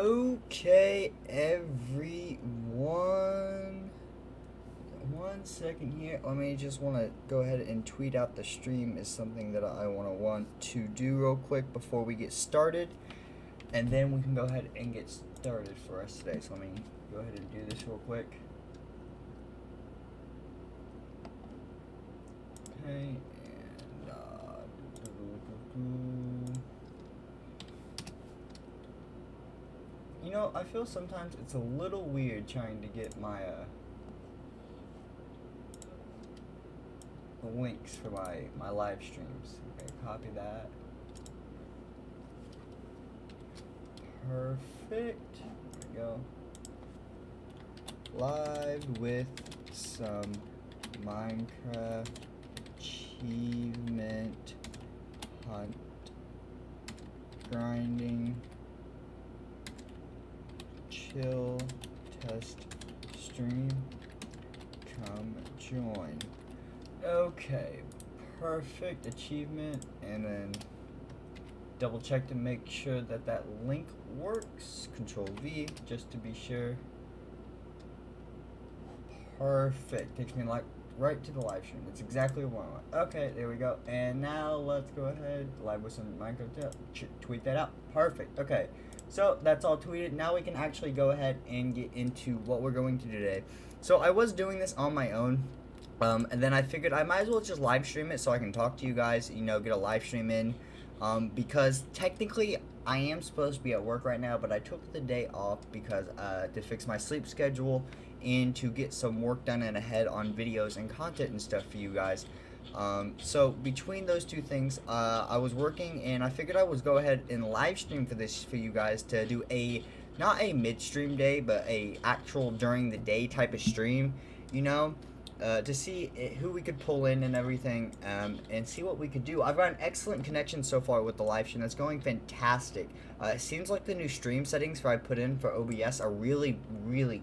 Okay, everyone. One second here. Let me just want to go ahead and tweet out the stream is something that I want to do real quick before we get started. And then we can go ahead and get started for us today. So let me go ahead and do this real quick. Okay, and you know, I feel sometimes it's a little weird trying to get my the links for my live streams. Okay, copy that. Perfect. There we go. Live with some Minecraft achievement hunt grinding chill test stream. Come join. Okay, perfect achievement, and then double check to make sure that that link works. Control V just to be sure. Perfect. Takes me like right to the live stream. That's exactly what I want. Okay, there we go. And now let's go ahead live with some Minecraft. Tweet that out. Perfect. Okay. So that's all tweeted. Now we can actually go ahead and get into what we're going to do today. So I was doing this on my own. And then I figured I might as well just live stream it so I can talk to you guys, you know, get a live stream in. Because technically I am supposed to be at work right now, but I took the day off because to fix my sleep schedule and to get some work done and ahead on videos and content and stuff for you guys. So between those two things, I was working, and I figured I would go ahead and live stream for this for you guys to do a not a midstream day, but a actual during the day type of stream, you know. To see who we could pull in and everything, and see what we could do. I've got an excellent connection so far with the live stream. That's going fantastic. It seems like the new stream settings I put in for OBS are really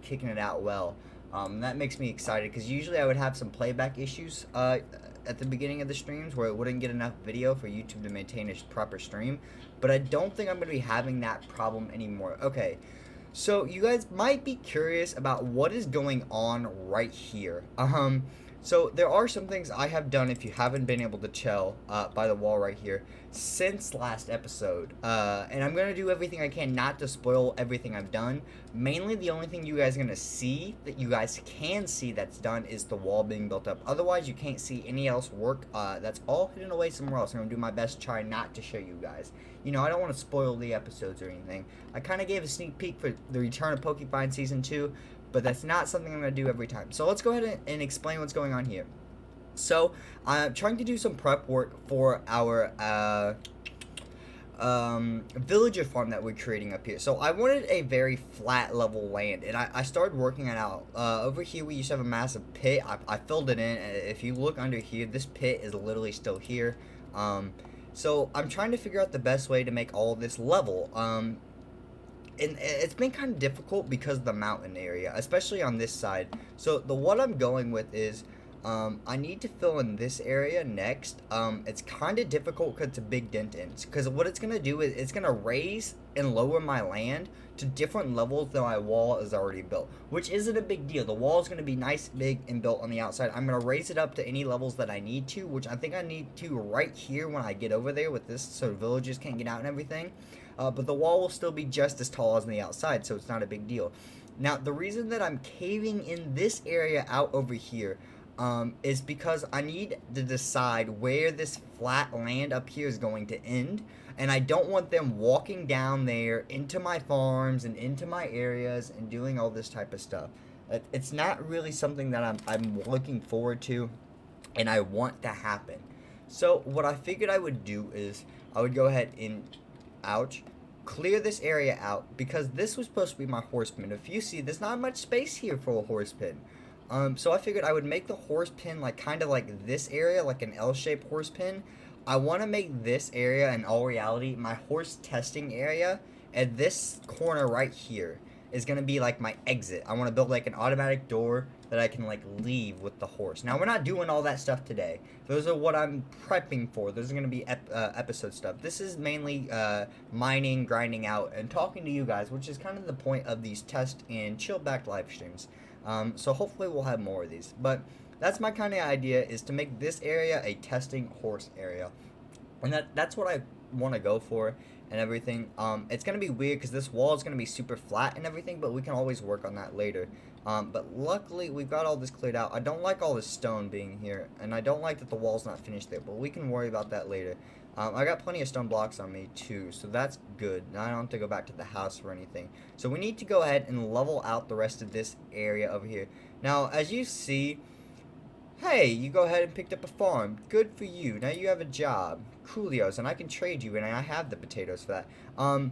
kicking it out well. That makes me excited, because usually I would have some playback issues at the beginning of the streams where it wouldn't get enough video for YouTube to maintain a proper stream. But I don't think I'm going to be having that problem anymore. Okay. So you guys might be curious about what is going on right here. So there are some things I have done, if you haven't been able to tell by the wall right here, since last episode. And I'm going to do everything I can not to spoil everything I've done. Mainly the only thing you guys are going to see, that you guys can see that's done, is the wall being built up. Otherwise, you can't see any else work. That's all hidden away somewhere else. I'm going to do my best to try not to show you guys. You know, I don't want to spoil the episodes or anything. I kind of gave a sneak peek for the return of Pokemon Season 2, but that's not something I'm going to do every time. So let's go ahead and explain what's going on here. So I'm trying to do some prep work for our villager farm that we're creating up here. So I wanted a very flat level land, and I started working it out. Over here we used to have a massive pit. I filled it in. If you look under here, this pit is literally still here. So I'm trying to figure out the best way to make all of this level. And it's been kind of difficult because of the mountain area, especially on this side. So what I'm going with is I need to fill in this area next. It's kind of difficult because it's a big dent in. Because what it's going to do is it's going to raise and lower my land to different levels than my wall is already built, which isn't a big deal. The wall is going to be nice, big, and built on the outside. I'm going to raise it up to any levels that I need to, which I think I need to right here when I get over there with this, so villagers can't get out and everything. But the wall will still be just as tall as on the outside, so it's not a big deal. Now, the reason that I'm caving in this area out over here is because I need to decide where this flat land up here is going to end, and I don't want them walking down there into my farms and into my areas and doing all this type of stuff. It's not really something that I'm looking forward to, and I want to happen. So what I figured I would do is I would go ahead and clear this area out, because this was supposed to be my horse pen. If you see, there's not much space here for a horse pen. So I figured I would make the horse pen like kind of like this area, like an L-shaped horse pen. I want to make this area, in all reality, my horse testing area, and this corner right here is going to be like my exit. I want to build like an automatic door that I can like leave with the horse. Now we're not doing all that stuff today. Those are what I'm prepping for. Those are gonna be episode stuff. This is mainly mining, grinding out, and talking to you guys, which is kind of the point of these test and chill back live streams. So hopefully we'll have more of these. But that's my kind of idea, is to make this area a testing horse area, and that's what I want to go for and everything. It's gonna be weird because this wall is gonna be super flat and everything, but we can always work on that later. But luckily we've got all this cleared out. I don't like all this stone being here, and I don't like that the wall's not finished there, but we can worry about that later. I got plenty of stone blocks on me too, so that's good. Now I don't have to go back to the house or anything. So we need to go ahead and level out the rest of this area over here. Now, as you see, hey, you go ahead and picked up a farm. Good for you. Now you have a job. Coolios, and I can trade you, and I have the potatoes for that.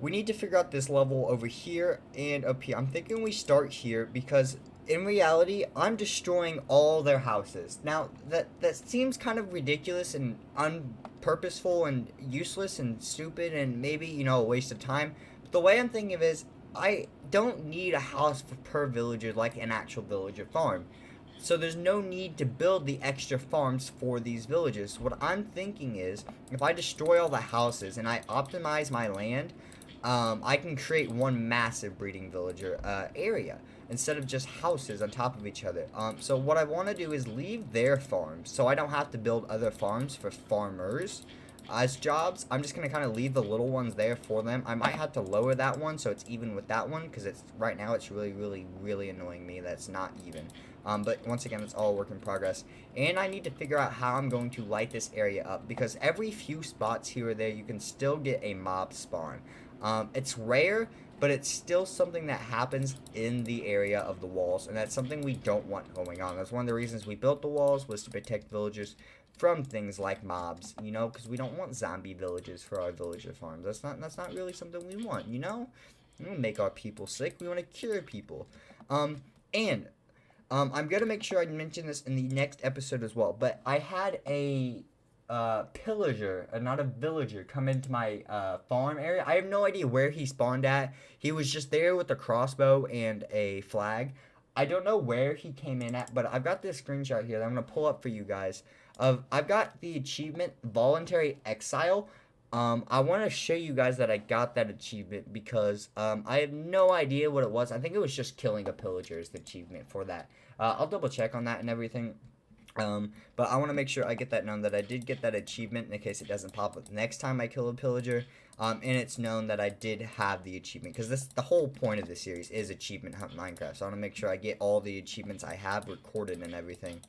We need to figure out this level over here and up here. I'm thinking we start here because in reality, I'm destroying all their houses. Now, that seems kind of ridiculous and unpurposeful and useless and stupid and maybe, you know, a waste of time. But the way I'm thinking of it is, I don't need a house per villager like an actual villager farm. So there's no need to build the extra farms for these villages. What I'm thinking is, if I destroy all the houses and I optimize my land, I can create one massive breeding villager area instead of just houses on top of each other. So what I want to do is leave their farms, so I don't have to build other farms for farmers as jobs. I'm just going to kind of leave the little ones there for them. I might have to lower that one so it's even with that one, because it's right now it's really annoying me that it's not even. But once again, it's all work in progress. And I need to figure out how I'm going to light this area up, because every few spots here or there, you can still get a mob spawn. It's rare, but it's still something that happens in the area of the walls, and that's something we don't want going on. That's one of the reasons we built the walls, was to protect villagers from things like mobs, you know, because we don't want zombie villages for our villager farms. That's not really something we want, you know? We don't make our people sick. We want to cure people. I'm gonna make sure I mention this in the next episode as well, but I had a pillager, not a villager, come into my farm area. I have no idea where he spawned at. He was just there with a crossbow and a flag. I don't know where he came in at, but I've got this screenshot here that I'm gonna pull up for you guys. I've got the achievement Voluntary Exile. I want to show you guys that I got that achievement because I have no idea what it was. I think it was just killing a pillager is the achievement for that. I'll double check on that and everything. But I want to make sure I get that known that I did get that achievement in case it doesn't pop up next time I kill a pillager. And it's known that I did have the achievement, because the whole point of this series is achievement hunt Minecraft. So I want to make sure I get all the achievements I have recorded and everything.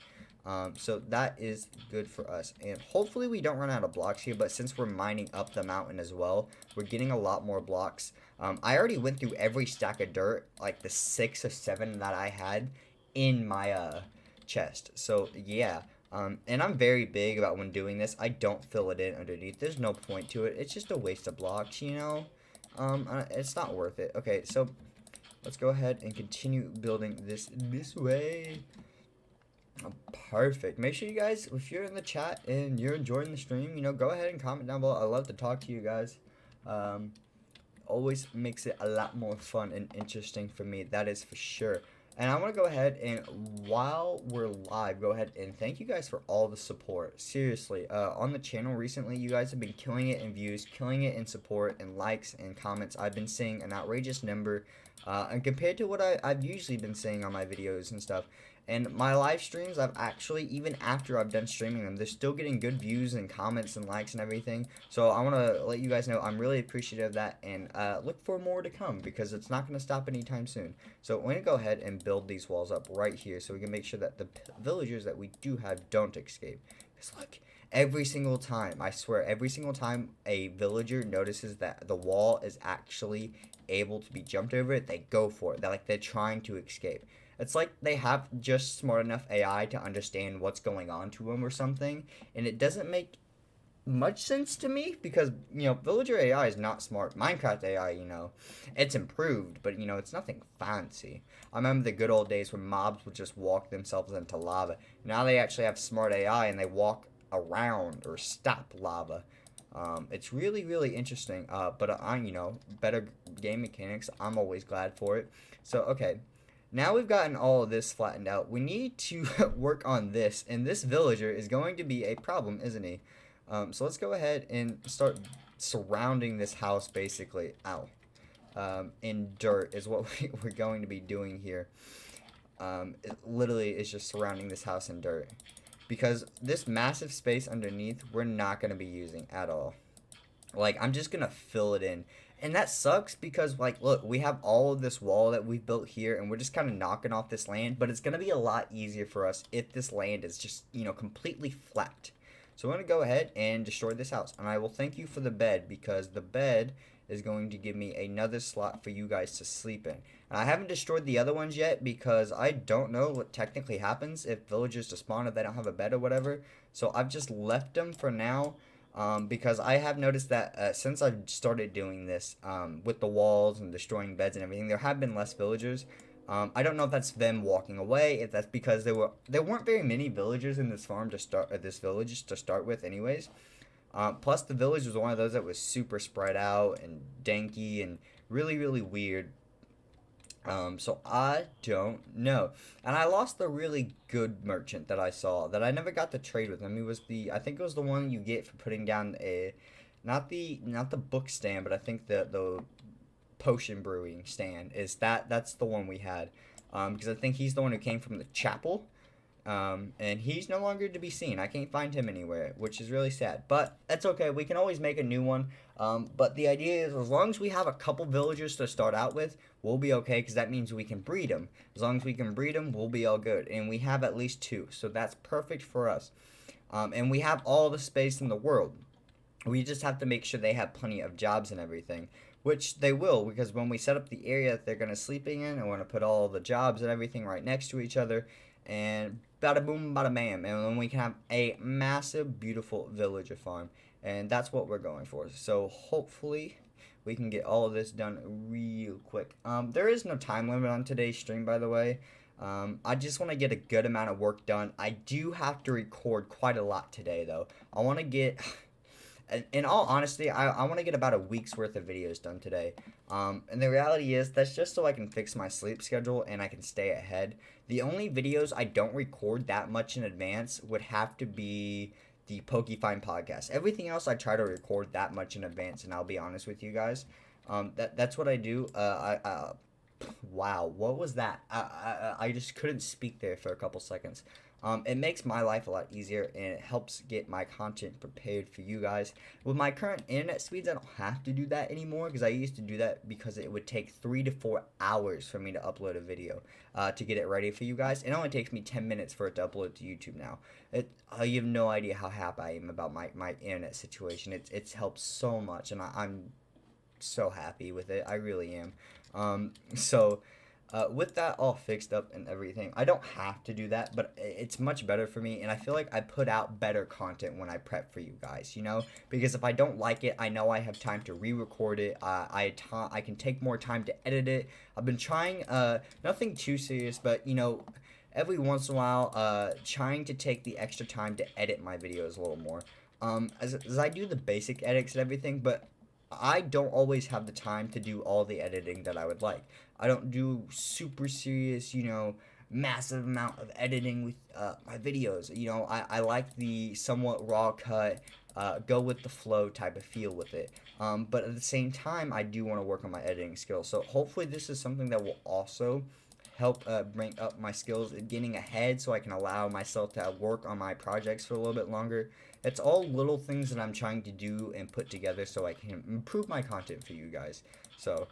So that is good for us, and hopefully we don't run out of blocks here, but since we're mining up the mountain as well, we're getting a lot more blocks. I already went through every stack of dirt, like the 6 or 7 that I had in my chest. So yeah, and I'm very big about when doing this, I don't fill it in underneath. There's no point to it. It's just a waste of blocks, you know. It's not worth it. Okay, so let's go ahead and continue building this way. Perfect. Make sure you guys, if you're in the chat and you're enjoying the stream, you know, go ahead and comment down below. I love to talk to you guys. Always makes it a lot more fun and interesting for me, that is for sure. And I want to go ahead and, while we're live, go ahead and thank you guys for all the support. Seriously, on the channel recently, you guys have been killing it in views, killing it in support and likes and comments. I've been seeing an outrageous number, and compared to what I've usually been seeing on my videos and stuff. And my live streams, I've actually, even after I've done streaming them, they're still getting good views and comments and likes and everything. So I want to let you guys know I'm really appreciative of that, and look for more to come, because it's not going to stop anytime soon. So we're going to go ahead and build these walls up right here so we can make sure that the villagers that we do have don't escape. Because look, every single time, I swear, every single time a villager notices that the wall is actually able to be jumped over it, they go for it. They're trying to escape. It's like they have just smart enough AI to understand what's going on to them or something, and it doesn't make much sense to me, because, you know, villager AI is not smart. Minecraft AI, you know, it's improved, but, you know, it's nothing fancy. I remember the good old days when mobs would just walk themselves into lava. Now they actually have smart AI, and they walk around or stop lava. It's really interesting, but you know, better game mechanics, I'm always glad for it. So, okay. Now we've gotten all of this flattened out. We need to work on this, and this villager is going to be a problem, isn't he? So let's go ahead and start surrounding this house, basically. Ow. In dirt is what we're going to be doing here. It literally is just surrounding this house in dirt. Because this massive space underneath, we're not going to be using at all. Like, I'm just going to fill it in. And that sucks because, like, look, we have all of this wall that we've built here, and we're just kind of knocking off this land. But it's going to be a lot easier for us if this land is just, completely flat. So I'm going to go ahead and destroy this house. And I will thank you for the bed, because the bed is going to give me another slot for you guys to sleep in. And I haven't destroyed the other ones yet because I don't know what technically happens if villagers despawn if they don't have a bed or whatever. So I've just left them for now. Because I have noticed that since I've started doing this with the walls and destroying beds and everything, there have been less villagers. I don't know if that's them walking away, if that's because there weren't very many villagers in this farm to start this village to start with, anyways. Plus, the village was one of those that was super spread out and danky and really, really weird. So I don't know. And I lost the really good merchant that I saw that I never got to trade with him. He was I think it was the one you get for putting down not the book stand, but I think the potion brewing stand is that's the one we had. Because I think he's the one who came from the chapel. And he's no longer to be seen. I can't find him anywhere, which is really sad. But that's okay. We can always make a new one. But the idea is, as long as we have a couple villagers to start out with, we'll be okay, because that means we can breed them. As long as we can breed them, we'll be all good. And we have at least 2, so that's perfect for us. And we have all the space in the world. We just have to make sure they have plenty of jobs and everything, which they will, because when we set up the area that they're going to sleeping in, I want to put all the jobs and everything right next to each other, and bada boom, bada bam, and then we can have a massive, beautiful villager farm, and that's what we're going for. So hopefully we can get all of this done real quick. There is no time limit on today's stream, by the way. I just want to get a good amount of work done. I do have to record quite a lot today, though. I want to get... In all honesty, I want to get about a week's worth of videos done today. And the reality is, that's just so I can fix my sleep schedule and I can stay ahead. The only videos I don't record that much in advance would have to be the Pokefine podcast. Everything else I try to record that much in advance, and I'll be honest with you guys. That's what I do. Wow, what was that? I just couldn't speak there for a couple seconds. It makes my life a lot easier, and it helps get my content prepared for you guys. With my current internet speeds, I don't have to do that anymore, because I used to do that because it would take 3 to 4 hours for me to upload a video to get it ready for you guys. It only takes me 10 minutes for it to upload to YouTube now. You have no idea how happy I am about my internet situation. It's helped so much, and I'm so happy with it. I really am. With that all fixed up and everything, I don't have to do that, but it's much better for me, and I feel like I put out better content when I prep for you guys, because if I don't like it, I know I have time to re-record it. I can take more time to edit it. I've been trying, nothing too serious, but, every once in a while, trying to take the extra time to edit my videos a little more, as I do the basic edits and everything, but I don't always have the time to do all the editing that I would like. I don't do super serious, massive amount of editing with my videos. I like the somewhat raw cut, go with the flow type of feel with it. But at the same time, I do want to work on my editing skills. So hopefully this is something that will also help bring up my skills getting ahead, so I can allow myself to work on my projects for a little bit longer. It's all little things that I'm trying to do and put together so I can improve my content for you guys. So,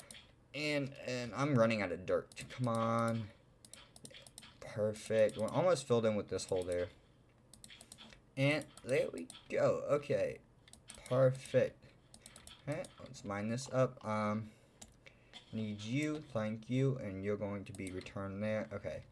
and I'm running out of dirt. Come on. Perfect. We're almost filled in with this hole there. And there we go. Okay. Perfect. Okay, let's mine this up. Need you, thank you, and you're going to be returned there. Okay.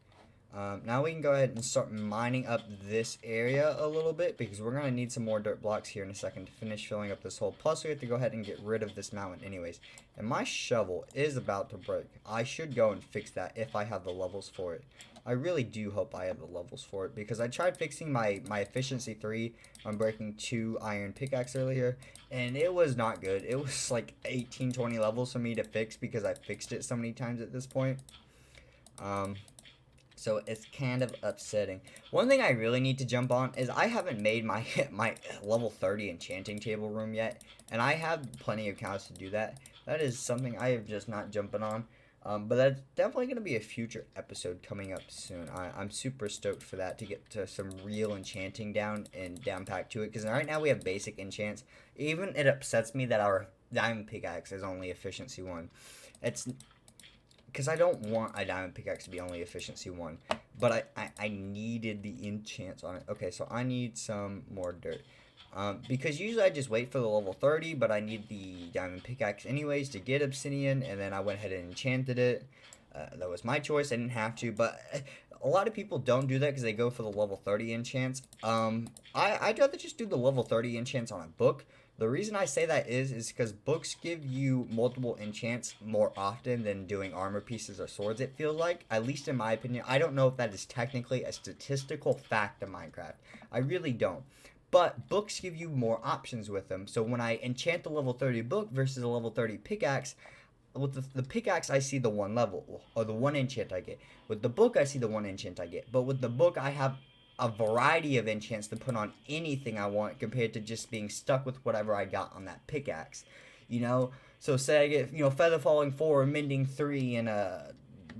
Now we can go ahead and start mining up this area a little bit, because we're going to need some more dirt blocks here in a second to finish filling up this hole. Plus, we have to go ahead and get rid of this mountain anyways. And my shovel is about to break. I should go and fix that if I have the levels for it. I really do hope I have the levels for it, because I tried fixing my efficiency 3 on breaking 2 iron pickaxe earlier, and it was not good. It was like 18-20 levels for me to fix, because I fixed it so many times at this point. Um, so it's kind of upsetting. One thing I really need to jump on is I haven't made my my level 30 enchanting table room yet, and I have plenty of cows to do that. That is something I have just not jumping on. But that's definitely going to be a future episode coming up soon. I'm super stoked for that to get to some real enchanting down and down pack to it. Because right now we have basic enchants. Even it upsets me that our diamond pickaxe is only efficiency 1. It's because I don't want a diamond pickaxe to be only efficiency 1. But I needed the enchants on it. Okay, so I need some more dirt. Because usually I just wait for the level 30, but I need the diamond pickaxe anyways to get obsidian, and then I went ahead and enchanted it. That was my choice. I didn't have to, but a lot of people don't do that because they go for the level 30 enchants. I'd rather just do the level 30 enchants on a book. The reason I say that is because books give you multiple enchants more often than doing armor pieces or swords, it feels like. At least in my opinion. I don't know if that is technically a statistical fact of Minecraft. I really don't. But books give you more options with them. So when I enchant the level 30 book versus a level 30 pickaxe, with the pickaxe I see the 1 level, or the 1 enchant I get. With the book I see the 1 enchant I get. But with the book I have a variety of enchants to put on anything I want compared to just being stuck with whatever I got on that pickaxe. You know? So say I get, Feather Falling 4, Mending 3, and a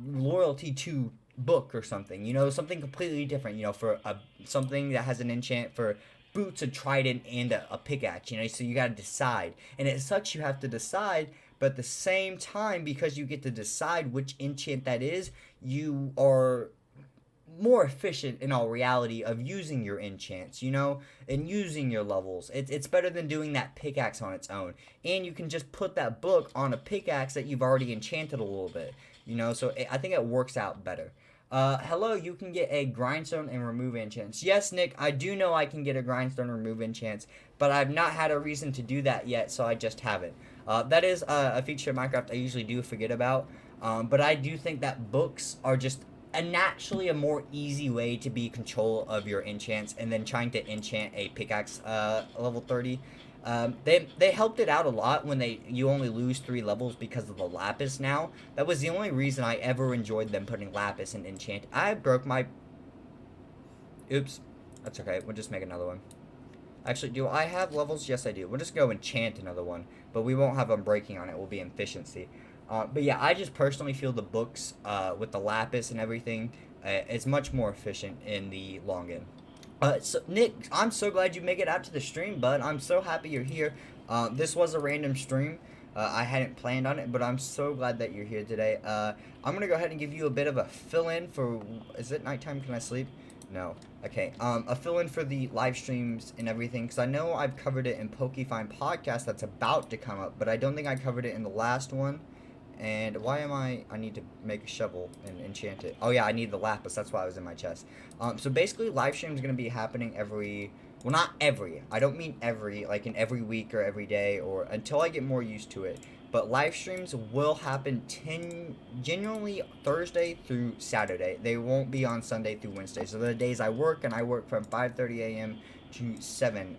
Loyalty 2 book or something. Something completely different, for something that has an enchant for boots, a trident, and a pickaxe, so you gotta decide. And it sucks you have to decide, but at the same time, because you get to decide which enchant that is, you are more efficient in all reality of using your enchants, and using your levels. It's better than doing that pickaxe on its own. And you can just put that book on a pickaxe that you've already enchanted a little bit, so I think it works out better. Hello, you can get a grindstone and remove enchants. Yes, Nick, I do know I can get a grindstone and remove enchants, but I've not had a reason to do that yet, so I just haven't. That is a feature of Minecraft I usually do forget about, but I do think that books are just naturally a more easy way to be in control of your enchants, and then trying to enchant a pickaxe level 30. They helped it out a lot when you only lose 3 levels because of the lapis now. That was the only reason I ever enjoyed them putting lapis in enchant. I broke my... Oops. That's okay. We'll just make another one. Actually, do I have levels? Yes, I do. We'll just go enchant another one, but we won't have unbreaking on it. We'll be efficiency. But yeah, I just personally feel the books with the lapis and everything is much more efficient in the long end. So Nick, I'm so glad you make it out to the stream, bud. I'm so happy you're here. This was a random stream. I hadn't planned on it, but I'm so glad that you're here today. I'm gonna go ahead and give you a bit of a fill-in for... Is it nighttime? Can I sleep? No. Okay. A fill-in for the live streams and everything, because I know I've covered it in Pokefine podcast that's about to come up, but I don't think I covered it in the last one. And why am I need to make a shovel and enchant it. Oh yeah, I need the lapis, that's why I was in my chest. So basically live stream is going to be happening every, well not every, I don't mean every, like in every week or every day, or until I get more used to it. But live streams will happen genuinely Thursday through Saturday. They won't be on Sunday through Wednesday. So the days I work, and I work from 5:30 a.m. to 7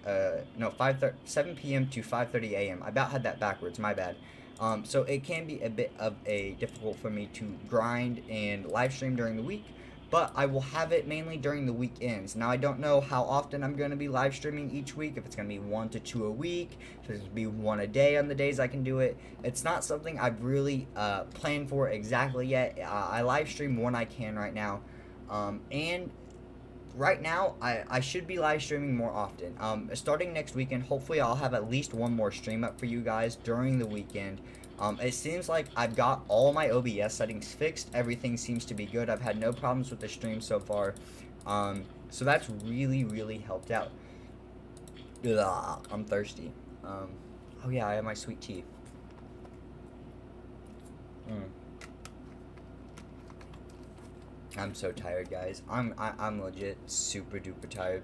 p.m. to 5:30 a.m. I about had that backwards, my bad. So it can be a bit of a difficult for me to grind and live stream during the week, but I will have it mainly during the weekends. Now I don't know how often I'm going to be live streaming each week, if it's going to be 1 to 2 a week, if it's going to be 1 a day on the days I can do it. It's not something I've really planned for exactly yet. I live stream when I can right now, and right now, I should be live streaming more often. Starting next weekend, hopefully I'll have at least 1 more stream up for you guys during the weekend. It seems like I've got all my OBS settings fixed. Everything seems to be good. I've had no problems with the stream so far. So that's really, really helped out. Ugh, I'm thirsty. Oh yeah, I have my sweet tea. I'm so tired, guys. I'm legit super duper tired.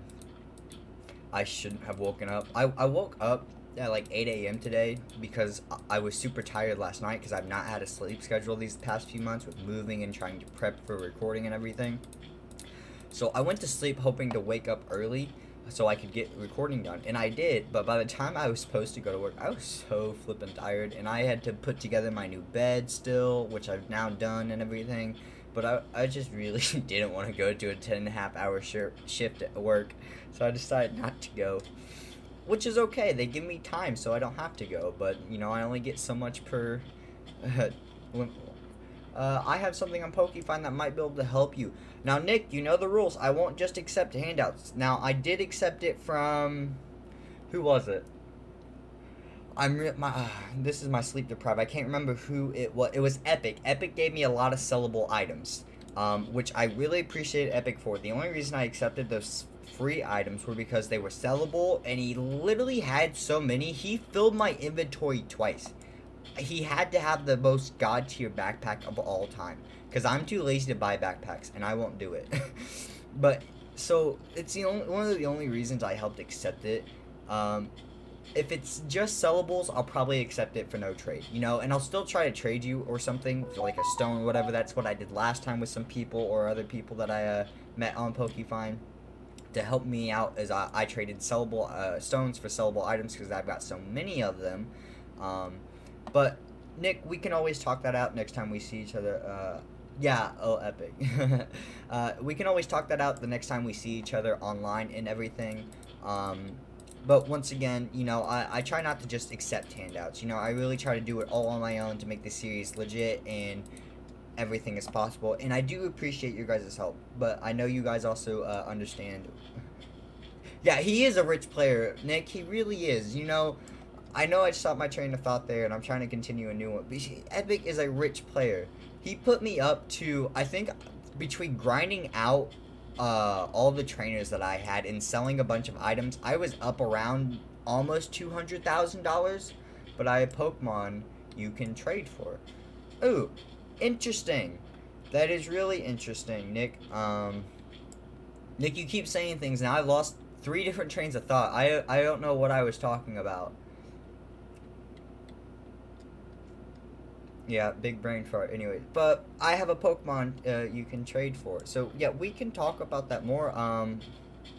I shouldn't have woken up. I woke up at like 8 a.m. today because I was super tired last night because I've not had a sleep schedule these past few months with moving and trying to prep for recording and everything. So I went to sleep hoping to wake up early so I could get recording done, and I did, but by the time I was supposed to go to work, I was so flippin' tired, and I had to put together my new bed still, which I've now done and everything. but I just really didn't want to go to a 10.5 hour shift at work, so I decided not to go. Which is okay, they give me time so I don't have to go, but, I only get so much per... I have something on Pokefine that might be able to help you. Now, Nick, you know the rules. I won't just accept handouts. Now, I did accept it from... Who was it? This is my sleep deprived. I can't remember who it was. It was Epic. Epic gave me a lot of sellable items, which I really appreciated Epic for. The only reason I accepted those free items were because they were sellable, and he literally had so many. He filled my inventory twice. He had to have the most god tier backpack of all time, because I'm too lazy to buy backpacks, and I won't do it. But so it's one of the only reasons I helped accept it. If it's just sellables, I'll probably accept it for no trade, and I'll still try to trade you or something for like a stone, whatever. That's what I did last time with some people or other people that I met on Pokefine to help me out, as I traded sellable stones for sellable items because I've got so many of them. But Nick, we can always talk that out next time we see each other. Epic. We can always talk that out the next time we see each other online and everything. But once again, I try not to just accept handouts. I really try to do it all on my own to make the series legit and everything as possible. And I do appreciate your guys' help, but I know you guys also understand. Yeah, he is a rich player, Nick. He really is. I know I stopped my train of thought there, and I'm trying to continue a new one. But Epic is a rich player. He put me up to, I think, between grinding out all the trainers that I had and selling a bunch of items, I was up around almost $200,000. But I have Pokemon you can trade for. Ooh, interesting. That is really interesting, Nick. Nick, you keep saying things. Now I've lost 3 different trains of thought. I don't know what I was talking about. Yeah, big brain fart. Anyway, but I have a Pokemon you can trade for. So yeah, we can talk about that more.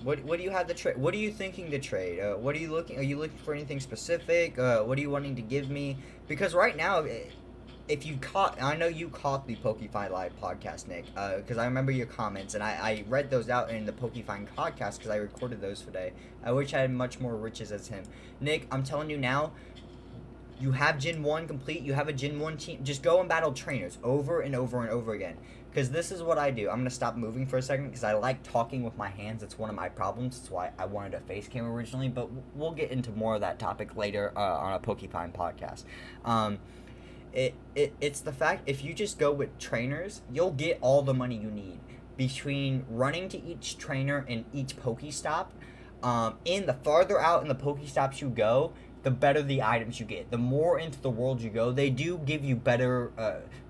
What do you have to trade? What are you thinking to trade? What are you looking? Are you looking for anything specific? What are you wanting to give me? Because right now, if you caught, I know you caught the Pokefine Live podcast, Nick. Because I remember your comments, and I read those out in the Pokefine podcast because I recorded those today. I wish I had much more riches as him. Nick, I'm telling you now. You have Gen 1 complete, you have a Gen 1 team, just go and battle trainers over and over and over again. Because this is what I do. I'm going to stop moving for a second because I like talking with my hands. It's one of my problems. That's why I wanted a face cam originally, but we'll get into more of that topic later on a Pokefine podcast. It's the fact, if you just go with trainers, you'll get all the money you need. Between running to each trainer in each Pokestop, and the farther out in the Pokestops you go, the better the items you get. The more into the world you go, they do give you better,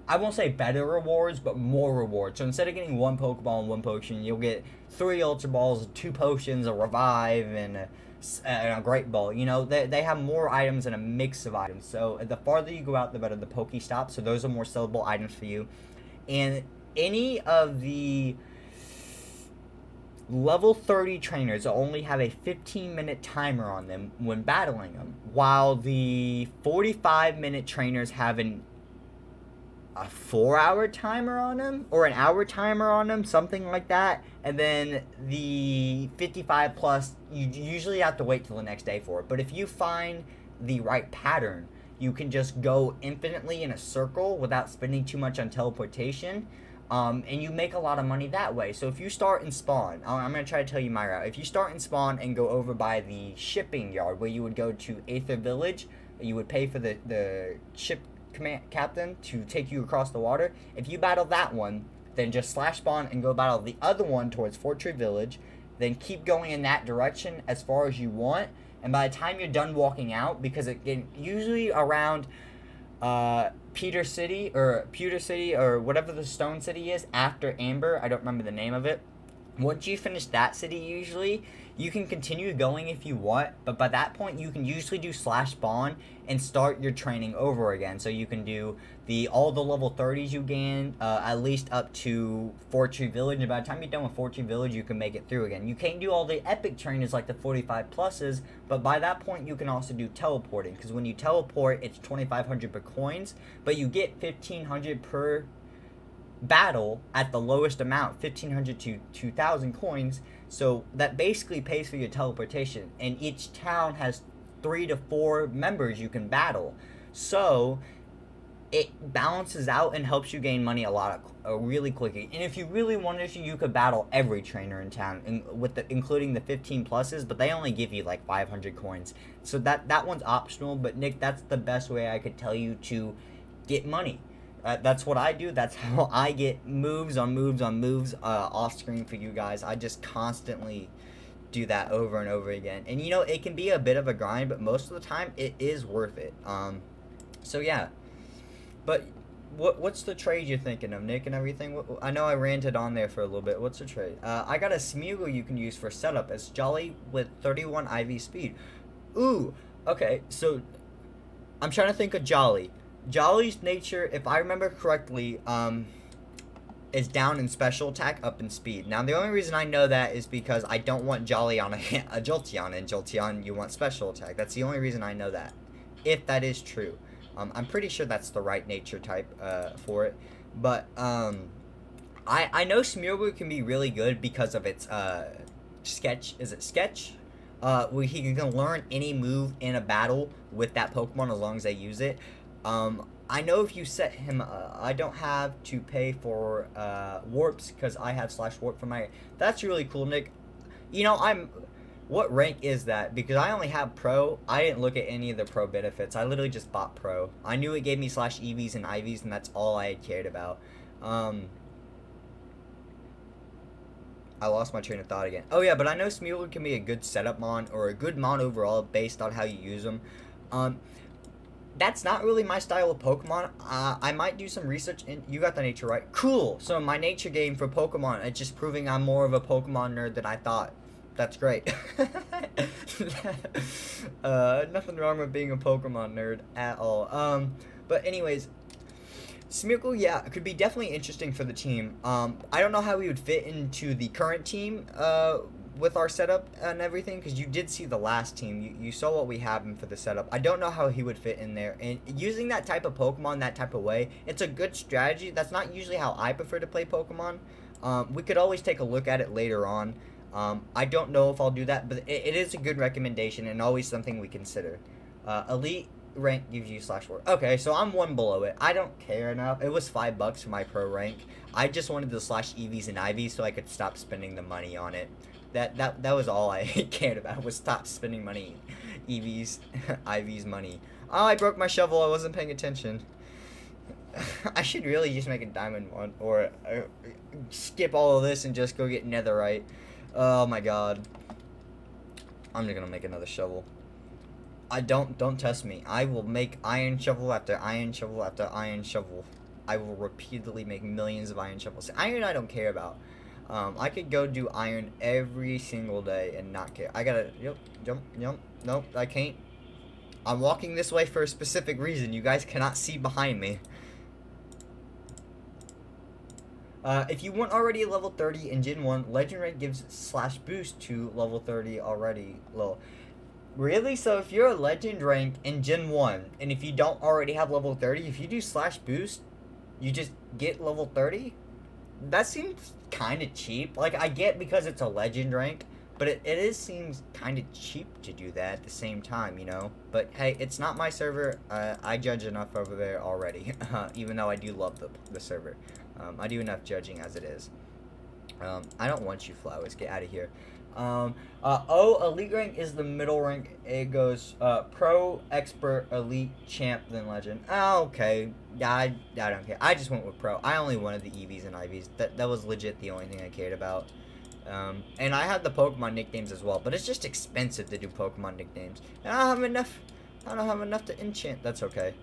I won't say better rewards, but more rewards. So instead of getting 1 Pokeball and 1 potion, you'll get 3 Ultra Balls, 2 potions, a Revive, and a Great Ball. They have more items and a mix of items. So the farther you go out, the better the Pokestop. So those are more sellable items for you. And any of the level 30 trainers only have a 15-minute timer on them when battling them, while the 45-minute trainers have a 4-hour timer on them, or an hour timer on them, something like that. And then the 55 plus, you usually have to wait till the next day for it. But if you find the right pattern, you can just go infinitely in a circle without spending too much on teleportation. And you make a lot of money that way. So if you start in spawn, I'm going to try to tell you my route. If you start in spawn and go over by the shipping yard, where you would go to Aether Village, you would pay for the ship captain to take you across the water. If you battle that one, then just slash spawn and go battle the other one towards Fortree Village. Then keep going in that direction as far as you want. And by the time you're done walking out, because it usually around Pewter City or whatever the stone city is after Amber, I don't remember the name of it. Once you finish that city, usually you can continue going if you want, but by that point you can usually do slash spawn and start your training over again. So you can do all the level 30s you gain, at least up to Fortree Village, and by the time you're done with Fortree Village, you can make it through again. You can't do all the epic trainers like the 45 pluses, but by that point you can also do teleporting, because when you teleport, it's 2,500 per coins, but you get 1,500 per battle at the lowest amount, 1,500 to 2,000 coins. So that basically pays for your teleportation. And each town has 3 to 4 members you can battle. So it balances out and helps you gain money really quickly. And if you really wanted to, you could battle every trainer in town, including the 15 pluses, but they only give you like 500 coins. So that one's optional. But Nick, that's the best way I could tell you to get money. That's what I do. That's how I get moves on moves on moves off screen for you guys. I just constantly do that over and over again. And you know, it can be a bit of a grind, but most of the time it is worth it. So yeah. But what's the trade you're thinking of, Nick, and everything? I know I ranted on there for a little bit. What's the trade? I got a Smeagol you can use for setup. It's Jolly with 31 IV speed. Ooh, okay, so I'm trying to think of Jolly. Jolly's nature, if I remember correctly, is down in special attack, up in speed. Now, the only reason I know that is because I don't want Jolly on a Jolteon, and Jolteon, you want special attack. That's the only reason I know that, if that is true. I'm pretty sure that's the right nature type for it. But I know Smeargle can be really good because of its Sketch. Is it Sketch? Where he can learn any move in a battle with that Pokemon as long as they use it. I know if you set him, I don't have to pay for warps because I have /warp for my. That's really cool, Nick. You know, what rank is that? Because I only have Pro. I didn't look at any of the Pro benefits. I literally just bought Pro. I knew it gave me /EVs and IVs, and that's all I cared about. I lost my train of thought again. Oh yeah, but I know Smeargle can be a good setup mon, or a good mon overall, based on how you use them. That's not really my style of Pokemon. I might do some research. You got the nature right. Cool. So my nature game for Pokemon, it's just proving I'm more of a Pokemon nerd than I thought. That's great. Nothing wrong with being a Pokemon nerd at all. But anyways, Smeargle, yeah, could be definitely interesting for the team. I don't know how he would fit into the current team with our setup and everything, because you did see the last team. You saw what we have him for the setup. I don't know how he would fit in there. And using that type of Pokemon that type of way, it's a good strategy. That's not usually how I prefer to play Pokemon. We could always take a look at it later on. I don't know if I'll do that, but it is a good recommendation and always something we consider. Elite rank gives you /4. Okay, so I'm one below it. I don't care enough. It was $5 for my pro rank. I just wanted the /EVs and IVs so I could stop spending the money on it. That was all I cared about, was stop spending money. EVs, IVs money. Oh, I broke my shovel. I wasn't paying attention. I should really just make a diamond one, or skip all of this and just go get netherite. Oh my god. I'm just gonna make another shovel. Don't test me. I will make iron shovel after iron shovel after iron shovel. I will repeatedly make millions of iron shovels. Iron I don't care about. I could go do iron every single day and not care. I gotta jump. Nope, I can't. I'm walking this way for a specific reason. You guys cannot see behind me. If you weren't already at level 30 in Gen 1, Legend Rank gives /boost to level 30 already. Lol. Really? So if you're a Legend Rank in Gen 1, and if you don't already have level 30, if you do /boost, you just get level 30? That seems kind of cheap. Like, I get because it's a Legend Rank, but it seems kind of cheap to do that at the same time, you know? But hey, it's not my server. I judge enough over there already, even though I do love the server. I do enough judging as it is. I don't want you flowers. Get out of here. Elite rank is the middle rank. It goes pro, expert, elite, champ, then legend. Oh, okay. Yeah, I don't care. I just went with pro. I only wanted the EVs and IVs. That was legit the only thing I cared about. And I have the Pokemon nicknames as well, but it's just expensive to do Pokemon nicknames. And I don't have enough to enchant. That's okay.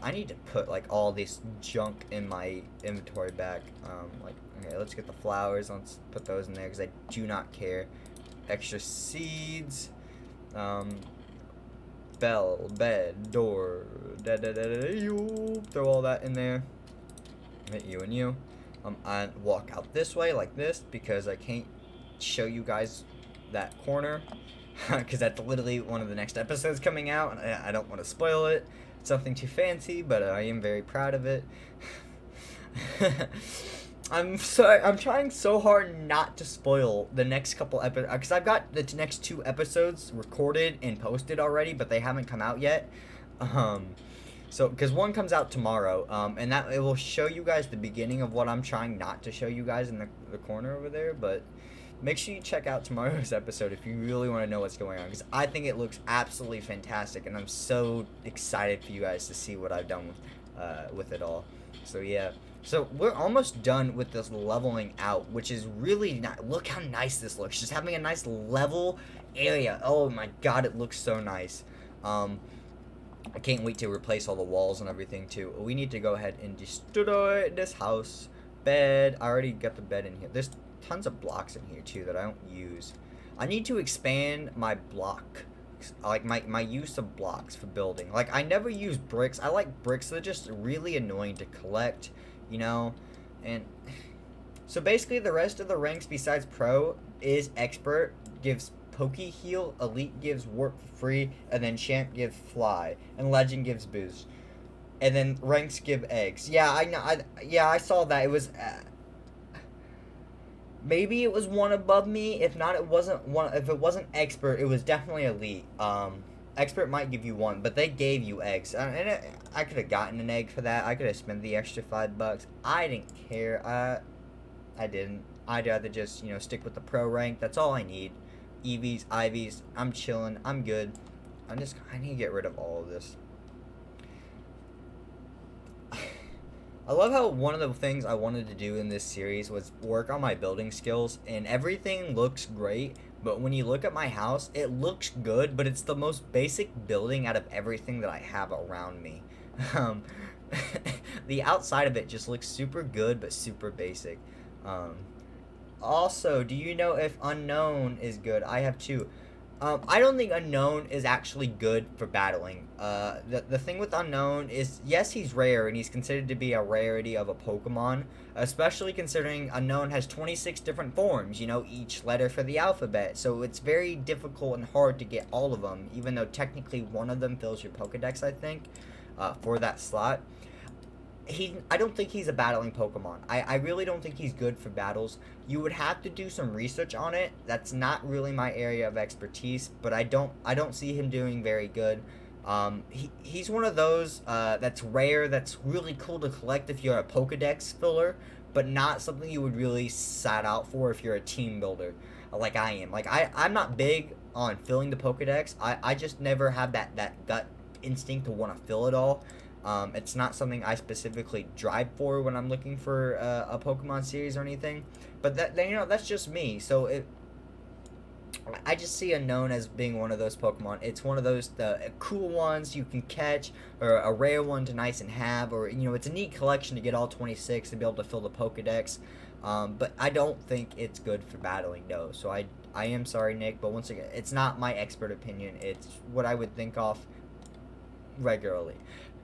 I need to put like all this junk in my inventory back. Okay, let's get the flowers. Let's put those in there because I do not care. Extra seeds. Bell, bed, door. Throw all that in there. Hit you and you. I walk out this way like this because I can't show you guys that corner because that's literally one of the next episodes coming out, and I don't want to spoil it. Something too fancy, but I am very proud of it. I'm trying so hard not to spoil the next couple episodes, because I've got the next 2 episodes recorded and posted already, but they haven't come out yet. So because one comes out tomorrow, and that it will show you guys the beginning of what I'm trying not to show you guys in the corner over there. But make sure you check out tomorrow's episode if you really want to know what's going on, because I think it looks absolutely fantastic, and I'm so excited for you guys to see what I've done with it all. So yeah. So we're almost done with this leveling out, which is really nice. Look how nice this looks. Just having a nice level area. Oh my god, it looks so nice. I can't wait to replace all the walls and everything too. We need to go ahead and destroy this house. Bed. I already got the bed in here. There's tons of blocks in here too that I don't use. I need to expand my block. Like my use of blocks for building. Like I never use bricks. I like bricks. They're just really annoying to collect. You know, and so basically the rest of the ranks besides pro is expert gives poke heal, elite gives warp for free, and then champ gives fly, and legend gives boost, and then ranks give eggs. Yeah, I know. I saw that. It was maybe it was one above me. If not, it wasn't one. If it wasn't expert, it was definitely elite. Expert might give you one, but they gave you eggs, and I could have gotten an egg for that. I could have spent the extra $5. I didn't care. I didn't. I'd rather just stick with the pro rank. That's all I need. EVs, IVs. I'm chilling. I'm good. I need to get rid of all of this. I love how one of the things I wanted to do in this series was work on my building skills, and everything looks great. But when you look at my house, it looks good, but it's the most basic building out of everything that I have around me. The outside of it just looks super good, but super basic. Also, do you know if Unknown is good? I have 2. I don't think Unknown is actually good for battling. The thing with Unknown is, yes, he's rare, and he's considered to be a rarity of a Pokemon, especially considering Unknown has 26 different forms, each letter for the alphabet, so it's very difficult and hard to get all of them, even though technically one of them fills your Pokedex, I think, for that slot. I don't think he's a battling Pokemon. I really don't think he's good for battles. You would have to do some research on it. That's not really my area of expertise, but I don't see him doing very good. He's one of those that's rare, that's really cool to collect if you're a Pokedex filler, but not something you would really set out for if you're a team builder, like I am. Like I'm not big on filling the Pokedex. I just never have that gut instinct to want to fill it all. It's not something I specifically drive for when I'm looking for a Pokemon series or anything. But that's just me. So I just see Unknown as being one of those Pokemon. It's one of those cool ones you can catch, or a rare one to nice and have, or it's a neat collection to get all 26 and be able to fill the Pokedex. But I don't think it's good for battling, no. So I am sorry, Nick, but once again, it's not my expert opinion. It's what I would think of regularly.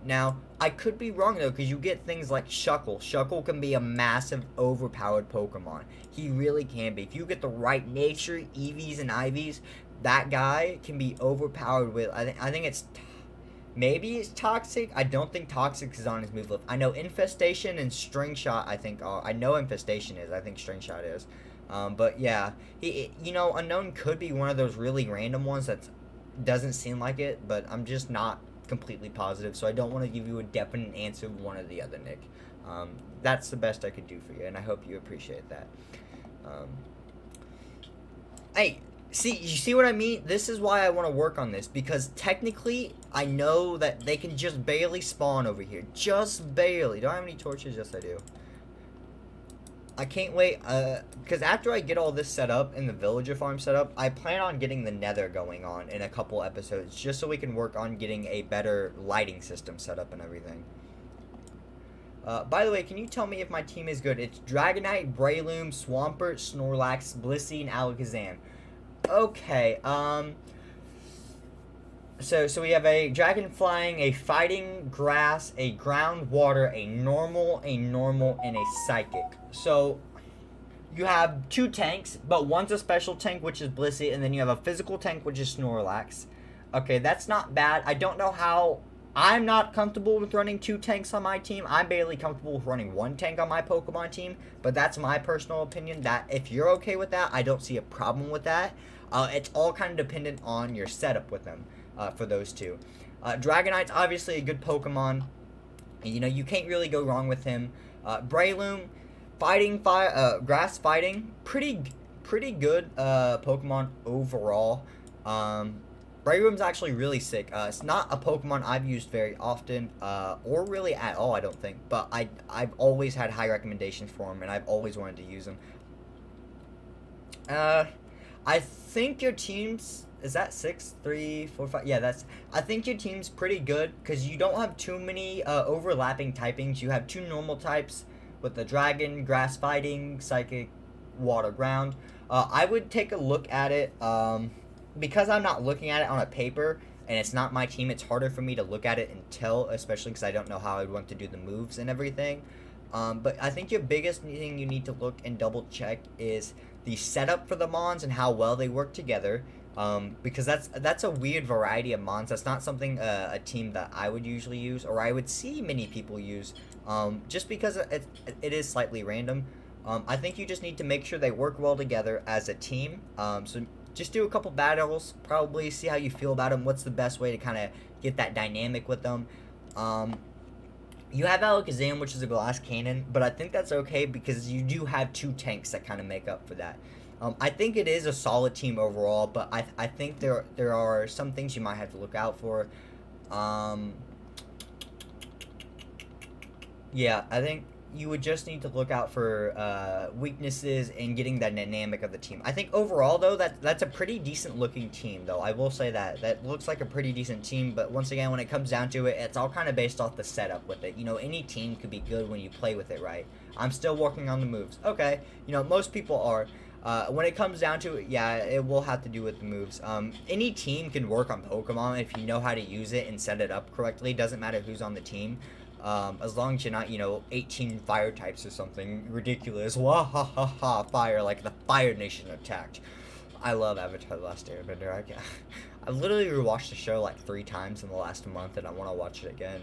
Now, I could be wrong, though, because you get things like Shuckle. Shuckle can be a massive, overpowered Pokemon. He really can be. If you get the right nature, EVs and IVs, that guy can be overpowered with, I think it's, maybe it's Toxic. I don't think Toxic is on his move list. I know Infestation and String Shot, I think, I know Infestation is. I think String Shot is. But, yeah, Unknown could be one of those really random ones that doesn't seem like it, but I'm just not completely positive, so I don't want to give you a definite answer of one or the other, Nick. That's the best I could do for you, and I hope you appreciate that. Hey, you see what I mean? This is why I want to work on this, because technically, I know that they can just barely spawn over here. Just barely. Do I have any torches? Yes, I do. I can't wait, because after I get all this set up and the villager farm set up, I plan on getting the nether going on in a couple episodes, just so we can work on getting a better lighting system set up and everything. By the way, can you tell me if my team is good? It's Dragonite, Breloom, Swampert, Snorlax, Blissey, and Alakazam. Okay, So we have a Dragon Flying, a Fighting Grass, a Ground Water, a Normal, and a Psychic. So you have 2 tanks, but one's a special tank, which is Blissey, and then you have a physical tank, which is Snorlax. Okay, that's not bad. I don't know how I'm not comfortable with running 2 tanks on my team. I'm barely comfortable with running 1 tank on my Pokemon team. But that's my personal opinion. That if you're okay with that, I don't see a problem with that. It's all kind of dependent on your setup with them for those two. Dragonite's obviously a good Pokemon. You know, you can't really go wrong with him. Breloom, grass fighting, pretty good Pokemon overall. Breloom's actually really sick. It's not a Pokemon I've used very often, or really at all, I don't think. But I've always had high recommendations for him, and I've always wanted to use him. I think your team's... Is that 6, 3, 4, 5? Yeah, that's... I think your team's pretty good, because you don't have too many overlapping typings. You have 2 normal types with the Dragon, Grass Fighting, Psychic, Water, Ground. I would take a look at it, because I'm not looking at it on a paper, and it's not my team, it's harder for me to look at it and tell, especially because I don't know how I'd want to do the moves and everything. But I think your biggest thing you need to look and double check is the setup for the Mons and how well they work together. Because that's a weird variety of Mons. That's not something a team that I would usually use, or I would see many people use, just because it is slightly random. I think you just need to make sure they work well together as a team. So just do a couple battles, probably see how you feel about them, what's the best way to kind of get that dynamic with them. You have Alakazam, which is a glass cannon, but I think that's okay because you do have 2 tanks that kind of make up for that. I think it is a solid team overall, but I think there are some things you might have to look out for. Yeah, I think you would just need to look out for weaknesses and getting that dynamic of the team. I think overall, though, that's a pretty decent looking team, though. I will say that looks like a pretty decent team, but once again, when it comes down to it, it's all kind of based off the setup with it. You know, any team could be good when you play with it right. I'm still working on the moves. Okay, you know, most people are. When it comes down to it, yeah, it will have to do with the moves. Any team can work on Pokemon if you know how to use it and set it up correctly. Doesn't matter who's on the team. As long as you're not, you know, 18 fire types or something ridiculous. Wah ha ha ha, fire, like the Fire Nation attacked. I love Avatar: The Last Airbender. I've literally rewatched the show like 3 times in the last month, and I want to watch it again.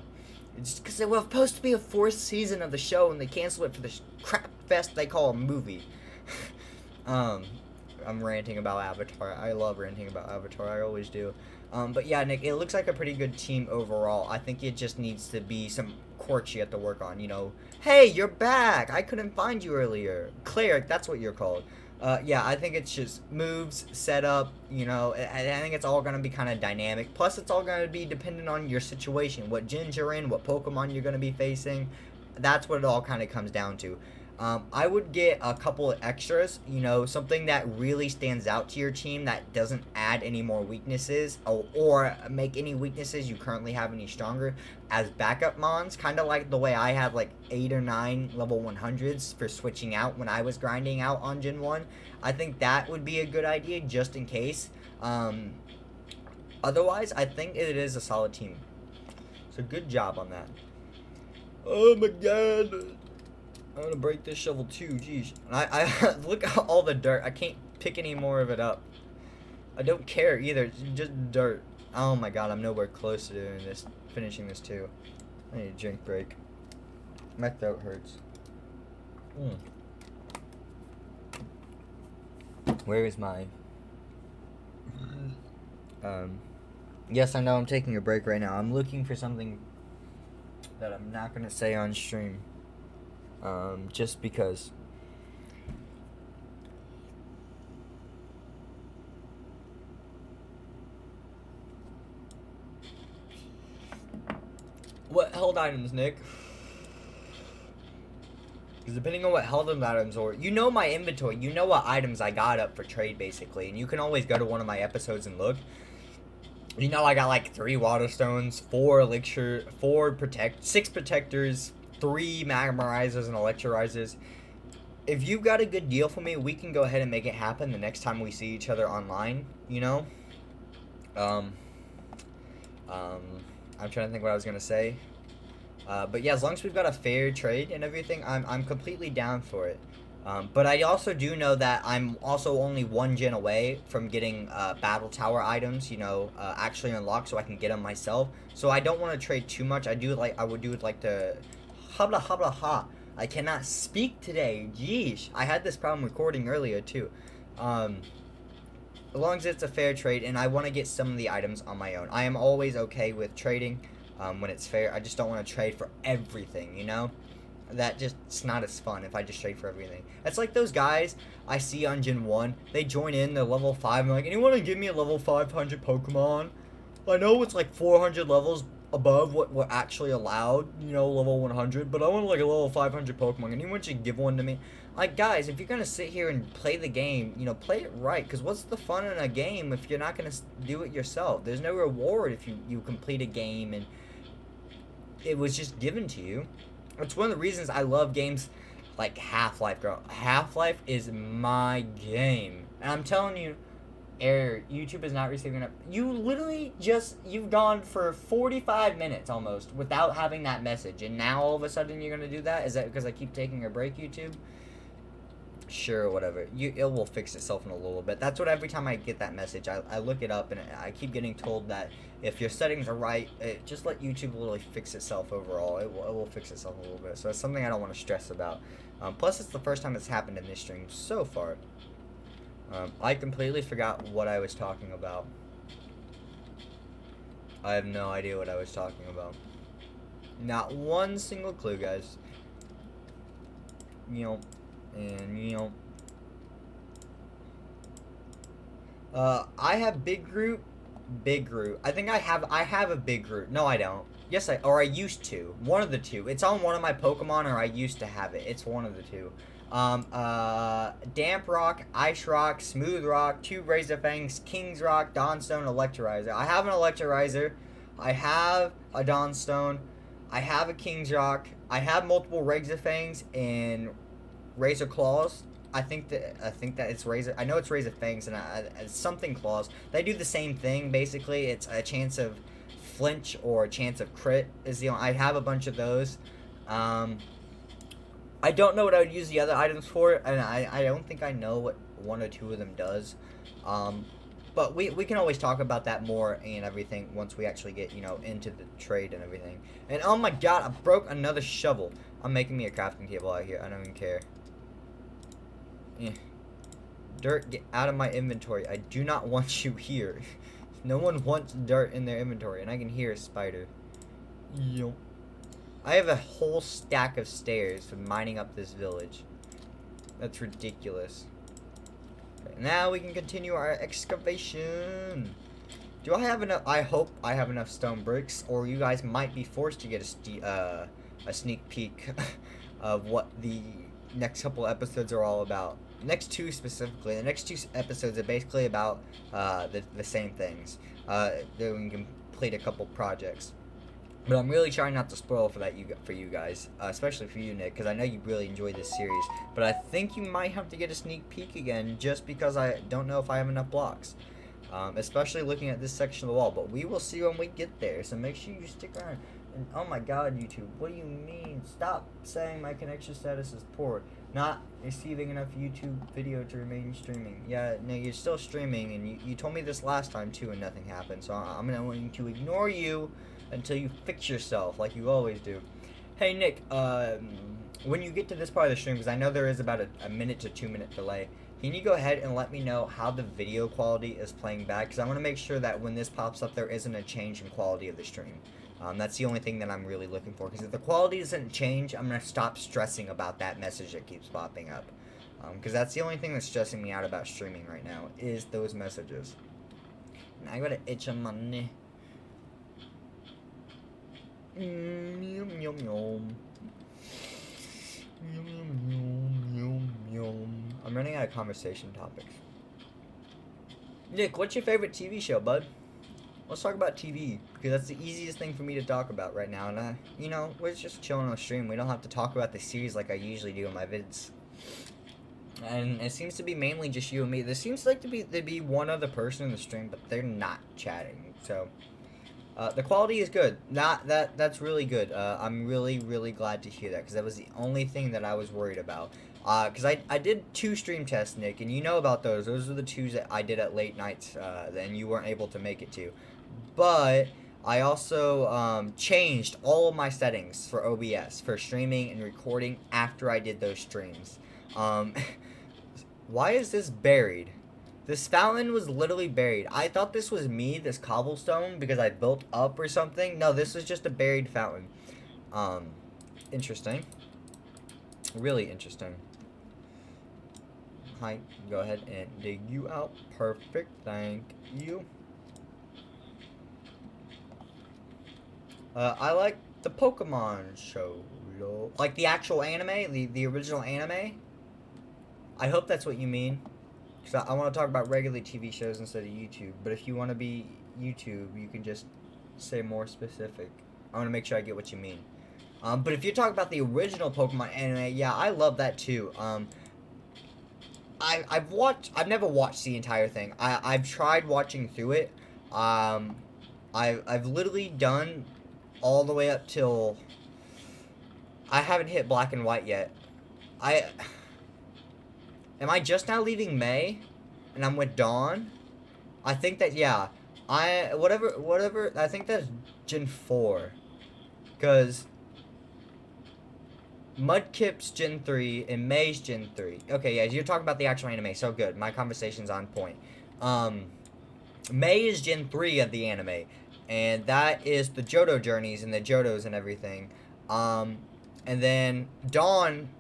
It's because it was supposed to be a 4th season of the show, and they canceled it for this crap fest they call a movie. I'm ranting about Avatar. I love ranting about Avatar. I always do. But yeah, Nick, it looks like a pretty good team overall. I think it just needs to be some quirks you have to work on, you know. Hey, you're back! I couldn't find you earlier. Cleric, that's what you're called. Yeah, I think it's just moves, setup, you know. I think it's all going to be kind of dynamic. Plus, it's all going to be dependent on your situation. What gens you're in, what Pokemon you're going to be facing. That's what it all kind of comes down to. I would get a couple of extras, you know, something that really stands out to your team that doesn't add any more weaknesses or make any weaknesses you currently have any stronger as backup mons, kind of like the way I had like 8 or 9 level 100s for switching out when I was grinding out on Gen 1. I think that would be a good idea just in case. Otherwise, I think it is a solid team. So good job on that. Oh my god. I'm gonna break this shovel too, jeez. I look at all the dirt. I can't pick any more of it up. I don't care either. It's just dirt. Oh my god, I'm nowhere close to doing this, finishing this too. I need a drink break. My throat hurts. Where is my... Yes, I know I'm taking a break right now. I'm looking for something that I'm not gonna say on stream. Just because. What held items, Nick? Because depending on what held items or you know my inventory, you know what items I got up for trade basically, and you can always go to one of my episodes and look. You know I got like 3 water stones, 4 elixir, 6 protectors, 3 magmarizers and electrolyzers. If you've got a good deal for me, we can go ahead and make it happen the next time we see each other online, you know? I'm trying to think what I was gonna say. But yeah, as long as we've got a fair trade and everything, I'm completely down for it. But I also do know that I'm also only one gen away from getting battle tower items, actually unlocked, so I can get them myself. So I don't want to trade too much. I would do it like to, habla habla ha. I cannot speak today. Yeesh. I had this problem recording earlier too. As long as it's a fair trade, and I want to get some of the items on my own. I am always okay with trading when it's fair. I just don't want to trade for everything, That just, it's not as fun if I just trade for everything. It's like those guys I see on Gen 1. They join in, they're level 5, and they're like, anyone want to give me a level 500 Pokemon? I know it's like 400 levels above what we're actually allowed, level 100, but I want like a level 500 Pokemon. Anyone should give one to me. Like, guys, if you're going to sit here and play the game, play it right, because what's the fun in a game if you're not going to do it yourself? There's no reward if you complete a game and it was just given to you. It's one of the reasons I love games like Half-Life, girl. Half-Life is my game. And I'm telling you, error, YouTube is not receiving it. You literally you've gone for 45 minutes almost without having that message. And now all of a sudden you're going to do that? Is that because I keep taking a break, YouTube? Sure, whatever. It will fix itself in a little bit. That's what every time I get that message, I look it up and I keep getting told that if your settings are right, just let YouTube literally fix itself overall. It will fix itself a little bit. So it's something I don't want to stress about. Plus, it's the first time it's happened in this stream so far. I completely forgot what I was talking about. I have no idea what I was talking about. Not one single clue, guys. And I have Big Groot. I think I have a Big Groot. No, I don't. Yes, I used to. One of the two. It's on one of my Pokemon, or I used to have it. It's one of the two. Damp Rock, Ice Rock, Smooth Rock, two Razor Fangs, King's Rock, Dawnstone, Electrolyzer. I have an Electrolyzer. I have a Dawnstone. I have a King's Rock. I have multiple Razor Fangs and Razor Claws. I think that it's Razor. I know it's Razor Fangs and it's something Claws. They do the same thing basically. It's a chance of flinch or a chance of crit. I have a bunch of those. I don't know what I would use the other items for, and I don't think I know what one or two of them does. But we can always talk about that more and everything once we actually get into the trade and everything. And oh my god, I broke another shovel. I'm making me a crafting table out here. I don't even care. Yeah. Dirt, get out of my inventory. I do not want you here. No one wants dirt in their inventory, and I can hear a spider. Yo. I have a whole stack of stairs for mining up this village. That's ridiculous. Okay, now we can continue our excavation. Do I have enough? I hope I have enough stone bricks, or you guys might be forced to get a sneak peek of what the next couple episodes are all about. Next two specifically. The next two episodes are basically about the same things. Then we can complete a couple projects. But I'm really trying not to spoil for you guys, especially for you, Nick, because I know you really enjoyed this series. But I think you might have to get a sneak peek again, just because I don't know if I have enough blocks. Especially looking at this section of the wall. But we will see when we get there, so make sure you stick around. And oh my god, YouTube, what do you mean? Stop saying my connection status is poor. Not receiving enough YouTube video to remain streaming. Yeah, no, you're still streaming, and you told me this last time too, and nothing happened. So I'm going to ignore you until you fix yourself, like you always do. Hey, Nick, when you get to this part of the stream, because I know there is about a minute to 2 minute delay, can you go ahead and let me know how the video quality is playing back? Because I want to make sure that when this pops up, there isn't a change in quality of the stream. That's the only thing that I'm really looking for. Because if the quality doesn't change, I'm going to stop stressing about that message that keeps popping up. Because that's the only thing that's stressing me out about streaming right now, is those messages. And I got an itch on my knee. Yum, yum, yum. Yum, yum, yum, yum. I'm running out of conversation topics. Nick, what's your favorite TV show, bud? Let's talk about TV, because that's the easiest thing for me to talk about right now. And, we're just chilling on the stream. We don't have to talk about the series like I usually do in my vids. And it seems to be mainly just you and me. There seems like to be one other person in the stream, but they're not chatting. So, the quality is good. That's really good. I'm really, really glad to hear that, because that was the only thing that I was worried about. Because I did 2 stream tests, Nick, and you know about those. Those are the 2s that I did at late nights, and you weren't able to make it to. But I also changed all of my settings for OBS, for streaming and recording after I did those streams. Why is this buried? This fountain was literally buried. I thought this was me, this cobblestone, because I built up or something. No, this was just a buried fountain. Interesting. Really interesting. Hi, go ahead and dig you out. Perfect, thank you. I like the Pokemon show, like the actual anime, the original anime. I hope that's what you mean, because I want to talk about regular TV shows instead of YouTube. But if you want to be YouTube, you can just say more specific. I want to make sure I get what you mean. But if you're talking about the original Pokemon anime, yeah, I love that too. I've never watched the entire thing. I've tried watching through it. I've literally done all the way up till I haven't hit Black and White yet. Am I just now leaving May, and I'm with Dawn? I think that, yeah. Whatever. I think that's Gen 4, cause Mudkip's Gen 3 and May's Gen 3. Okay, yeah, you're talking about the actual anime, so good. My conversation's on point. May is Gen 3 of the anime, and that is the Johto journeys and the Johtos and everything. And then Dawn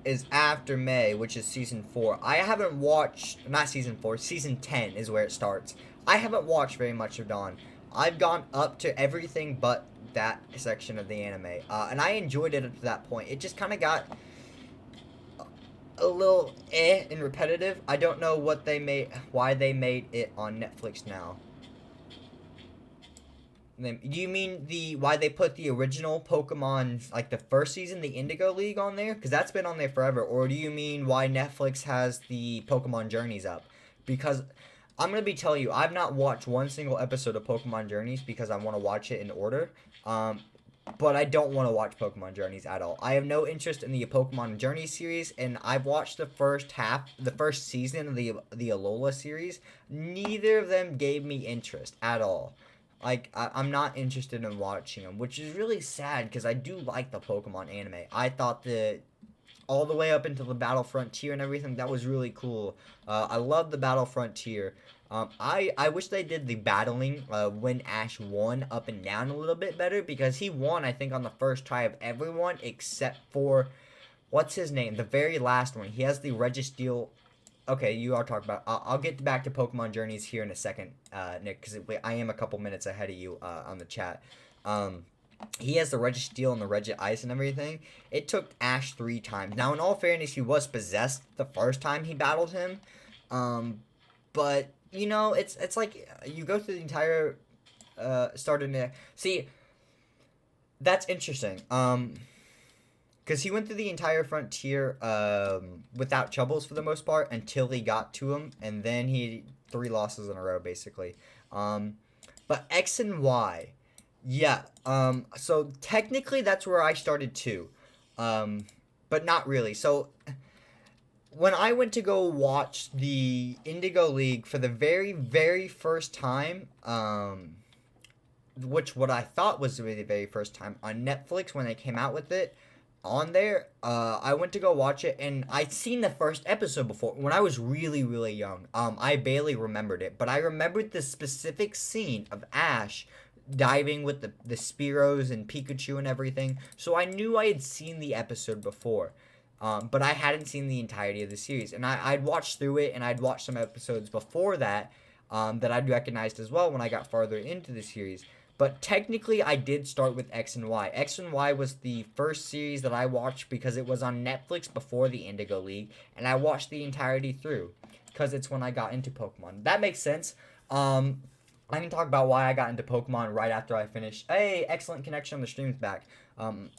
is after May, which is season 4. I haven't watched, not season 4, season 10 is where it starts. I haven't watched very much of Dawn. I've gone up to everything but that section of the anime, and I enjoyed it up to that point. It just kind of got a little and repetitive. I don't know why they made it on Netflix now. Do you mean why they put the original Pokemon, like the first season, the Indigo League, on there? Because that's been on there forever. Or do you mean why Netflix has the Pokemon Journeys up? Because I'm going to be telling you, I've not watched one single episode of Pokemon Journeys because I want to watch it in order. But I don't want to watch Pokemon Journeys at all. I have no interest in the Pokemon Journeys series, and I've watched the first season of the Alola series. Neither of them gave me interest at all. Like, I'm not interested in watching them, which is really sad because I do like the Pokemon anime. I thought that all the way up into the Battle Frontier and everything, that was really cool. I love the Battle Frontier. I wish they did the battling when Ash won up and down a little bit better, because he won, I think, on the first try of everyone except for, what's his name? The very last one. He has the Registeel. Okay, you are talking about. I'll get back to Pokemon Journeys here in a second, Nick, because I am a couple minutes ahead of you on the chat. He has the Registeel and the Regice and everything. It took Ash 3 times. Now, in all fairness, he was possessed the first time he battled him. But, you know, it's like you go through the entire starting to... See, that's interesting. Because he went through the entire frontier without troubles for the most part until he got to him, and then he 3 losses in a row, basically. But X and Y, yeah. So technically that's where I started too, but not really. So when I went to go watch the Indigo League for the very, very first time, which what I thought was really the very first time on Netflix when they came out with it, on there, I went to go watch it, and I'd seen the first episode before when I was really, really young. I barely remembered it, but I remembered the specific scene of Ash diving with the Spearows and Pikachu and everything, so I knew I had seen the episode before, but I hadn't seen the entirety of the series, and I'd watched through it, and I'd watched some episodes before that, that I'd recognized as well when I got farther into the series. But technically, I did start with X and Y. X and Y was the first series that I watched because it was on Netflix before the Indigo League, and I watched the entirety through because it's when I got into Pokemon. That makes sense. I can talk about why I got into Pokemon right after I finished. Hey, excellent connection on the stream's back.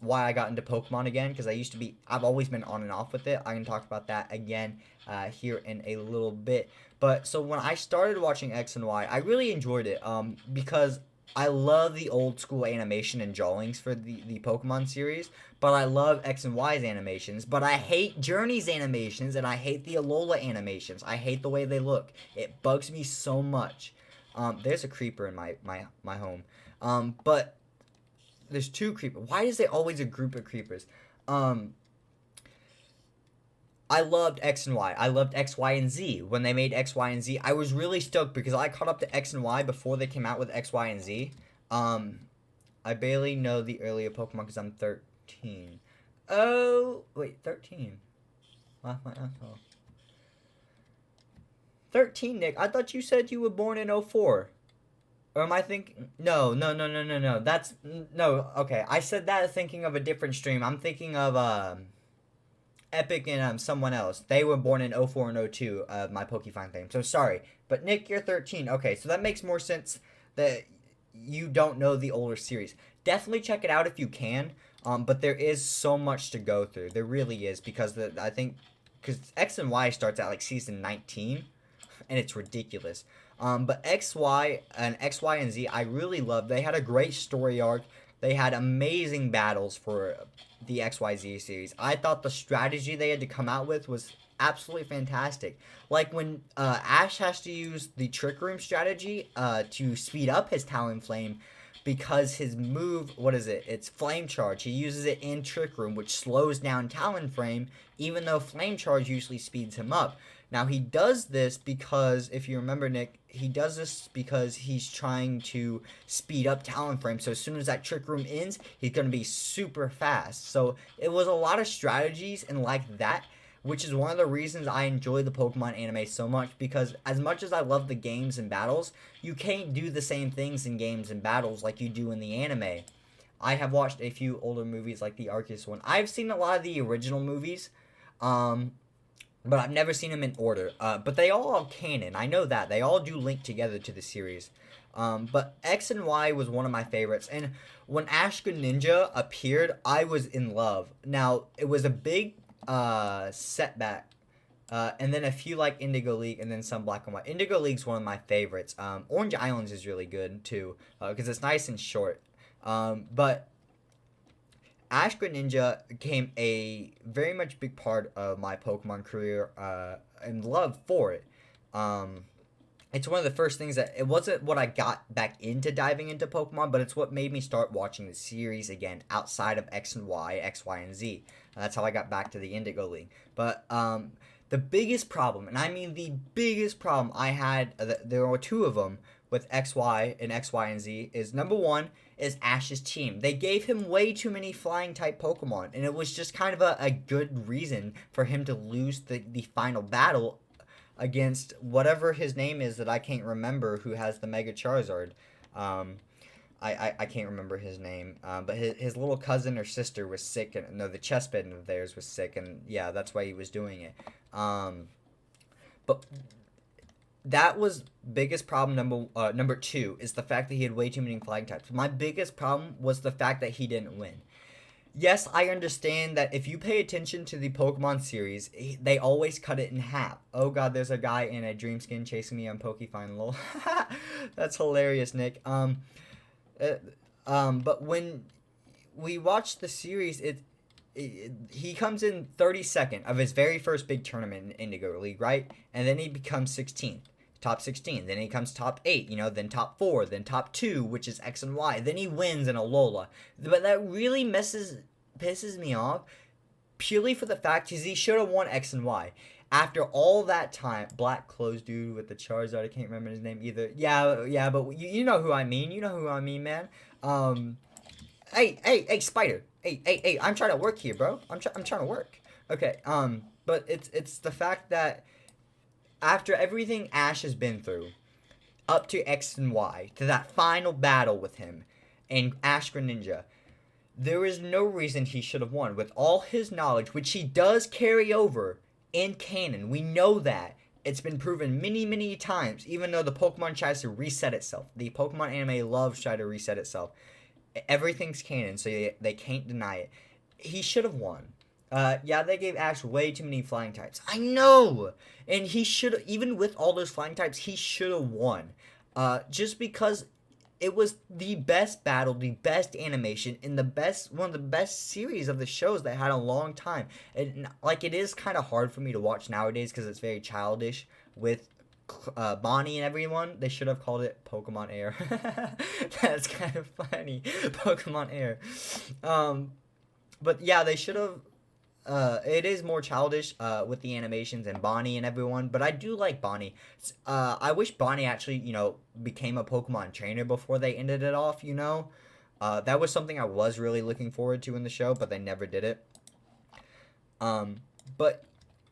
Why I got into Pokemon again, because I've always been on and off with it. I can talk about that again here in a little bit. But so when I started watching X and Y, I really enjoyed it because I love the old school animation and drawings for the Pokemon series, but I love X and Y's animations, but I hate Journey's animations and I hate the Alola animations. I hate the way they look. It bugs me so much. There's a creeper in my home. But there's two creepers. Why is there always a group of creepers? Um, I loved X and Y. I loved X, Y, and Z. When they made X, Y, and Z, I was really stoked because I caught up to X and Y before they came out with X, Y, and Z. Um, I barely know the earlier Pokemon because I'm 13. Oh, wait, 13. Laugh my ass off. 13, Nick. I thought you said you were born in '04. Or am I thinking? No, no, no, no, no, no. That's no. Okay, I said that thinking of a different stream. I'm thinking of Epic and someone else. They were born in '04 and '02. My Pokefine thing. So sorry, but Nick, you're 13. Okay, so that makes more sense that you don't know the older series. Definitely check it out if you can. But there is so much to go through. There really is because I think because X and Y starts at like season 19, and it's ridiculous. But X, Y, and Z, I really loved. They had a great story arc. They had amazing battles for the XYZ series. I thought the strategy they had to come out with was absolutely fantastic. Like when Ash has to use the Trick Room strategy to speed up his Talonflame because his move, what is it? It's Flame Charge. He uses it in Trick Room, which slows down Talonflame, even though Flame Charge usually speeds him up. Now, he does this because, if you remember, Nick, he does this because he's trying to speed up Talonflame. So as soon as that Trick Room ends, he's going to be super fast. So it was a lot of strategies and like that, which is one of the reasons I enjoy the Pokemon anime so much. Because as much as I love the games and battles, you can't do the same things in games and battles like you do in the anime. I have watched a few older movies like the Arceus one. I've seen a lot of the original movies. But I've never seen them in order. But they all are canon. I know that. They all do link together to the series. But X and Y was one of my favorites. And when Ash Greninja appeared, I was in love. Now, it was a big setback. And then a few like Indigo League and then some Black and White. Indigo League's one of my favorites. Orange Islands is really good too. Because it's nice and short. But Ash Greninja became a very much big part of my Pokemon career and love for it. It's one of the first things that it wasn't what I got back into diving into Pokemon, but it's what made me start watching the series again outside of X and Y, X, Y, and Z. And that's how I got back to the Indigo League. But the biggest problem, and I mean the biggest problem I had, there were two of them with XY and X, Y, and Z, is number one is Ash's team. They gave him way too many flying type Pokemon, and it was just kind of a good reason for him to lose the final battle against whatever his name is that I can't remember who has the Mega Charizard. I can't remember his name, but his little cousin or sister was sick, and no, the chestbed of theirs was sick, and yeah, that's why he was doing it. But that was biggest problem number two is the fact that he had way too many flying types. My biggest problem was the fact that he didn't win. Yes, I understand that if you pay attention to the Pokemon series, they always cut it in half. Oh god, there's a guy in a dream skin chasing me on Pokefine, lol. That's hilarious, Nick. But when we watch the series, he comes in 32nd of his very first big tournament in Indigo League, right? And then he becomes 16th. Top 16, then he comes top 8, then top 4, then top 2, which is X and Y, then he wins in Alola. But that really pisses me off, purely for the fact is he should have won X and Y. After all that time, Black Clothes dude with the Charizard, I can't remember his name either. Yeah, but you know who I mean. You know who I mean, man. Hey, Spider. Hey, I'm trying to work here, bro. I'm trying to work. Okay, but it's the fact that after everything Ash has been through, up to X and Y, to that final battle with him and Ash Greninja, there is no reason he should have won. With all his knowledge, which he does carry over in canon, we know that. It's been proven many, many times, even though the Pokemon tries to reset itself. The Pokemon anime loves trying to reset itself. Everything's canon, so they can't deny it. He should have won. Yeah, they gave Ash way too many flying types. I know! And he should, even with all those flying types, he should have won. Just because it was the best battle, the best animation, and one of the best series of the shows that had a long time. And like, it is kind of hard for me to watch nowadays because it's very childish with Bonnie and everyone. They should have called it Pokemon Air. That's kind of funny. Pokemon Air. But yeah, they should have. It is more childish with the animations and Bonnie and everyone, but I do like Bonnie. I wish Bonnie actually, became a Pokemon trainer before they ended it off, That was something I was really looking forward to in the show, but they never did it. But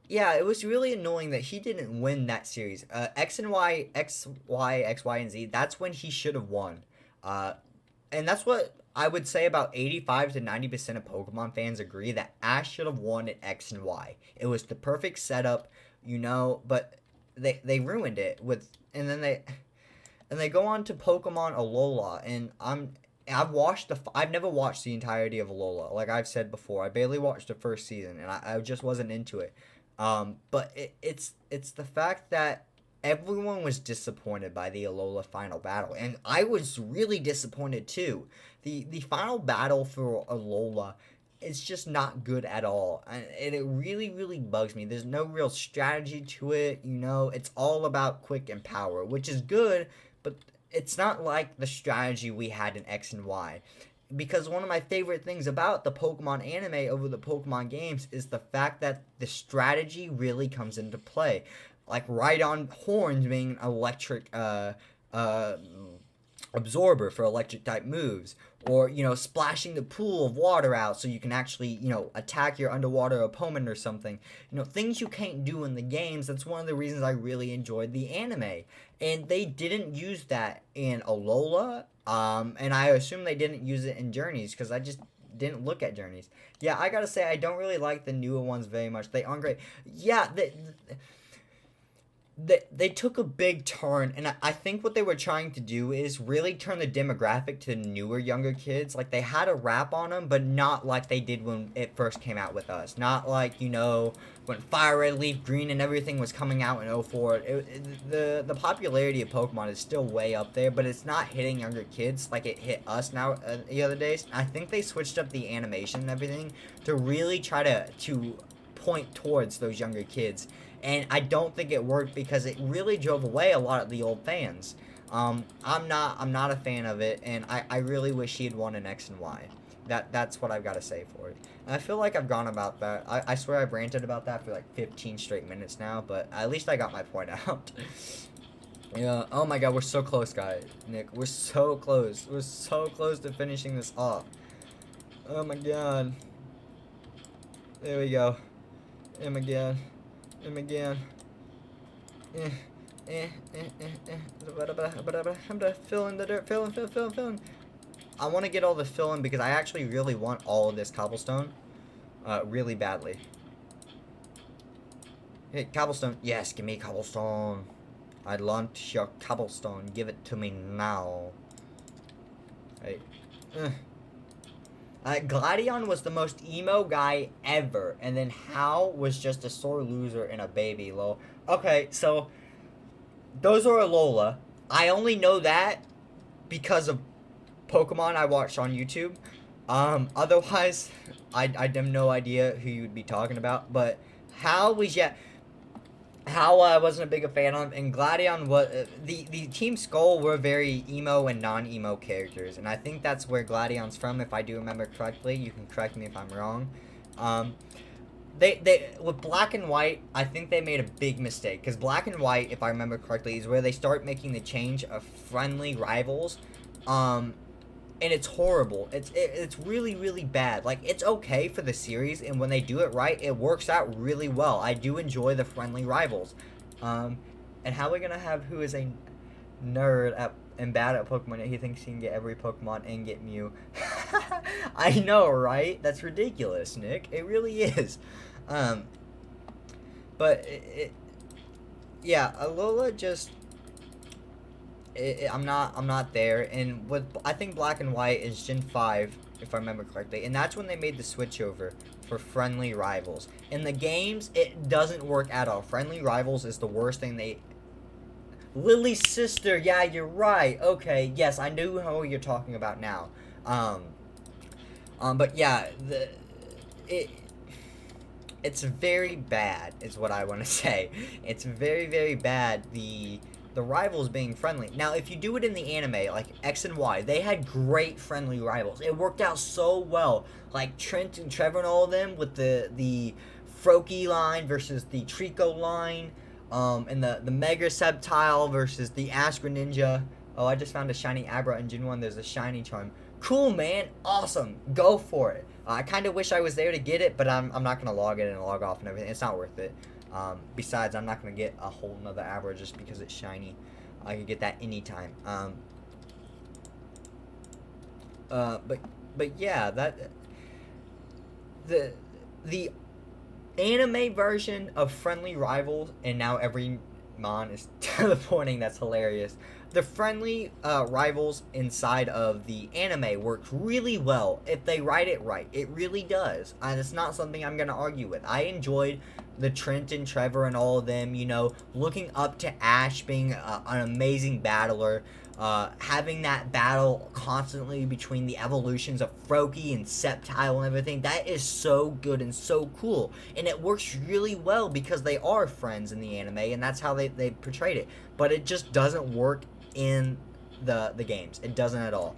yeah, it was really annoying that he didn't win that series. X and Y, X, Y, X, Y, and Z, that's when he should have won. And that's what I would say about 85 to 90% of Pokemon fans agree, that Ash should have won at X and Y. It was the perfect setup, but they ruined it and they go on to Pokemon Alola, and I've never watched the entirety of Alola. Like I've said before, I barely watched the first season, and I just wasn't into it. But it's the fact that everyone was disappointed by the Alola final battle, and I was really disappointed too. The final battle for Alola is just not good at all, and it really, really bugs me. There's no real strategy to it, It's all about quick and power, which is good, but it's not like the strategy we had in X and Y. Because one of my favorite things about the Pokemon anime over the Pokemon games is the fact that the strategy really comes into play. Like Rhydon Horns being an electric absorber for electric type moves, or splashing the pool of water out so you can actually attack your underwater opponent or something. Things you can't do in the games. That's one of the reasons I really enjoyed the anime, and they didn't use that in Alola, and I assume they didn't use it in Journeys because I just didn't look at Journeys. Yeah, I gotta say I don't really like the newer ones very much. They aren't great. Yeah, they took a big turn, and I think what they were trying to do is really turn the demographic to newer, younger kids. Like, they had a rap on them, but not like they did when it first came out with us. Not like, when Fire Red, Leaf Green, and everything was coming out in 04. The popularity of Pokemon is still way up there, but it's not hitting younger kids like it hit us now the other days. I think they switched up the animation and everything to really try to point towards those younger kids. And I don't think it worked because it really drove away a lot of the old fans. I'm not a fan of it, and I really wish he had won an X and Y. That's what I've got to say for it. And I feel like I've gone about that. I swear I've ranted about that for like 15 straight minutes now, but at least I got my point out. Yeah. Oh my God, we're so close, guys. Nick, we're so close. We're so close to finishing this off. Oh my God. There we go. Oh my God. Him again. I'm just filling the dirt. Filling. I want to get all the filling because I actually really want all of this cobblestone. Really badly. Hey, cobblestone. Yes, give me cobblestone. I want your cobblestone. Give it to me now. Hey. Gladion was the most emo guy ever, and then Hal was just a sore loser and a baby, lol. Okay, so those are Alola. I only know that because of Pokemon I watched on YouTube. Otherwise, I have no idea who you would be talking about, but Hal was, Hal I wasn't a big a fan of, and Gladion was the Team Skull were very emo and non-emo characters, and I think that's where Gladion's from, if I do remember correctly. You can correct me if I'm wrong. They with Black and White, I think they made a big mistake, because Black and White, if I remember correctly, is where they start making the change of friendly rivals, and it's horrible. It's really, really bad. Like, it's okay for the series, and when they do it right, it works out really well. I do enjoy the friendly rivals. And how are we gonna have who is a nerd and bad at Pokemon, and he thinks he can get every Pokemon and get Mew? I know, right? That's ridiculous, Nick. It really is. But yeah, Alola just... I'm not there, and I think Black and White is Gen 5, if I remember correctly, and that's when they made the switch over for friendly rivals. In the games, it doesn't work at all. Friendly rivals is the worst thing Lily's sister. Yeah, you're right. Okay, yes, I knew who you're talking about now. But yeah, it it's very bad, is what I want to say. It's very, very bad. The rivals being friendly. Now, if you do it in the anime, like X and Y, they had great friendly rivals. It worked out so well. Like Trent and Trevor and all of them with the Froakie line versus the Trico line, and the Mega Sceptile versus the Ash Greninja. Oh, I just found a shiny Abra in Gen 1. There's a shiny charm. Cool, man. Awesome. Go for it. I kind of wish I was there to get it, but I'm not going to log in and log off and everything. It's not worth it. Besides, I'm not going to get a whole nother Abra just because it's shiny. I can get that anytime. But yeah, that the anime version of Friendly Rivals, and now every mon is teleporting. That's hilarious. The friendly rivals inside of the anime works really well if they write it right. It really does. And it's not something I'm going to argue with. I enjoyed the Trent and Trevor and all of them, you know, looking up to Ash being an amazing battler. Having that battle constantly between the evolutions of Froakie and Sceptile and everything, that is so good and so cool. And it works really well because they are friends in the anime, and that's how they portrayed it. But it just doesn't work in the games. It doesn't at all.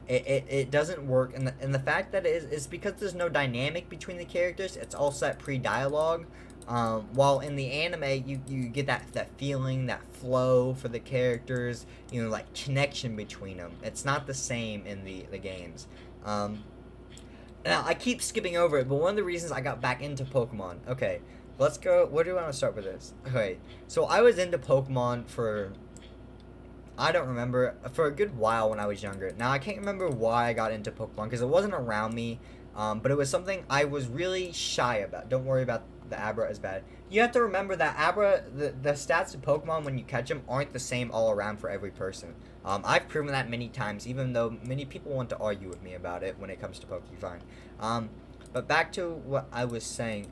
It doesn't work, and the fact that it is because there's no dynamic between the characters. It's all set pre-dialogue. While in the anime, you get that feeling, that flow for the characters, you know, like connection between them. It's not the same in the games. Now, I keep skipping over it, but one of the reasons I got back into Pokemon. Okay, let's go. Where do I want to start with this? Okay, so I was into Pokemon for, I don't remember, for a good while when I was younger. Now, I can't remember why I got into Pokemon, because it wasn't around me, but it was something I was really shy about. Don't worry about the Abra is bad. You have to remember that Abra, the stats of Pokemon when you catch them aren't the same all around for every person. I've proven that many times, even though many people want to argue with me about it when it comes to Pokefine. But back to what I was saying.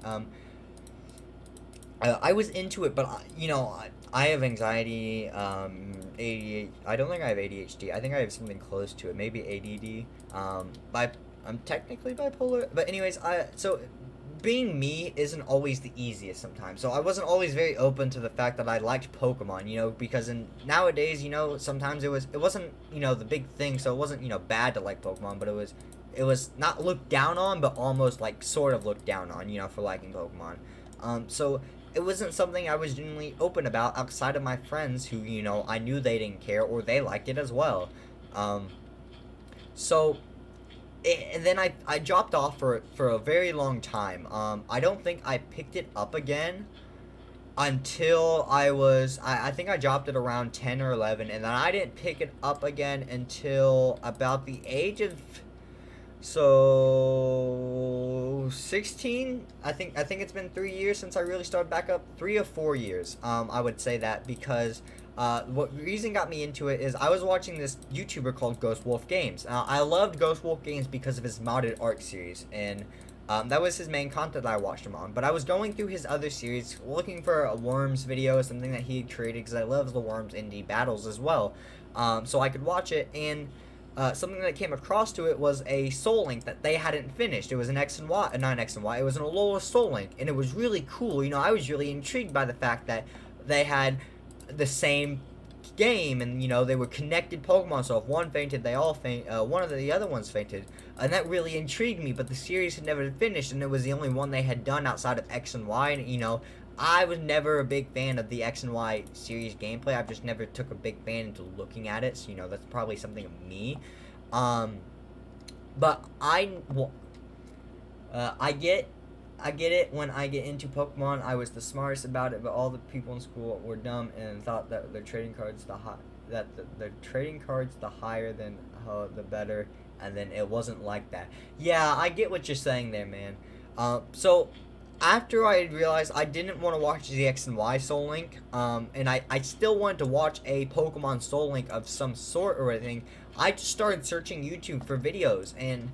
I was into it, but you know, I have anxiety, ADHD. I don't think I have ADHD. I think I have something close to it, maybe ADD. I'm technically bipolar, but anyways, so being me isn't always the easiest sometimes. So I wasn't always very open to the fact that I liked Pokemon, you know, because nowadays, you know, sometimes it wasn't, you know, the big thing, so it wasn't, you know, bad to like Pokemon, but it was not looked down on, but almost like sort of looked down on, you know, for liking Pokemon. So it wasn't something I was genuinely open about outside of my friends who, you know, I knew they didn't care or they liked it as well. And then I dropped off for a very long time. I don't think I picked it up again until I think I dropped it around 10 or 11, and then I didn't pick it up again until about the age of 16. I think it's been 3 years since I really started back up. 3 or 4 years. I would say that because what reason got me into it is I was watching this YouTuber called Ghost Wolf Games. I loved Ghost Wolf Games because of his modded art series, and that was his main content that I watched him on. But I was going through his other series, looking for a Worms video, something that he had created, because I love the Worms indie battles as well, so I could watch it, and something that came across to it was a Soul Link that they hadn't finished. It was an X and Y, not an X and Y, it was an Alola Soul Link, and it was really cool. You know, I was really intrigued by the fact that they had the same game, and you know, they were connected Pokemon, so if one fainted, they all faint. One of the other ones fainted, and that really intrigued me. But the series had never finished, and it was the only one they had done outside of X and Y. And you know, I was never a big fan of the X and Y series gameplay. I just never took a big fan into looking at it. So you know, that's probably something of me. But I get it. When I get into Pokemon, I was the smartest about it, but all the people in school were dumb and thought that their trading cards the trading cards the higher than the better, and then it wasn't like that. Yeah, I get what you're saying there, man. So after I realized I didn't want to watch the X and Y Soul Link, and I still wanted to watch a Pokemon Soul Link of some sort or anything, I just started searching YouTube for videos, and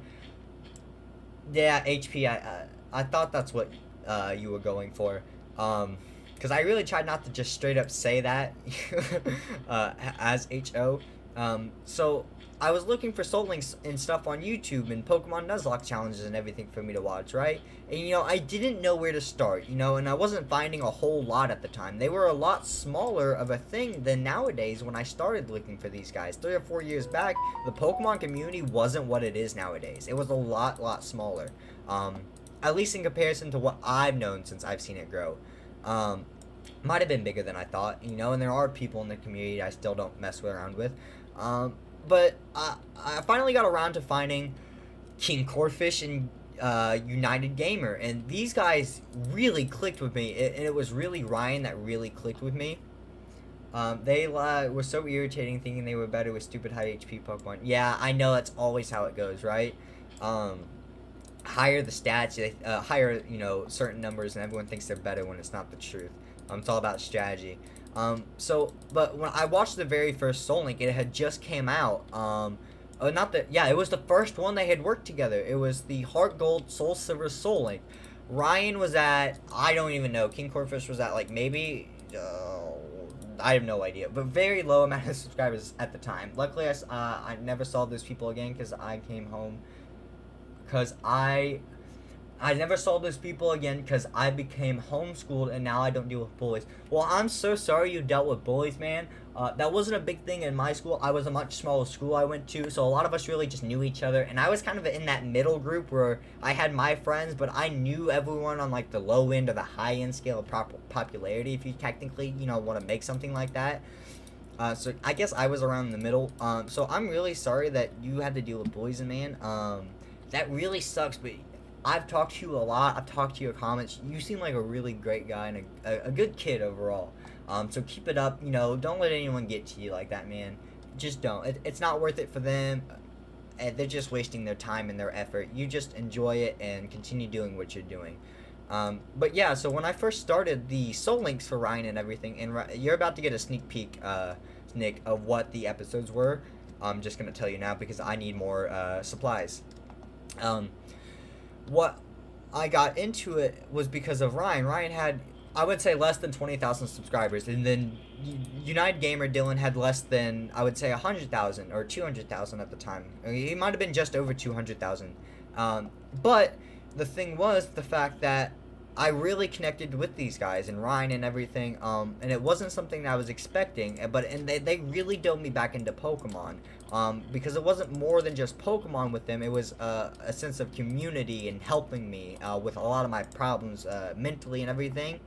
yeah, HP, I thought that's what you were going for. because I really tried not to just straight up say that as HO. So I was looking for Soul Links and stuff on YouTube and Pokemon Nuzlocke challenges and everything for me to watch, right? And I didn't know where to start, and I wasn't finding a whole lot at the time. They were a lot smaller of a thing than nowadays when I started looking for these guys. 3 or 4 years back, the Pokemon community wasn't what it is nowadays. It was a lot smaller. At least in comparison to what I've known since I've seen it grow. Might have been bigger than I thought, and there are people in the community I still don't mess around with. But I finally got around to finding King Corfish and United Gamer, and these guys really clicked with me, and it was really Ryan that really clicked with me. They were so irritating, thinking they were better with stupid high HP Pokemon. Yeah, I know that's always how it goes, right? Higher the stats, higher, certain numbers, and everyone thinks they're better when it's not the truth. It's all about strategy. But when I watched the very first Soul Link, it had just came out. It was the first one they had worked together. It was the Heart Gold Soul Silver Soul Link. Ryan was at, I don't even know, King Corfish was at like maybe, I have no idea, but very low amount of subscribers at the time. Luckily, I never saw those people again because I came home. Because I never saw those people again because I became homeschooled and now I don't deal with bullies. Well, I'm so sorry you dealt with bullies, man. That wasn't a big thing in my school. I was a much smaller school I went to, so a lot of us really just knew each other. And I was kind of in that middle group where I had my friends, but I knew everyone on like the low end or the high end scale of popularity, if you technically, want to make something like that. So I guess I was around in the middle. So I'm really sorry that you had to deal with bullies, man. That really sucks, but I've talked to you a lot. I've talked to your comments. You seem like a really great guy and a good kid overall. So keep it up. Don't let anyone get to you like that, man. Just don't. It's not worth it for them. They're just wasting their time and their effort. You just enjoy it and continue doing what you're doing. But yeah, so when I first started the Soul Links for Ryan and everything, and you're about to get a sneak peek, Nick, of what the episodes were. I'm just going to tell you now because I need more supplies. What I got into it was because of Ryan. Ryan had, I would say, less than 20,000 subscribers, and then United Gamer Dylan had less than, I would say, 100,000 or 200,000 at the time. He might have been just over 200,000. But the thing was the fact that I really connected with these guys and Ryan and everything, and it wasn't something that I was expecting, and they really dove me back into Pokemon, because it wasn't more than just Pokemon with them. It was a sense of community and helping me with a lot of my problems mentally and everything,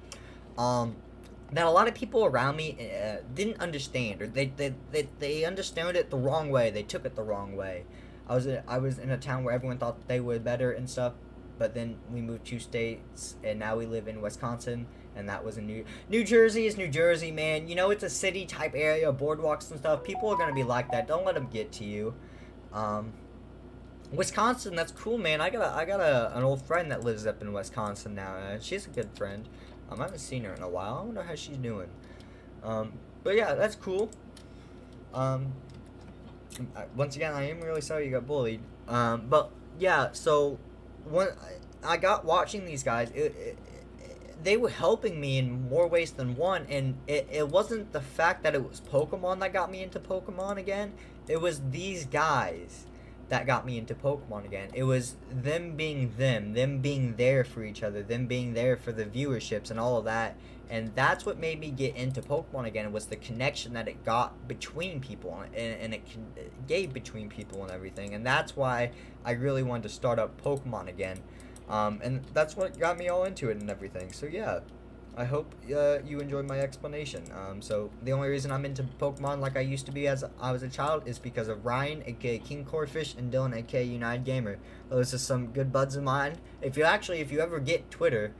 that a lot of people around me didn't understand, or they understood it the wrong way. They took it the wrong way. I was in a town where everyone thought they were better and stuff. But then we moved 2 states, and now we live in Wisconsin, and that was in New Jersey is New Jersey, man. It's a city-type area, boardwalks and stuff. People are going to be like that. Don't let them get to you. Wisconsin, that's cool, man. I got an old friend that lives up in Wisconsin now. She's a good friend. I haven't seen her in a while. I wonder how she's doing. But yeah, that's cool. Once again, I am really sorry you got bullied. But yeah, so when I got watching these guys, they were helping me in more ways than one, and it wasn't the fact that it was Pokemon that got me into Pokemon again. It was these guys that got me into Pokemon again. It was them being them being there for each other, them being there for the viewerships and all of that. And that's what made me get into Pokemon again, was the connection that it got between people, and it gave between people and everything. And that's why I really wanted to start up Pokemon again. And that's what got me all into it and everything. So yeah, I hope you enjoyed my explanation. So the only reason I'm into Pokemon like I used to be as I was a child is because of Ryan, aka King Corfish, and Dylan, aka United Gamer. Those are some good buds of mine. If you ever get Twitter,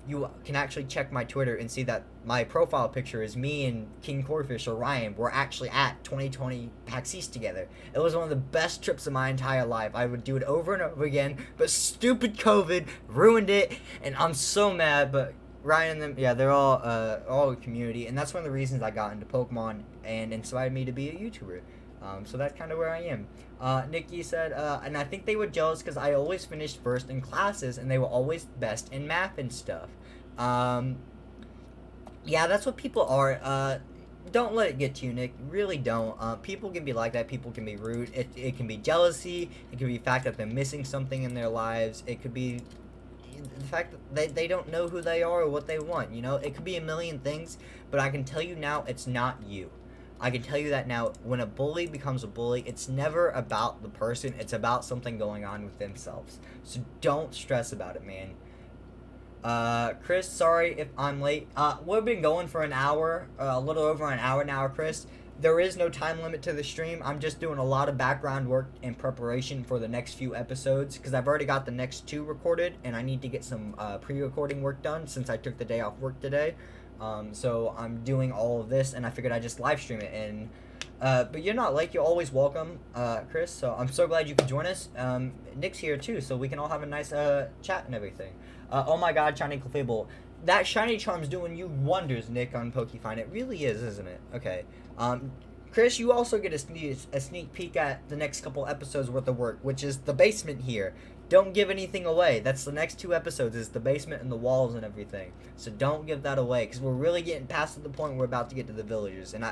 you can actually check my Twitter and see that my profile picture is me and King Corfish or Ryan. We're actually at 2020 PAX East together. It was one of the best trips of my entire life. I would do it over and over again, but stupid COVID ruined it, and I'm so mad. But Ryan and them, yeah, they're all a community, and that's one of the reasons I got into Pokemon and inspired me to be a YouTuber. So that's kind of where I am. Nikki said, and I think they were jealous because I always finished first in classes, and they were always best in math and stuff. Yeah, that's what people are. Don't let it get to you, Nick. Really don't. People can be like that. People can be rude. It can be jealousy. It can be the fact that they're missing something in their lives. It could be the fact that they don't know who they are or what they want. You know, it could be a million things. But I can tell you now, it's not you. I can tell you that now. When a bully becomes a bully, it's never about the person. It's about something going on with themselves. So don't stress about it, man. Chris, sorry if I'm late. We've been going for an hour, a little over an hour now, Chris. There is no time limit to the stream. I'm just doing a lot of background work in preparation for the next few episodes because I've already got the next two recorded and I need to get some pre-recording work done since I took the day off work today. So I'm doing all of this and I figured I'd just live stream it. And but you're not late. You're always welcome, Chris. So I'm so glad you could join us. Nick's here too, so we can all have a nice chat and everything. Oh my God, Shiny Clefable. That Shiny Charm's doing you wonders, Nick, on Pokefind. It really is, isn't it? Okay. Chris, you also get a sneak peek at the next couple episodes worth of work, which is the basement here. Don't give anything away. That's the next two episodes, is the basement and the walls and everything. So don't give that away, because we're really getting past the point we're about to get to the villagers. And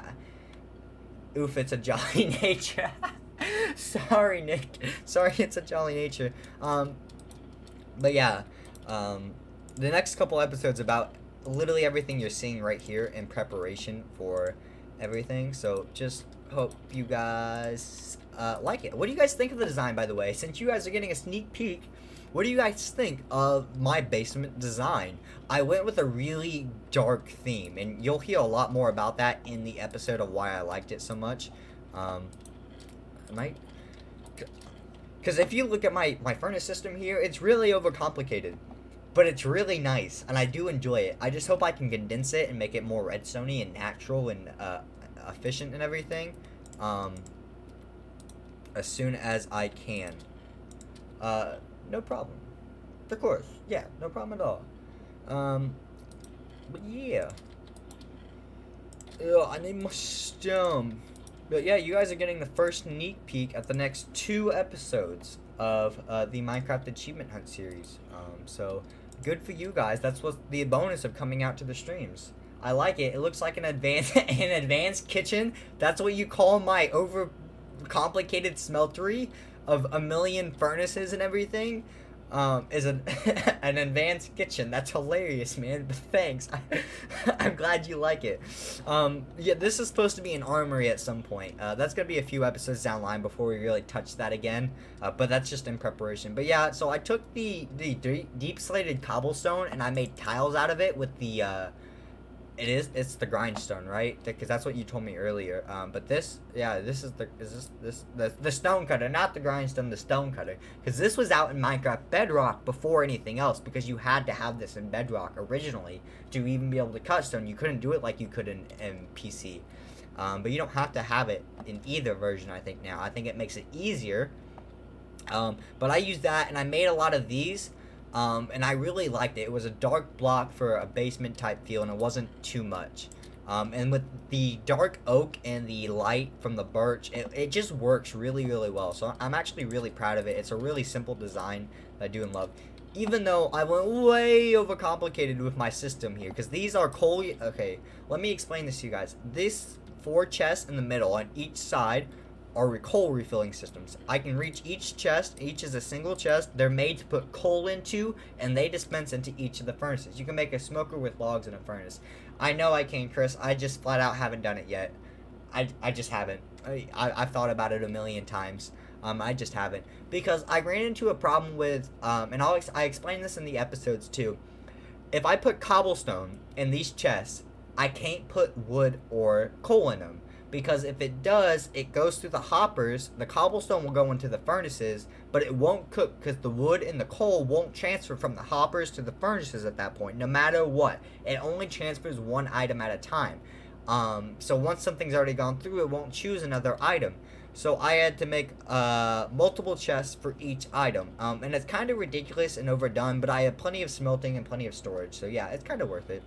oof, it's a Jolly Nature. Sorry, Nick. Sorry, it's a Jolly Nature. But yeah. The next couple episodes about literally everything you're seeing right here in preparation for everything. So just hope you guys like it. What do you guys think of the design, by the way? Since you guys are getting a sneak peek, what do you guys think of my basement design? I went with a really dark theme, and you'll hear a lot more about that in the episode of why I liked it so much. Because if you look at my furnace system here, it's really overcomplicated. But it's really nice, and I do enjoy it. I just hope I can condense it and make it more redstone-y and natural and efficient and everything as soon as I can. No problem. Of course. Yeah, no problem at all. But yeah. Ugh, I need my stone. But yeah, you guys are getting the first sneak peek at the next two episodes of the Minecraft Achievement Hunt series. So good for you guys. That's what's the bonus of coming out to the streams. I like it. It looks like an advanced kitchen. That's what you call my over complicated smeltery of a million furnaces and everything. Is an advanced kitchen. That's hilarious, man. But thanks. I'm glad you like it. Yeah, this is supposed to be an armory at some point. That's gonna be a few episodes down the line before we really touch that again. But that's just in preparation. But yeah, so I took the deep slated cobblestone and I made tiles out of it with the it's the grindstone, right? Because that's what you told me earlier. But this is the stone cutter, not the grindstone, the stone cutter. Because this was out in Minecraft Bedrock before anything else. Because you had to have this in Bedrock originally to even be able to cut stone. You couldn't do it like you could in PC. But you don't have to have it in either version, I think now. I think it makes it easier. But I used that and I made a lot of these. And I really liked it. It was a dark block for a basement type feel, and it wasn't too much. And with the dark oak and the light from the birch, it just works really, really well. So I'm actually really proud of it. It's a really simple design that I do and love. Even though I went way overcomplicated with my system here, because these are coal. Okay, let me explain this to you guys. This 4 chests in the middle on each side are coal refilling systems. I can reach each chest. Each is a single chest. They're made to put coal into, and they dispense into each of the furnaces. You can make a smoker with logs in a furnace. I know I can, Chris. I just flat out haven't done it yet. I just haven't. I've thought about it a million times. I just haven't. Because I ran into a problem with, and I explained this in the episodes too. If I put cobblestone in these chests, I can't put wood or coal in them. Because if it does, it goes through the hoppers, the cobblestone will go into the furnaces, but it won't cook because the wood and the coal won't transfer from the hoppers to the furnaces at that point, no matter what. It only transfers one item at a time. So once something's already gone through, it won't choose another item. So I had to make multiple chests for each item. And it's kind of ridiculous and overdone, but I have plenty of smelting and plenty of storage. So yeah, it's kind of worth it.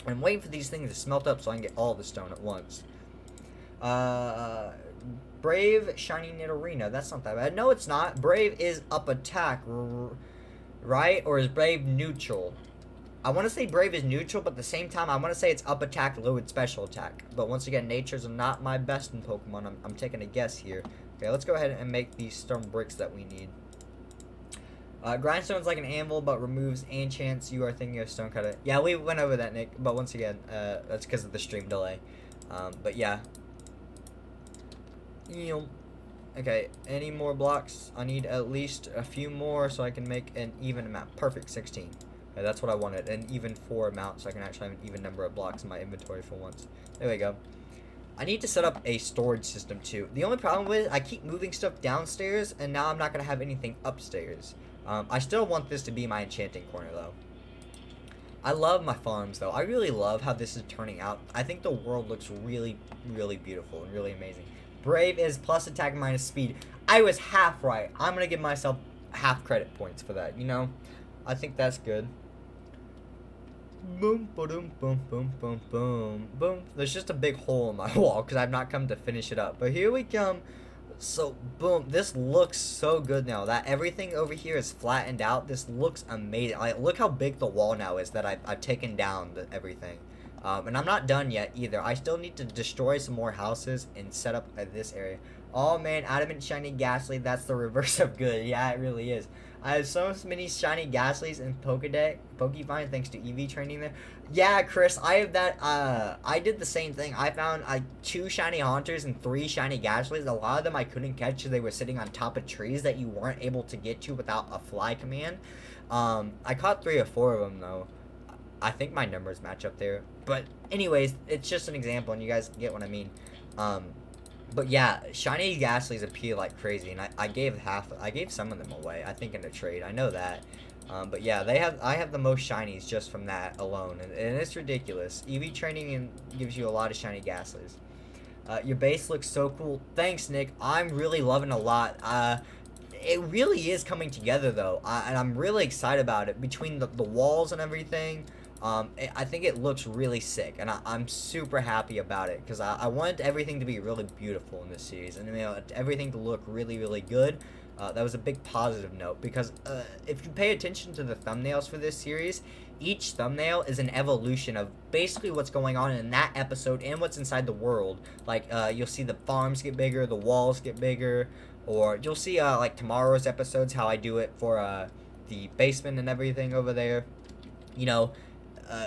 I'm waiting for these things to smelt up so I can get all the stone at once. Brave Shiny Nidorino. That's not that bad. No, it's not. Brave is up attack, right? Or is Brave neutral? I want to say Brave is neutral, but at the same time, I want to say it's up attack, low and special attack. But once again, natures are not my best in Pokemon. I'm taking a guess here. Okay, let's go ahead and make these stone bricks that we need. Grindstone's like an anvil, but removes enchants. You are thinking of Stonecutter. Yeah, we went over that, Nick. But once again, that's because of the stream delay. But yeah. Okay, any more blocks? I need at least a few more so I can make an even amount. Perfect, 16. Okay, that's what I wanted, an even 4 amount so I can actually have an even number of blocks in my inventory for once. There we go. I need to set up a storage system too. The only problem with it, I keep moving stuff downstairs, and now I'm not going to have anything upstairs. I still want this to be my enchanting corner though. I love my farms though. I really love how this is turning out. I think the world looks really, really beautiful and really amazing. Brave is plus attack minus speed. I was half right. I'm going to give myself half credit points for that, you know? I think that's good. Boom, boom, boom, boom, boom, boom, boom. There's just a big hole in my wall because I've not come to finish it up. But here we come. So, boom. This looks so good now. That everything over here is flattened out. This looks amazing. Like, look how big the wall now is that I've taken down everything. And I'm not done yet either. I still need to destroy some more houses and set up this area. Oh man, Adamant Shiny Ghastly, that's the reverse of good. Yeah, it really is. I have so many Shiny Ghastlies in Pokevine thanks to EV training there. Yeah, Chris, I have that. I did the same thing. I found 2 Shiny Haunters and 3 Shiny Ghastlies. A lot of them I couldn't catch because they were sitting on top of trees that you weren't able to get to without a fly command. I caught 3 or 4 of them though. I think my numbers match up there. But anyways, it's just an example and you guys get what I mean. But yeah, Shiny Ghastlies appear like crazy, and I gave some of them away, I think in a trade, I know that. But yeah, I have the most shinies just from that alone, and it's ridiculous. EV training gives you a lot of Shiny Ghastlies. Your base looks so cool. Thanks, Nick. I'm really loving it a lot. It really is coming together though, and I'm really excited about it. Between the walls and everything, I think it looks really sick, and I'm super happy about it because I wanted everything to be really beautiful in this series, and everything to look really, really good. That was a big positive note because if you pay attention to the thumbnails for this series, each thumbnail is an evolution of basically what's going on in that episode and what's inside the world. Like you'll see the farms get bigger, the walls get bigger, or you'll see like tomorrow's episodes how I do it for the basement and everything over there. You know.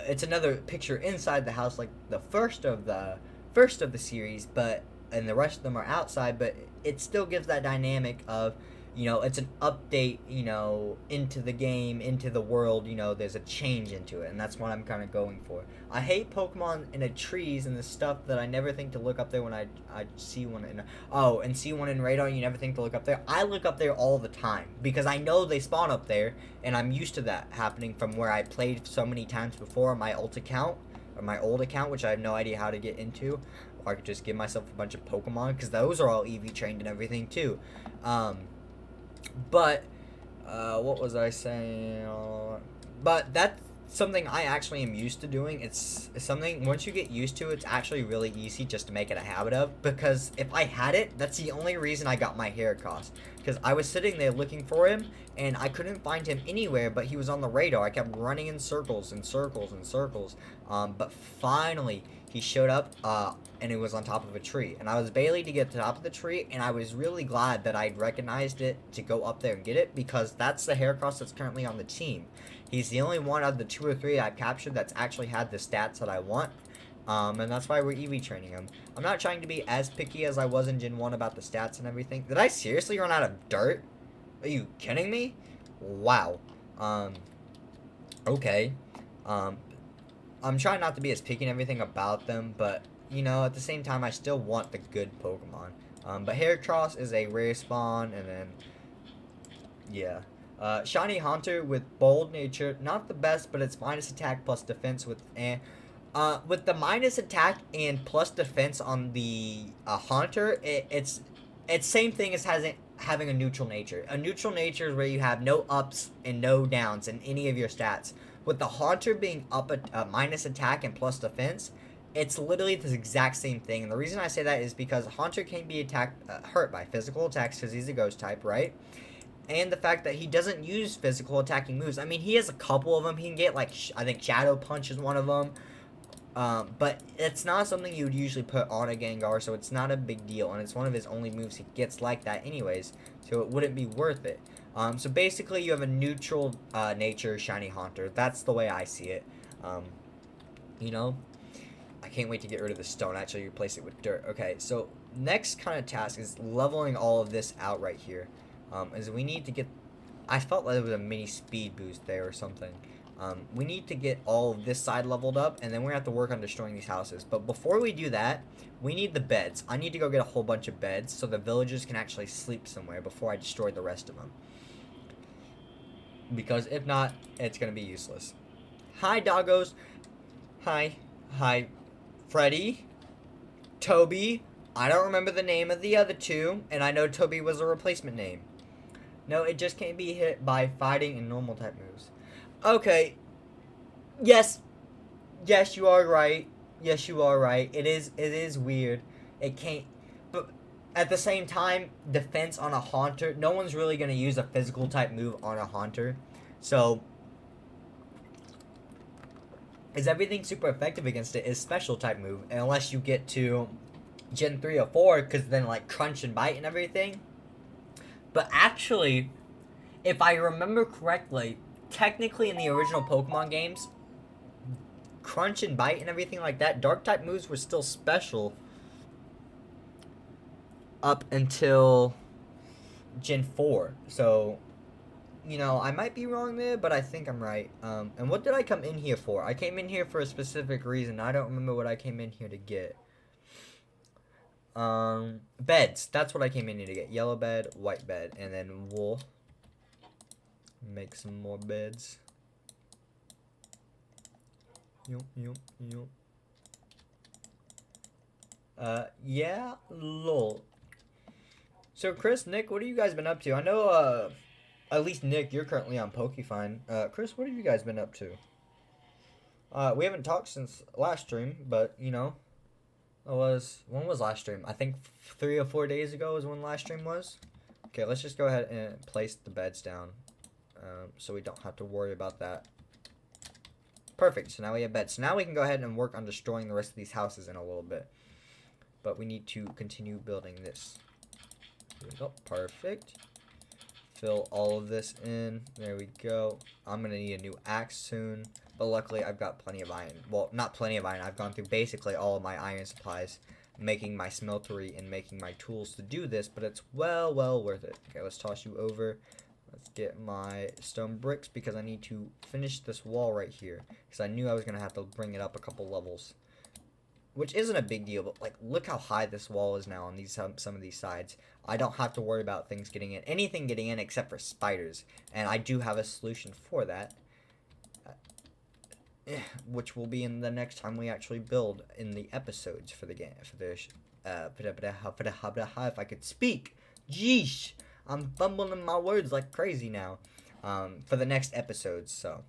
It's another picture inside the house, like the first of the series, and the rest of them are outside. But it still gives that dynamic of, it's an update, into the game, into the world. There's a change into it, and that's what I'm kind of going for. I hate Pokemon in the trees and the stuff that I never think to look up there when I see one see one in radar. You never think to look up there. I look up there all the time because I know they spawn up there, and I'm used to that happening from where I played so many times before on my old account, which I have no idea how to get into. Or I could just give myself a bunch of Pokemon because those are all EV trained and everything too. But what was I saying? But that's something I actually am used to doing. It's something, once you get used to it, it's actually really easy just to make it a habit of. Because if I had it, that's the only reason I got my Heracross. Because I was sitting there looking for him, and I couldn't find him anywhere, but he was on the radar. I kept running in circles and circles and circles. But finally, he showed up, and it was on top of a tree. And I was bailing to get to the top of the tree, and I was really glad that I'd recognized it to go up there and get it, because that's the Heracross that's currently on the team. He's the only one out of the 2 or 3 I've captured that's actually had the stats that I want. And that's why we're EV training him. I'm not trying to be as picky as I was in Gen 1 about the stats and everything. Did I seriously run out of dirt? Are you kidding me? Wow. Okay. I'm trying not to be as picky and everything about them, but, at the same time, I still want the good Pokemon. But Heracross is a rare spawn, and then, yeah. Shiny Haunter with Bold Nature, not the best, but it's minus attack plus defense with the minus attack and plus defense on the Haunter, it's same thing as having a neutral nature. A neutral nature is where you have no ups and no downs in any of your stats. With the Haunter being up minus attack and plus defense, it's literally the exact same thing. And the reason I say that is because Haunter can be hurt by physical attacks because he's a ghost type, right? and the fact that he doesn't use physical attacking moves. I mean, he has a couple of them. He can get, like, I think Shadow Punch is one of them. But it's not something you would usually put on a Gengar, so it's not a big deal. And it's one of his only moves he gets like that anyways, so it wouldn't be worth it. So basically, you have a neutral nature Shiny Haunter. That's the way I see it. You know? I can't wait to get rid of the stone, actually replace it with dirt. Okay, so next kind of task is leveling all of this out right here. Is we need to get, I felt like there was a mini speed boost there or something. We need to get all of this side leveled up, and then we're going to have to work on destroying these houses. But before we do that, we need the beds. I need to go get a whole bunch of beds so the villagers can actually sleep somewhere before I destroy the rest of them. Because if not, it's going to be useless. Hi, doggos. Hi. Hi, Freddy. Toby. I don't remember the name of the other two, and I know Toby was a replacement name. No, it just can't be hit by fighting and normal type moves. Okay. Yes. Yes, you are right. Yes, you are right. It is weird. It can't, but at the same time, defense on a Haunter, no one's really going to use a physical type move on a Haunter. So, is everything super effective against it is special type move, unless you get to Gen 3 or 4, because then, like, Crunch and Bite and everything. But actually, if I remember correctly, technically in the original Pokemon games, Crunch and Bite and everything like that, Dark type moves were still special up until Gen 4. So, you know, I might be wrong there, but I think I'm right. And what did I come in here for? I came in here for a specific reason. I don't remember what I came in here to get. Beds. That's what I came in here to get. Yellow bed, white bed, and then wool. Make some more beds. Yup. Yeah, lol. So, Chris, Nick, what have you guys been up to? I know, at least Nick, you're currently on Pokefine. Chris, what have you guys been up to? We haven't talked since last stream, but, you know, when was last stream? I think 3 or 4 days ago is when last stream was. Okay, let's just go ahead and place the beds down, so we don't have to worry about that. Perfect, so now we have beds. So now we can go ahead and work on destroying the rest of these houses in a little bit. But we need to continue building this. Here we go, perfect. Fill all of this in. There we go. I'm going to need a new axe soon. But luckily, I've got plenty of iron. Well, not plenty of iron. I've gone through basically all of my iron supplies, making my smeltery and making my tools to do this. But it's well worth it. Okay, let's toss you over. Let's get my stone bricks because I need to finish this wall right here. Because I knew I was going to have to bring it up a couple levels. Which isn't a big deal, but like, look how high this wall is now on these some of these sides. I don't have to worry about things getting in, anything getting in except for spiders, and I do have a solution for that, which will be in the next time we actually build in the episodes for the game. If I could speak, jeesh, I'm fumbling my words like crazy now. For the next episodes, so.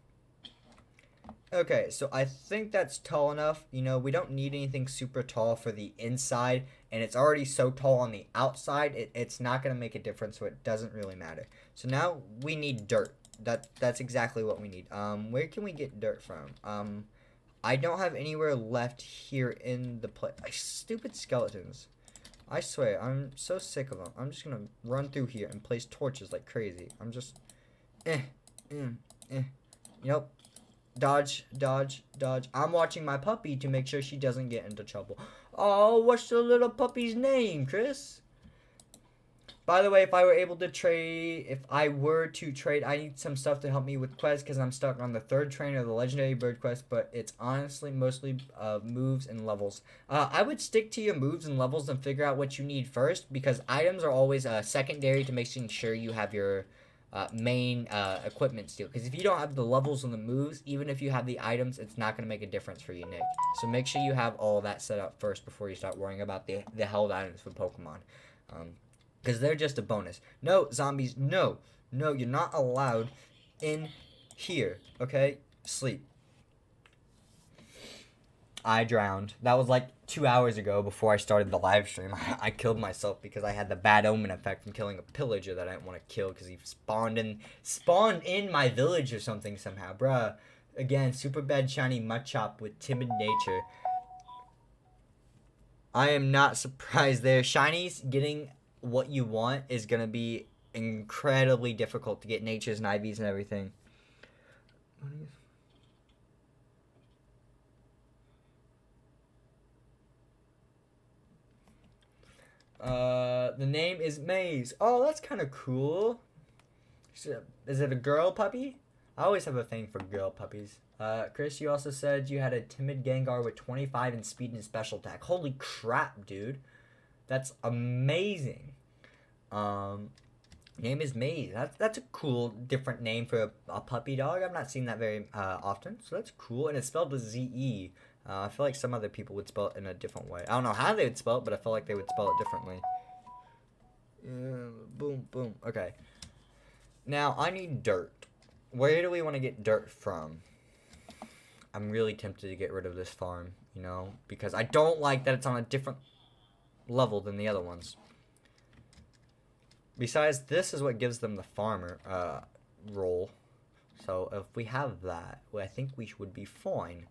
Okay, so I think that's tall enough. You know, we don't need anything super tall for the inside, and it's already so tall on the outside, it's not going to make a difference, so it doesn't really matter. So now we need dirt. That's exactly what we need. Where can we get dirt from? I don't have anywhere left here in the place. Stupid skeletons. I swear, I'm so sick of them. I'm just going to run through here and place torches like crazy. I'm just, Yep. Dodge. I'm watching my puppy to make sure she doesn't get into trouble. Oh, what's the little puppy's name, Chris? By the way, if I were to trade, I need some stuff to help me with quests because I'm stuck on the 3rd trainer of the Legendary Bird quest, but it's honestly mostly moves and levels. I would stick to your moves and levels and figure out what you need first because items are always secondary to making sure you have your main equipment still, because if you don't have the levels and the moves, even if you have the items, it's not going to make a difference for you, Nick. So make sure you have all that set up first before you start worrying about the held items for Pokemon, because they're just a bonus. No, zombies, no, you're not allowed in here. Okay, sleep. I drowned. That was like 2 hours ago before I started the live stream. I killed myself because I had the bad omen effect from killing a pillager that I didn't want to kill because he spawned in my village or something somehow, bruh. Again, super bad shiny Machop with timid nature. I am not surprised there. Shinies getting what you want is gonna be incredibly difficult to get natures and IVs and everything. The name is Maze. Oh, that's kind of cool. Is it a girl puppy? I always have a thing for girl puppies. Chris, you also said you had a timid Gengar with 25 in speed and special attack. Holy crap, dude. That's amazing. Name is Maze. That's a cool, different name for a puppy dog. I've not seen that very often, so that's cool. And it's spelled with Z-E. I feel like some other people would spell it in a different way. I don't know how they would spell it, but I feel like they would spell it differently. Boom, boom. Okay. Now, I need dirt. Where do we want to get dirt from? I'm really tempted to get rid of this farm, you know, because I don't like that it's on a different level than the other ones. Besides, this is what gives them the farmer role. So if we have that, well, I think we would be fine.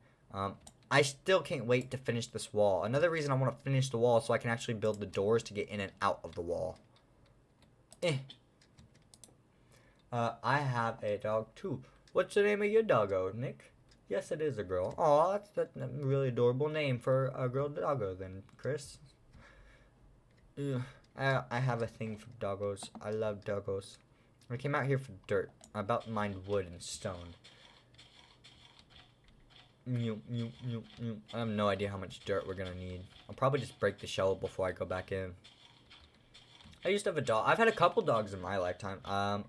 I still can't wait to finish this wall. Another reason I want to finish the wall is so I can actually build the doors to get in and out of the wall. I have a dog too. What's the name of your doggo, Nick? Yes, it is a girl. Aw, that's a really adorable name for a girl doggo then, Chris. I have a thing for doggos. I love doggos. I came out here for dirt. I'm about to mine wood and stone. I have no idea how much dirt we're gonna need. I'll probably just break the shell before I go back in. I used to have a dog. I've had a couple dogs in my lifetime. I'm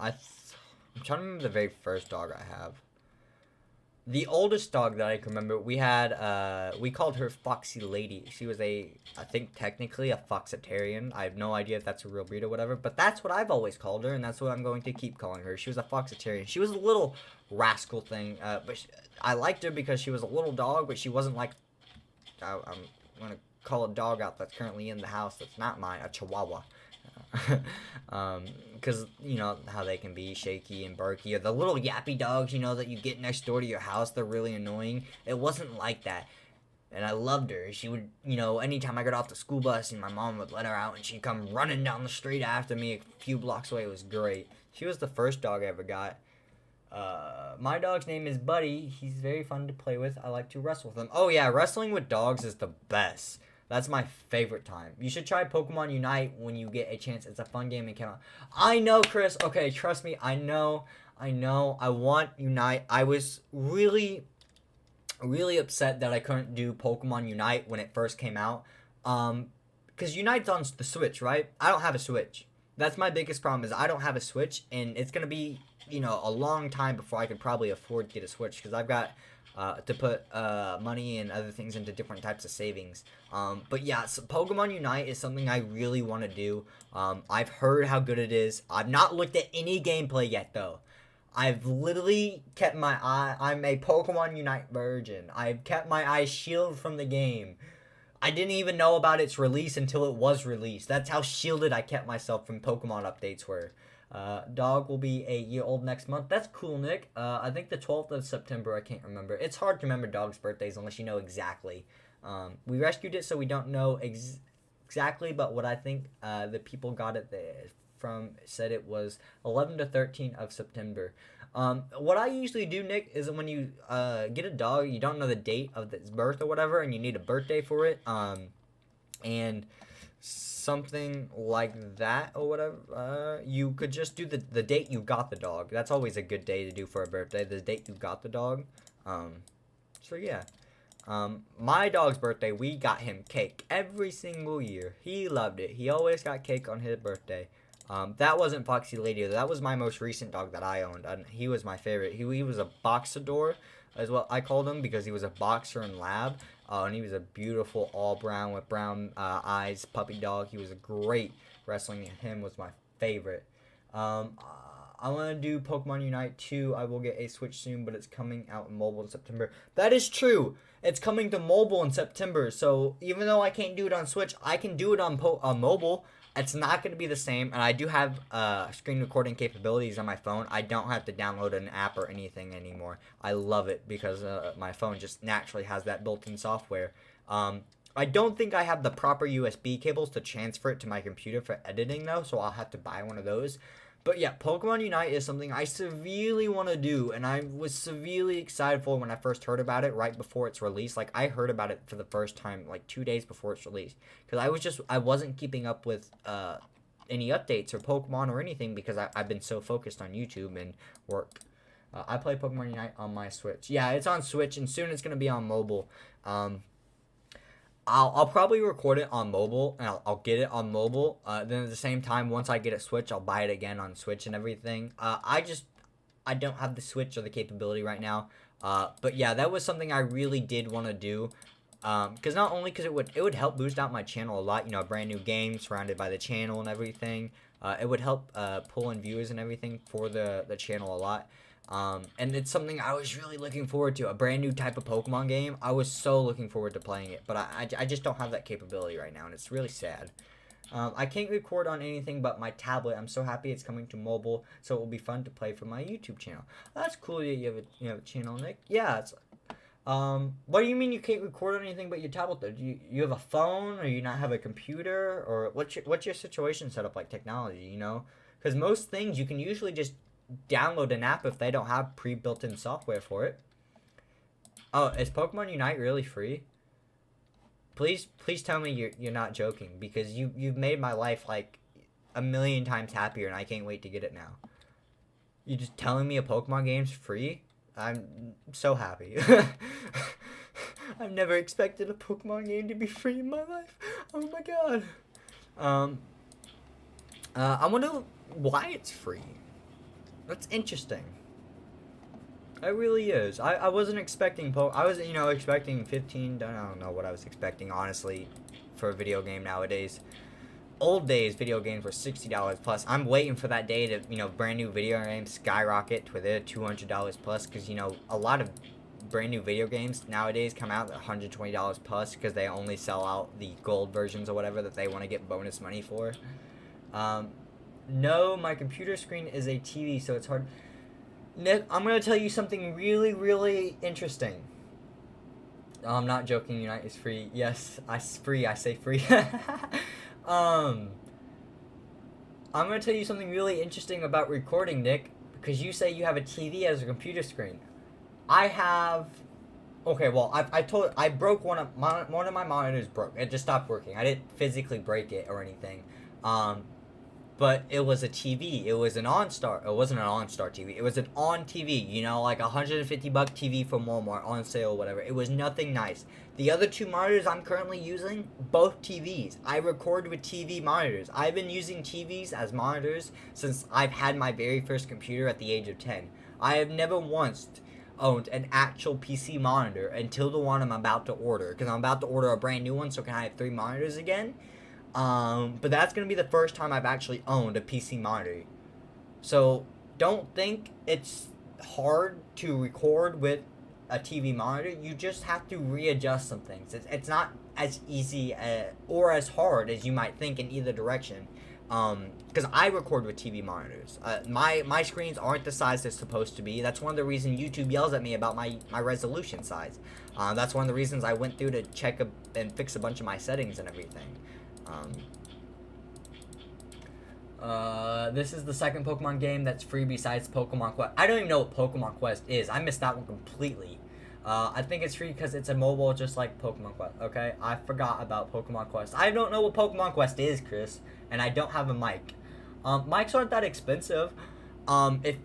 trying to remember the very first dog I have. The oldest dog that I can remember, we called her Foxy Lady. She was I think technically a Foxitarian. I have no idea if that's a real breed or whatever, but that's what I've always called her, and that's what I'm going to keep calling her. She was a Foxitarian. She was a little rascal thing, but I liked her because she was a little dog, but she wasn't like, I'm going to call a dog out that's currently in the house that's not mine, a Chihuahua. Because you know how they can be shaky and barky, or the little yappy dogs, you know, that you get next door to your house. They're really annoying. It wasn't like that, and I loved her. She would, you know, anytime I got off the school bus and my mom would let her out, and she'd come running down the street after me a few blocks away. It was great. She was the first dog I ever got. My dog's name is Buddy. He's very fun to play with. I like to wrestle with him. Oh yeah, wrestling with dogs is the best. That's my favorite time. You should try Pokemon Unite when you get a chance. It's a fun game and cannot. I know, Chris. Okay, trust me. I know. I want Unite. I was really upset that I couldn't do Pokemon Unite when it first came out. Because Unite's on the Switch, right? I don't have a Switch. That's my biggest problem is I don't have a Switch, and it's gonna be, you know, a long time before I could probably afford to get a Switch because I've got to put money and other things into different types of savings. But yeah, so Pokemon Unite is something I really want to do. I've heard how good it is. I've not looked at any gameplay yet, though. I've literally kept my eye. I'm a Pokemon Unite virgin. I've kept my eyes shielded from the game. I didn't even know about its release until it was released. That's how shielded I kept myself from Pokemon updates were. Dog will be a year old next month. That's cool, Nick. I think the 12th of September. I can't remember. It's hard to remember dogs' birthdays unless you know exactly. We rescued it, so we don't know exactly, but what I think the people got it from said it was 11 to 13 of September. What I usually do, Nick, is when you get a dog, you don't know the date of its birth or whatever, and you need a birthday for it. And something like that or whatever, you could just do the date you got the dog. That's always a good day to do for a birthday, the date you got the dog. So yeah, my dog's birthday, we got him cake every single year. He loved it. He always got cake on his birthday. That wasn't Foxy Lady. That was my most recent dog that I owned, and he was my favorite. He was a Boxador, is what I called him, because he was a boxer and lab. And he was a beautiful all brown with brown eyes puppy dog. He was a great wrestling, and him was my favorite. I want to do Pokemon Unite 2. I will get a Switch soon, but it's coming out in mobile in September. That is true. It's coming to mobile in September. So even though I can't do it on Switch, I can do it on mobile. It's not going to be the same. And I do have screen recording capabilities on my phone. I don't have to download an app or anything anymore. I love it because my phone just naturally has that built-in software. I don't think I have the proper USB cables to transfer it to my computer for editing, though, so I'll have to buy one of those. But yeah, Pokemon Unite is something I severely want to do, and I was severely excited for when I first heard about it right before its release. Like, I heard about it for the first time, like, 2 days before its release, because I wasn't keeping up with any updates or Pokemon or anything because I've been so focused on YouTube and work. I play Pokemon Unite on my Switch. Yeah, it's on Switch, and soon it's going to be on mobile. I'll probably record it on mobile, and I'll get it on mobile. Then at the same time, once I get a Switch, I'll buy it again on Switch and everything. I don't have the Switch or the capability right now. But yeah, that was something I really did want to do. Because not only because it would help boost out my channel a lot. You know, a brand new game surrounded by the channel and everything. It would help pull in viewers and everything for the channel a lot. And it's something I was really looking forward to, a brand new type of Pokemon game. I was so looking forward to playing it, but I just don't have that capability right now, and it's really sad. I can't record on anything but my tablet. I'm so happy it's coming to mobile, so it will be fun to play for my YouTube channel. That's cool that you have a channel, Nick. Yeah, it's, what do you mean you can't record on anything but your tablet, though? Do you have a phone, or you not have a computer, or what's your situation set up like technology, you know? Because most things you can usually just download an app if they don't have pre-built-in software for it. Oh, is Pokemon Unite really free? Please tell me you're not joking, because you've made my life like a million times happier, and I can't wait to get it now. You're just telling me a Pokemon game's free? I'm so happy. I've never expected a Pokemon game to be free in my life. Oh my god. I wonder why it's free. That's interesting. It really is. I wasn't expecting I was, expecting 15. I don't know what I was expecting, honestly, for a video game nowadays. Old days, video games were $60 plus. I'm waiting for that day to, brand new video games skyrocket to their $200 plus, because, a lot of brand new video games nowadays come out at $120 plus because they only sell out the gold versions or whatever that they want to get bonus money for. No, my computer screen is a TV, so it's hard. Nick, I'm going to tell you something really, really interesting. I'm not joking, Unite is free. Yes, I say free. I'm going to tell you something really interesting about recording, Nick, because you say you have a TV as a computer screen. I have... Okay, well, I broke one of my monitors broke. It just stopped working. I didn't physically break it or anything. But it was a TV. It was an OnStar. It wasn't an OnStar TV. It was an On TV. Like $150 TV from Walmart on sale or whatever. It was nothing nice. The other two monitors I'm currently using, both TVs. I record with TV monitors. I've been using TVs as monitors since I've had my very first computer at the age of 10. I have never once owned an actual PC monitor until the one I'm about to order. Because I'm about to order a brand new one, so can I have 3 monitors again? But that's going to be the first time I've actually owned a PC monitor. So, don't think it's hard to record with a TV monitor. You just have to readjust some things. It's not as easy or as hard as you might think in either direction. Because I record with TV monitors. My screens aren't the size they're supposed to be. That's one of the reasons YouTube yells at me about my resolution size. That's one of the reasons I went through to check and fix a bunch of my settings and everything. This is the second Pokemon game that's free besides Pokemon Quest. I don't even know what Pokemon Quest is. I missed that one completely. I think it's free because it's a mobile just like Pokemon Quest, okay? I forgot about Pokemon Quest. I don't know what Pokemon Quest is, Chris, and I don't have a mic. Mics aren't that expensive. If,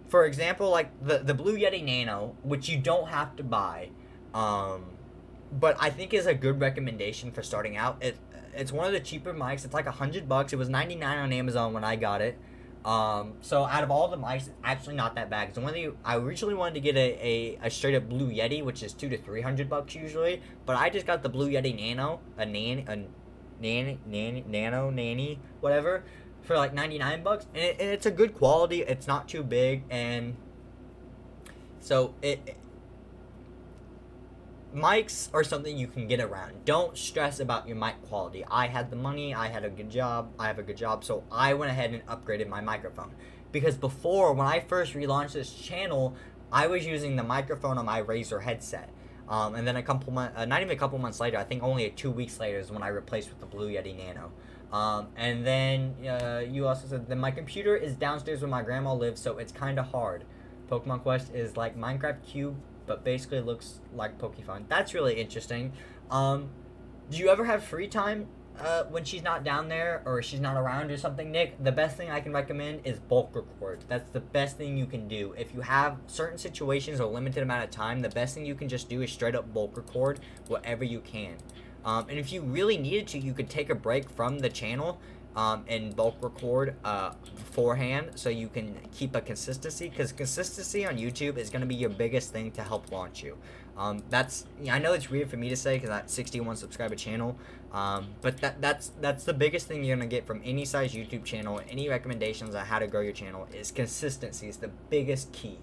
for example, like the Blue Yeti Nano, which you don't have to buy, but I think is a good recommendation for starting out. It's one of the cheaper mics. It's like $100. It was $99 on Amazon when I got it. So out of all the mics, it's actually not that bad. Because I originally wanted to get a straight up Blue Yeti, which is $200 to $300 usually. But I just got the Blue Yeti Nano, Nano, whatever. for like 99 bucks, and it's a good quality. It's not too big, and so mics are something you can get around. Don't stress about your mic quality. I had the money, I had a good job, I have a good job, so I went ahead and upgraded my microphone. Because before, when I first relaunched this channel, I was using the microphone on my Razer headset. And then a couple months, not even a couple months later, I think only 2 weeks later is when I replaced with the Blue Yeti Nano. And then you also said that my computer is downstairs where my grandma lives, so it's kind of hard. Pokemon Quest is like Minecraft Cube, but basically it looks like Pokefun. That's really interesting. Do you ever have free time when she's not down there or she's not around or something, Nick? The best thing I can recommend is bulk record. That's the best thing you can do. If you have certain situations or limited amount of time, the best thing you can just do is straight up bulk record whatever you can. And if you really needed to, you could take a break from the channel and bulk record beforehand so you can keep a consistency, because consistency on YouTube is going to be your biggest thing to help launch you. I know it's weird for me to say because I'm 61 subscriber channel, but that's the biggest thing you're going to get from any size YouTube channel. Any recommendations on how to grow your channel is consistency is the biggest key.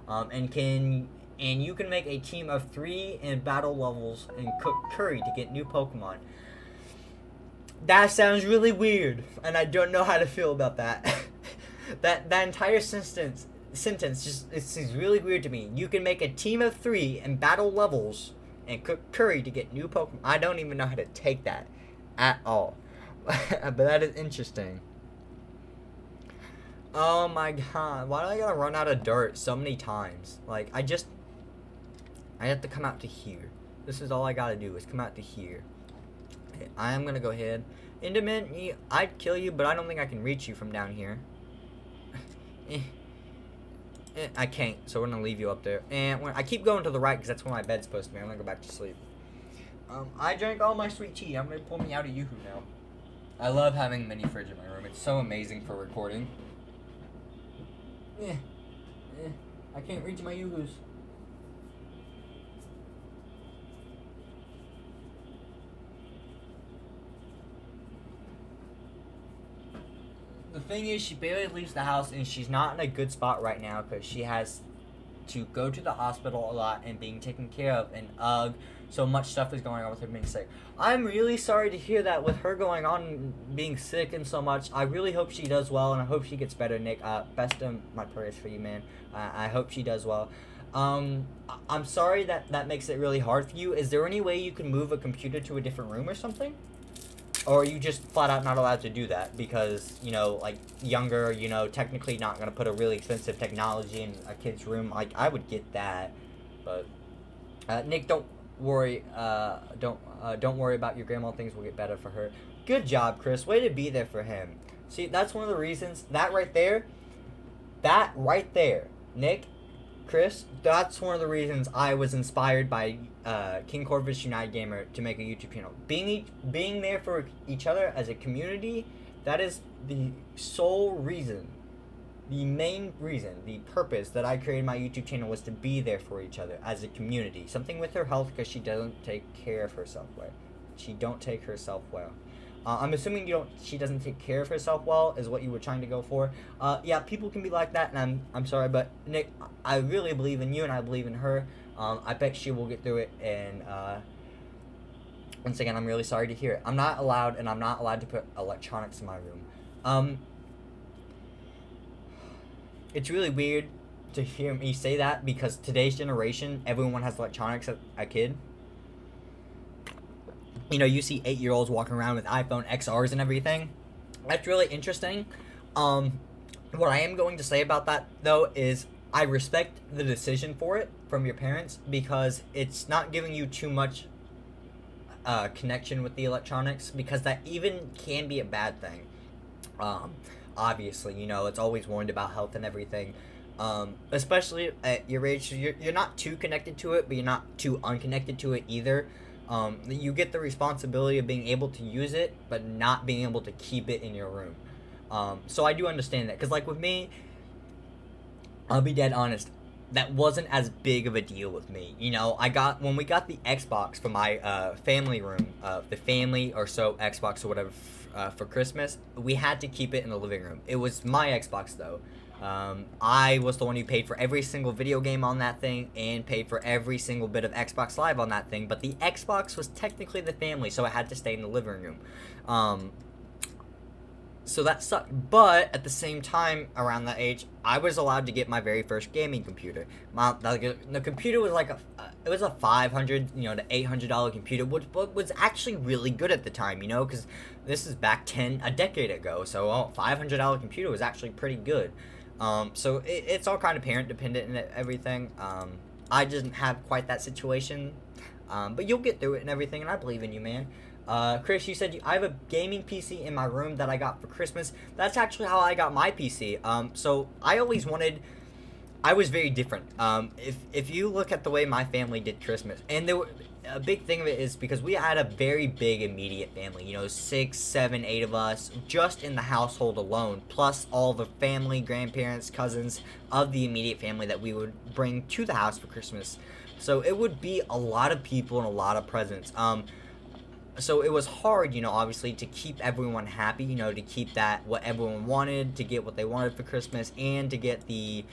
And you can make a team of 3 in battle levels and cook curry to get new Pokemon. That sounds really weird, and I don't know how to feel about that. that entire sentence just it seems really weird to me. You can make a team of 3 in battle levels and cook curry to get new Pokemon. I don't even know how to take that at all. But that is interesting. Oh my god, why do I gotta run out of dirt so many times? Like, I have to come out to here. This is all I gotta do is come out to here. Okay, I am gonna go ahead. Enderman, I'd kill you, but I don't think I can reach you from down here. I can't, so we're gonna leave you up there. And I keep going to the right because that's where my bed's supposed to be. I'm gonna go back to sleep. I drank all my sweet tea. I'm gonna pull me out of Yoo-hoo now. I love having a mini fridge in my room. It's so amazing for recording. I can't reach my Yoo-hoos. The thing is, she barely leaves the house, and she's not in a good spot right now because she has to go to the hospital a lot and being taken care of, and so much stuff is going on with her being sick. I'm really sorry to hear that with her going on and being sick and so much. I really hope she does well, and I hope she gets better, Nick. Best of my prayers for you, man. I hope she does well. I'm sorry that makes it really hard for you. Is there any way you can move a computer to a different room or something? Or are you just flat out not allowed to do that because, you know, like, younger, you know, technically not going to put a really expensive technology in a kid's room? Like, I would get that, but, Nick, don't worry, don't worry about your grandma. Things will get better for her. Good job, Chris. Way to be there for him. See, that's one of the reasons, that right there, Nick, Chris, that's one of the reasons I was inspired by King Corvus United Gamer to make a YouTube channel. Being there for each other as a community, that is the sole reason, the main reason, the purpose that I created my YouTube channel was to be there for each other as a community. Something with her health because she doesn't take care of herself well. She don't take herself well. I'm assuming she doesn't take care of herself well, is what you were trying to go for. Yeah, people can be like that, and I'm sorry, but Nick, I really believe in you, and I believe in her. I bet she will get through it, and once again, I'm really sorry to hear it. I'm not allowed to put electronics in my room. It's really weird to hear me say that, because today's generation, everyone has electronics as a kid. You know, you see 8-year-olds walking around with iPhone XRs and everything. That's really interesting. What I am going to say about that, though, is I respect the decision for it from your parents, because it's not giving you too much connection with the electronics, because that even can be a bad thing. Obviously, you know, it's always warned about health and everything. Especially at your age, you're not too connected to it, but you're not too unconnected to it either. You get the responsibility of being able to use it, but not being able to keep it in your room. So I do understand that. Because, like, with me, I'll be dead honest. that wasn't as big of a deal with me. You know, when we got the Xbox for my family room, the family or so Xbox or whatever for Christmas, we had to keep it in the living room. It was my Xbox though. I was the one who paid for every single video game on that thing and paid for every single bit of Xbox Live on that thing, but the Xbox was technically the family, so it had to stay in the living room. So that sucked, but at the same time, around that age, I was allowed to get my very first gaming computer. The computer was like it was a $500, to $800 computer, which was actually really good at the time, because this is back a decade ago. So $500 computer was actually pretty good. So it's all kind of parent dependent and everything. I didn't have quite that situation, but you'll get through it and everything, and I believe in you, man. Chris, you said I have a gaming PC in my room that I got for Christmas. That's actually how I got my PC. So I was very different. If you look at the way my family did Christmas, and a big thing of it is because we had a very big immediate family, 6, 7, 8 of us just in the household alone, plus all the family, grandparents, cousins of the immediate family that we would bring to the house for Christmas. So it would be a lot of people and a lot of presents. So it was hard, obviously, to keep everyone happy, to keep that what everyone wanted, to get what they wanted for Christmas, and to get the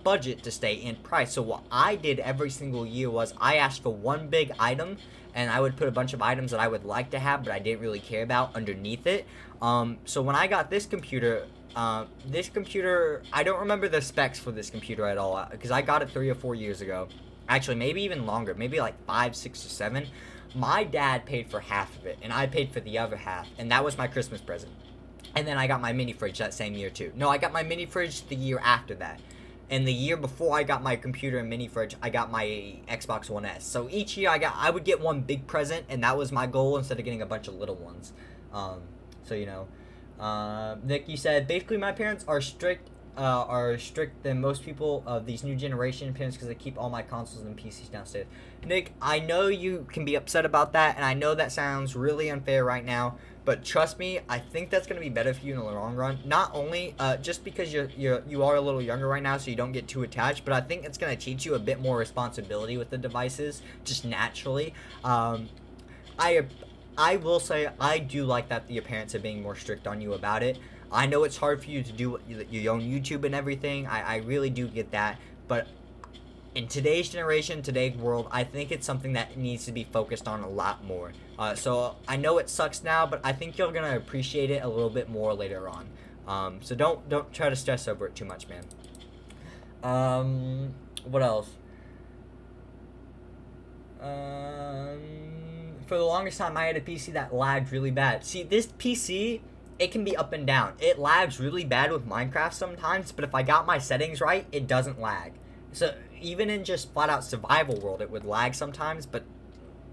budget to stay in price. So what I did every single year was I asked for one big item, and I would put a bunch of items that I would like to have, but I didn't really care about underneath it. So when I got this computer, I don't remember the specs for this computer at all, because I got it 3 or 4 years ago. Actually, maybe even longer, maybe like 5, 6, or 7. My dad paid for half of it, and I paid for the other half, and that was my Christmas present. And then I got my mini fridge that same year too. No, I got my mini fridge the year after that. And the year before I got my computer and mini fridge, I got my Xbox One S. So each year I would get one big present, and that was my goal instead of getting a bunch of little ones. Nick, you said basically my parents are strict than most people of these new generation parents because they keep all my consoles and PCs downstairs. Nick, I know you can be upset about that, and I know that sounds really unfair right now, but trust me, I think that's going to be better for you in the long run. Not only just because you are a little younger right now, so you don't get too attached, but I think it's going to teach you a bit more responsibility with the devices, just naturally. I will say I do like that your parents are being more strict on you about it. I know it's hard for you to do your own YouTube and everything. I really do get that. But in today's generation, today's world, I think it's something that needs to be focused on a lot more. So I know it sucks now, but I think you're going to appreciate it a little bit more later on. So don't try to stress over it too much, man. What else? For the longest time, I had a PC that lagged really bad. See, this PC, it can be up and down. It lags really bad with Minecraft sometimes, but if I got my settings right, it doesn't lag. So even in just flat out survival world, it would lag sometimes, but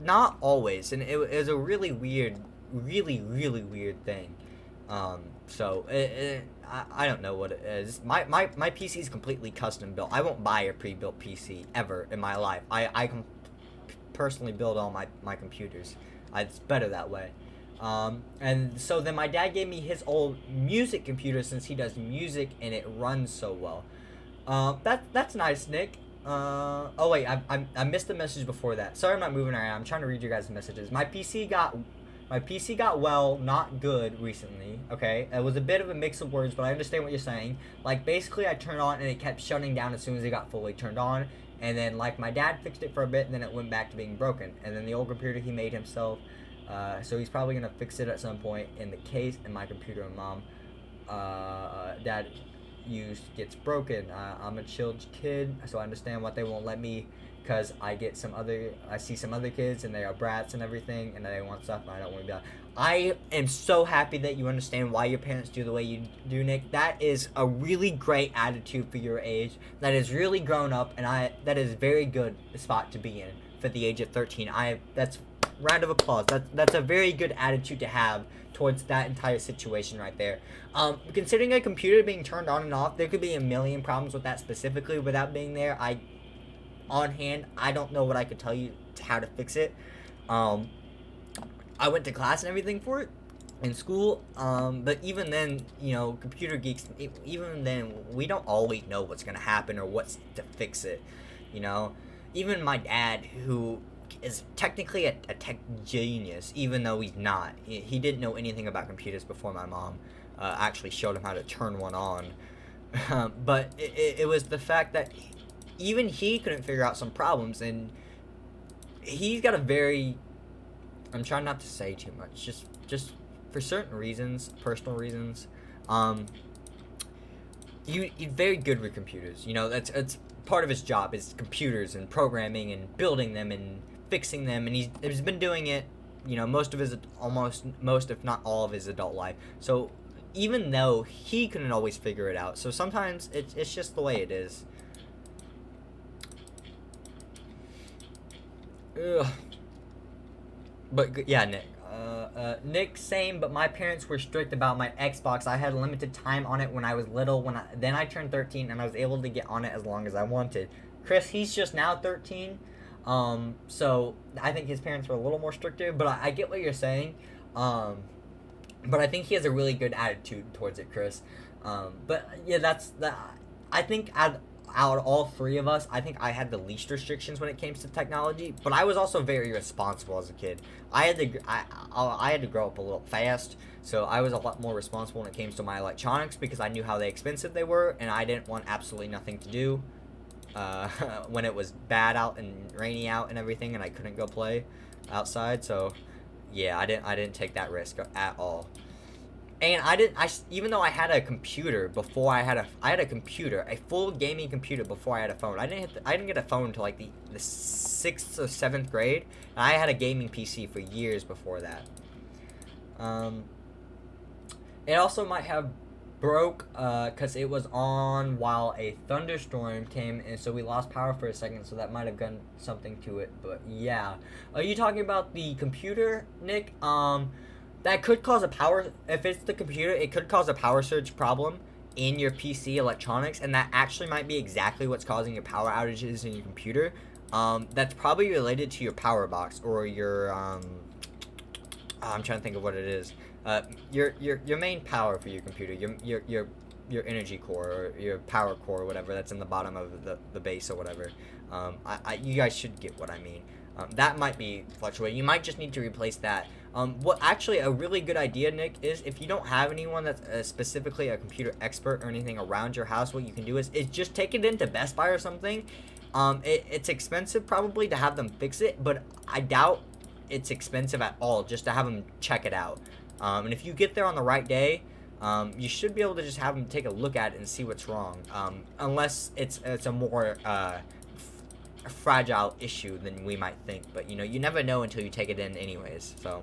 not always. And it was a really weird, really weird thing. I don't know what it is. My PC is completely custom built. I won't buy a pre-built PC ever in my life. I can personally build all my computers. It's better that way. And so then my dad gave me his old music computer since he does music and it runs so well. That's nice, Nick. Oh wait, I missed the message before that. Sorry, I'm not moving around. I'm trying to read your guys' messages. My PC got well, not good recently. Okay, it was a bit of a mix of words, but I understand what you're saying. Like basically, I turned on and it kept shutting down as soon as it got fully turned on. And then like my dad fixed it for a bit, and then it went back to being broken. And then the old computer he made himself. So he's probably gonna fix it at some point in the case, and my computer and mom dad used gets broken. I'm a chilled kid, so I understand why they won't let me, because I see some other kids and they are brats and everything, and they want stuff and I don't want to be like. I am so happy that you understand why your parents do the way you do, Nick. That is a really great attitude for your age. That is really grown up, and that is very good spot to be in for the age of 13. That's round of applause. That's a very good attitude to have towards that entire situation right there. Considering a computer being turned on and off, there could be a million problems with that specifically without being there. On hand, I don't know what I could tell you how to fix it. I went to class and everything for it, in school. But even then, computer geeks, even then, we don't always know what's gonna happen or what's to fix it. You know, even my dad, who is technically a tech genius, even though he's not. He didn't know anything about computers before my mom actually showed him how to turn one on. But it was the fact that even he couldn't figure out some problems, and he's got a very, I'm trying not to say too much, just for certain reasons, personal reasons, he's very good with computers. That's part of his job is computers and programming and building them and fixing them, and he's been doing it, most if not all of his adult life. So even though he couldn't always figure it out, so sometimes it's just the way it is. Ugh. But yeah, Nick. Nick, same, but my parents were strict about my Xbox. I had limited time on it when I was little. Then I turned 13, and I was able to get on it as long as I wanted. Chris, he's just now 13, so I think his parents were a little more stricter. But I get what you're saying. But I think he has a really good attitude towards it, Chris. But yeah, that's that. I think out of all three of us, I think I had the least restrictions when it came to technology, but I was also very responsible as a kid. I had to grow up a little fast, so I was a lot more responsible when it came to my electronics because I knew how expensive they were, and I didn't want absolutely nothing to do when it was bad out and rainy out and everything, and I couldn't go play outside. So yeah, I didn't take that risk at all. And even though I had a computer before I had a full gaming computer before I had a phone. I didn't get a phone until like the 6th or 7th grade, and I had a gaming PC for years before that. It also might have broke because it was on while a thunderstorm came, and so we lost power for a second, so that might have done something to it. But yeah, are you talking about the computer, Nick? That could cause if it's the computer, it could cause a power surge problem in your PC electronics, and that actually might be exactly what's causing your power outages in your computer. That's probably related to your power box or your, I'm trying to think of what it is. Your main power for your computer, your energy core or your power core or whatever that's in the bottom of the base or whatever. You guys should get what I mean. That might be fluctuating. You might just need to replace that. What actually a really good idea, Nick, is if you don't have anyone that's specifically a computer expert or anything around your house, what you can do is just take it into Best Buy or something. It's expensive probably to have them fix it, but I doubt it's expensive at all just to have them check it out. And if you get there on the right day, you should be able to just have them take a look at it and see what's wrong. Unless it's a more fragile issue than we might think, but you never know until you take it in anyways. So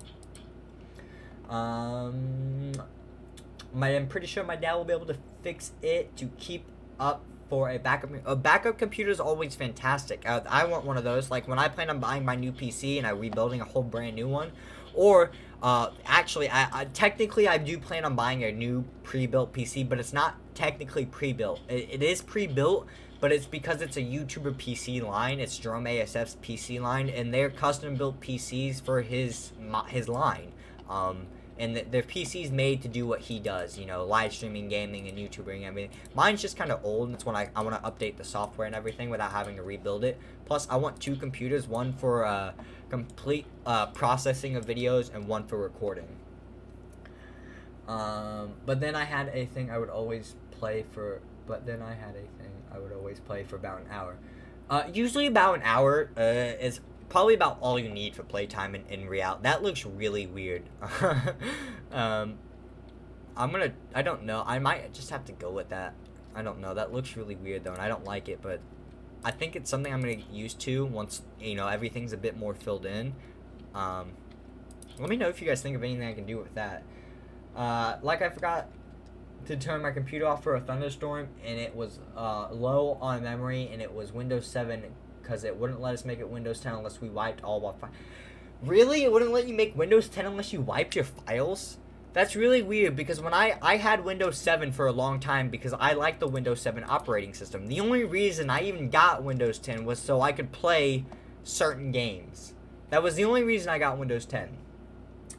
I'm pretty sure my dad will be able to fix it to keep up for a backup. A backup computer is always fantastic. I want one of those, like when I plan on buying my new PC and I'm rebuilding a whole brand new one. Or actually, I technically I do plan on buying a new pre-built PC, but it's not technically pre-built. It is pre-built, but it's because it's a YouTuber PC line. It's Jerome ASF's PC line, and they're custom-built PCs for his line. And their PC's made to do what he does, live streaming, gaming, and YouTubing and everything. Mine's just kind of old, and it's when I want to update the software and everything without having to rebuild it. Plus, I want 2 computers, one for complete processing of videos and one for recording. But then I had a thing I would always play for about an hour. Usually about an hour is probably about all you need for playtime in Real. That looks really weird. I don't know. I might just have to go with that. I don't know. That looks really weird though, and I don't like it, but I think it's something I'm gonna get used to once everything's a bit more filled in. Let me know if you guys think of anything I can do with that. I forgot to turn my computer off for a thunderstorm, and it was low on memory, and it was Windows 7 because it wouldn't let us make it Windows 10 unless we wiped all our files. Really? It wouldn't let you make Windows 10 unless you wiped your files? That's really weird, because when I had Windows 7 for a long time because I liked the Windows 7 operating system. The only reason I even got Windows 10 was so I could play certain games. That was the only reason I got Windows 10.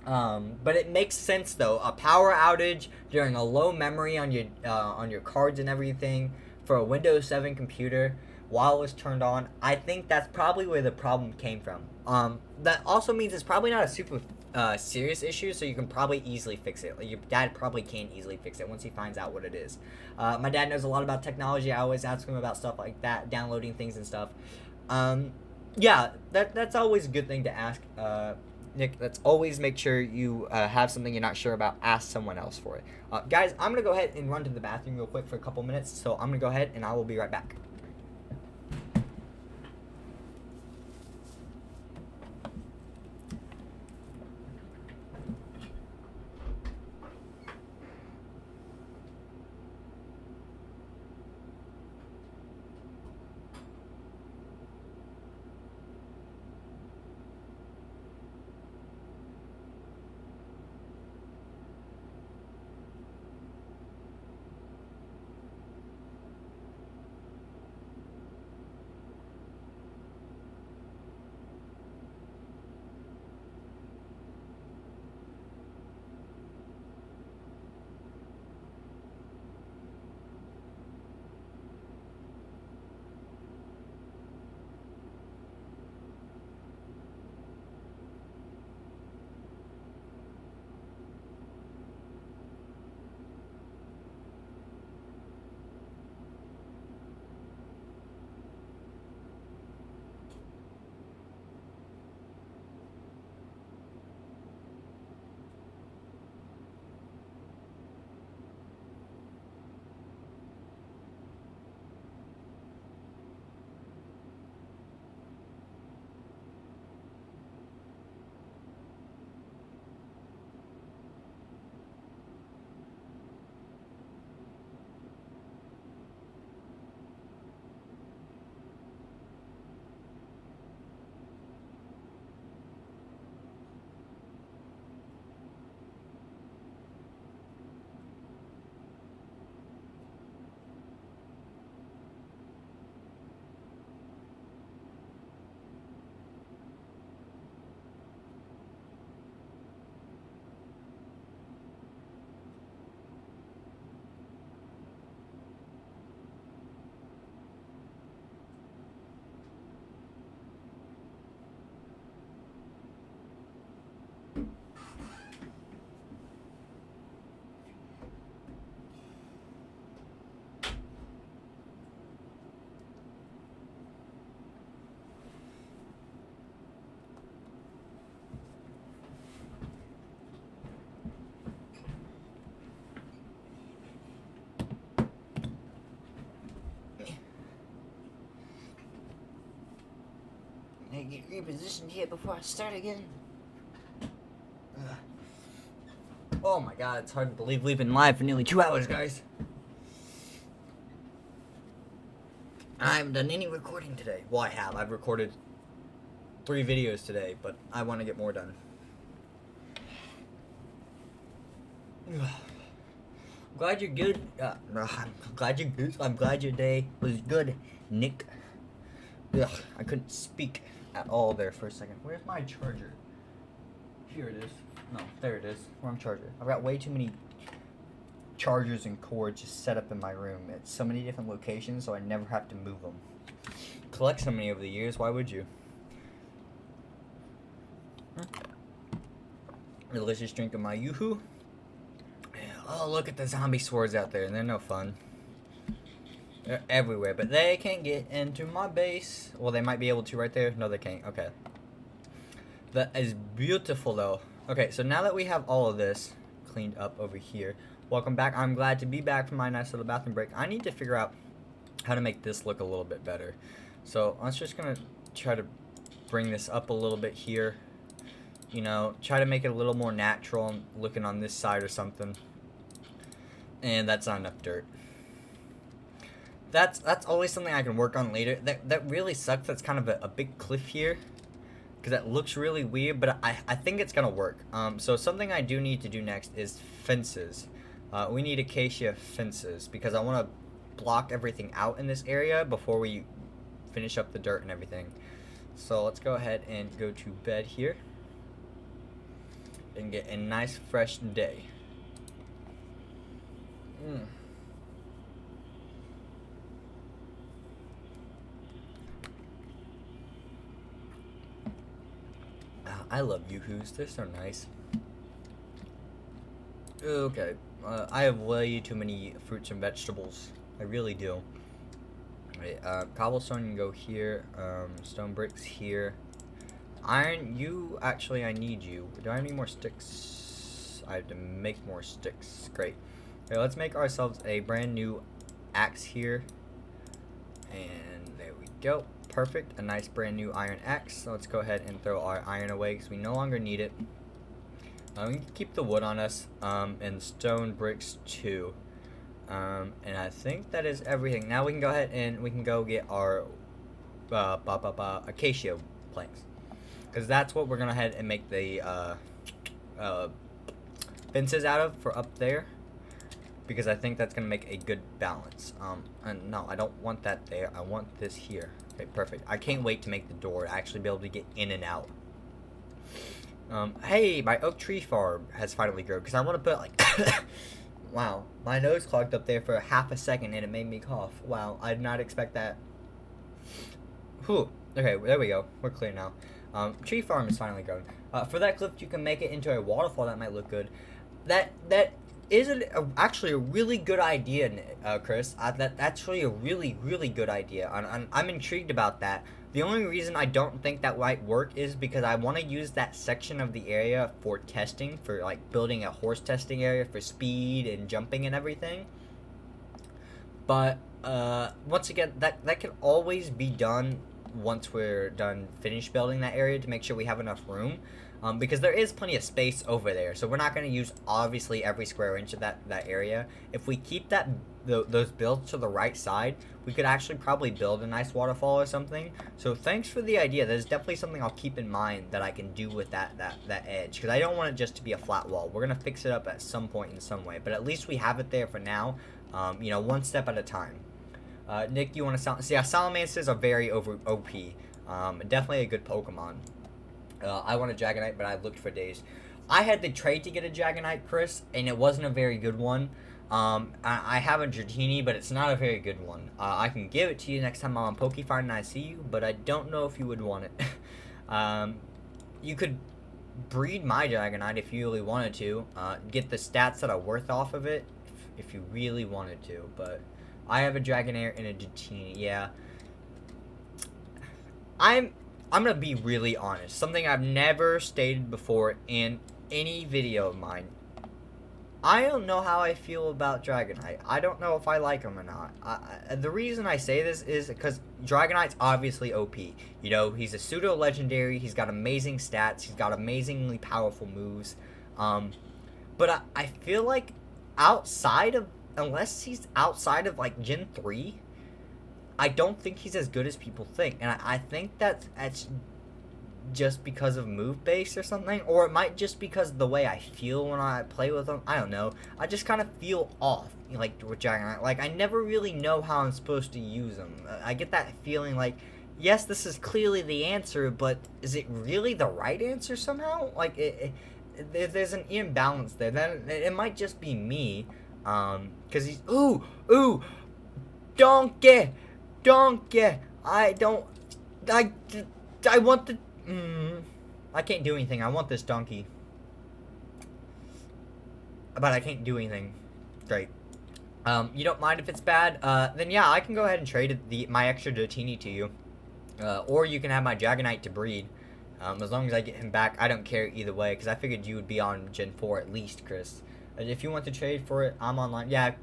But it makes sense though. A power outage during a low memory on your cards and everything for a Windows 7 computer while it was turned on. I think that's probably where the problem came from. That also means it's probably not a super serious issue, so you can probably easily fix it. Like, your dad probably can easily fix it once he finds out what it is. My dad knows a lot about technology. I always ask him about stuff like that, downloading things and stuff. Yeah, that's always a good thing to ask. Nick, let's always make sure you have something you're not sure about. Ask someone else for it. Guys, I'm going to go ahead and run to the bathroom real quick for a couple minutes. So I'm going to go ahead and I will be right back. Get repositioned here before I start again. Oh my god, it's hard to believe we've been live for nearly 2 hours, guys. I haven't done any recording today. Well, I have. I've recorded 3 videos today, but I want to get more done. I'm glad you're good. I'm glad you're good. I'm glad your day was good, Nick. Ugh, I couldn't speak at all there for a second. Where's my charger? Here it is. No, there it is. Wrong charger. I've got way too many chargers and cords just set up in my room at so many different locations, so I never have to move them. Collect so many over the years. Why would you? Delicious drink of my Yoo-hoo. Oh, look at the zombie swords out there. They're no fun. They're everywhere, but they can't get into my base. Well, they might be able to right there. No, they can't. Okay. That is beautiful, though. Okay, so now that we have all of this cleaned up over here, welcome back. I'm glad to be back from my nice little bathroom break. I need to figure out how to make this look a little bit better. So I'm just going to try to bring this up a little bit here. You know, try to make it a little more natural looking on this side or something. And that's not enough dirt. That's always something I can work on later. That really sucks. That's kind of a big cliff here, because that looks really weird, but I think it's gonna work. So something I do need to do next is fences. We need acacia fences, because I want to block everything out in this area before we finish up the dirt and everything. So let's go ahead and go to bed here. and get a nice fresh day. I love Yoo-hoos. They're so nice. Okay. I have way too many fruits and vegetables. I really do. Right, cobblestone can go here. Stone bricks here. Iron, you actually, I need you. Do I have any more sticks? I have to make more sticks. Great. Okay, let's make ourselves a brand new axe here. And there we go. Perfect. A nice brand new iron axe. So let's go ahead and throw our iron away because we no longer need it. We can keep the wood on us, and stone bricks too. And I think that is everything. Now we can go ahead and we can go get our acacia planks, because that's what we're gonna head and make the fences out of for up there. Because I think that's gonna make a good balance. And no, I don't want that there. I want this here. Okay, perfect. I can't wait to make the door to actually be able to get in and out. Hey, my oak tree farm has finally grown, because I want to put, like, wow, my nose clogged up there for half a second, and it made me cough. Wow, I did not expect that. Whew. Okay, there we go. We're clear now. Tree farm is finally grown. For that cliff, you can make it into a waterfall. That might look good. That is actually a really good idea, Chris. That's actually a really, really good idea. I'm intrigued about that. The only reason I don't think that might work is because I want to use that section of the area for testing, for like building a horse testing area for speed and jumping and everything. But once again, that can always be done once we're done finished building that area to make sure we have enough room. Because there is plenty of space over there, so we're not going to use obviously every square inch of that area. If we keep those builds to the right side, we could actually probably build a nice waterfall or something. So thanks for the idea. There's definitely something I'll keep in mind that I can do with that edge, because I don't want it just to be a flat wall. We're going to fix it up at some point in some way, but at least we have it there for now. You know, one step at a time. Nick, you want to yeah, Salamanders are very OP. Definitely a good Pokemon. I want a Dragonite, but I've looked for days. I had to trade to get a Dragonite, Chris, and it wasn't a very good one. I have a Dratini, but it's not a very good one. I can give it to you next time I'm on Pokefight and I see you, but I don't know if you would want it. You could breed my Dragonite if you really wanted to. Get the stats that are worth off of it, if you really wanted to. But I have a Dragonair and a Dratini, yeah. I'm gonna be really honest. Something I've never stated before in any video of mine. I don't know how I feel about Dragonite. I don't know if I like him or not. The reason I say this is because Dragonite's obviously OP. You know, he's a pseudo-legendary. He's got amazing stats. He's got amazingly powerful moves. But I feel like unless he's outside of, like, Gen 3... I don't think he's as good as people think, and I think that's just because of move base or something, or it might just because of the way I feel when I play with him. I don't know. I just kind of feel off, like, with Dragonite. Like, I never really know how I'm supposed to use him. I get that feeling like, yes, this is clearly the answer, but is it really the right answer somehow? Like, there's an imbalance there. Then it might just be me, because he's ooh, donkey. I want the I can't do anything. I want this donkey, but I can't do anything. Great. You don't mind if it's bad? Then yeah, I can go ahead and trade my extra Dratini to you, or you can have my Dragonite to breed. As long as I get him back, I don't care either way, because I figured you would be on Gen 4 at least, Chris. If you want to trade for it, I'm online. Yeah,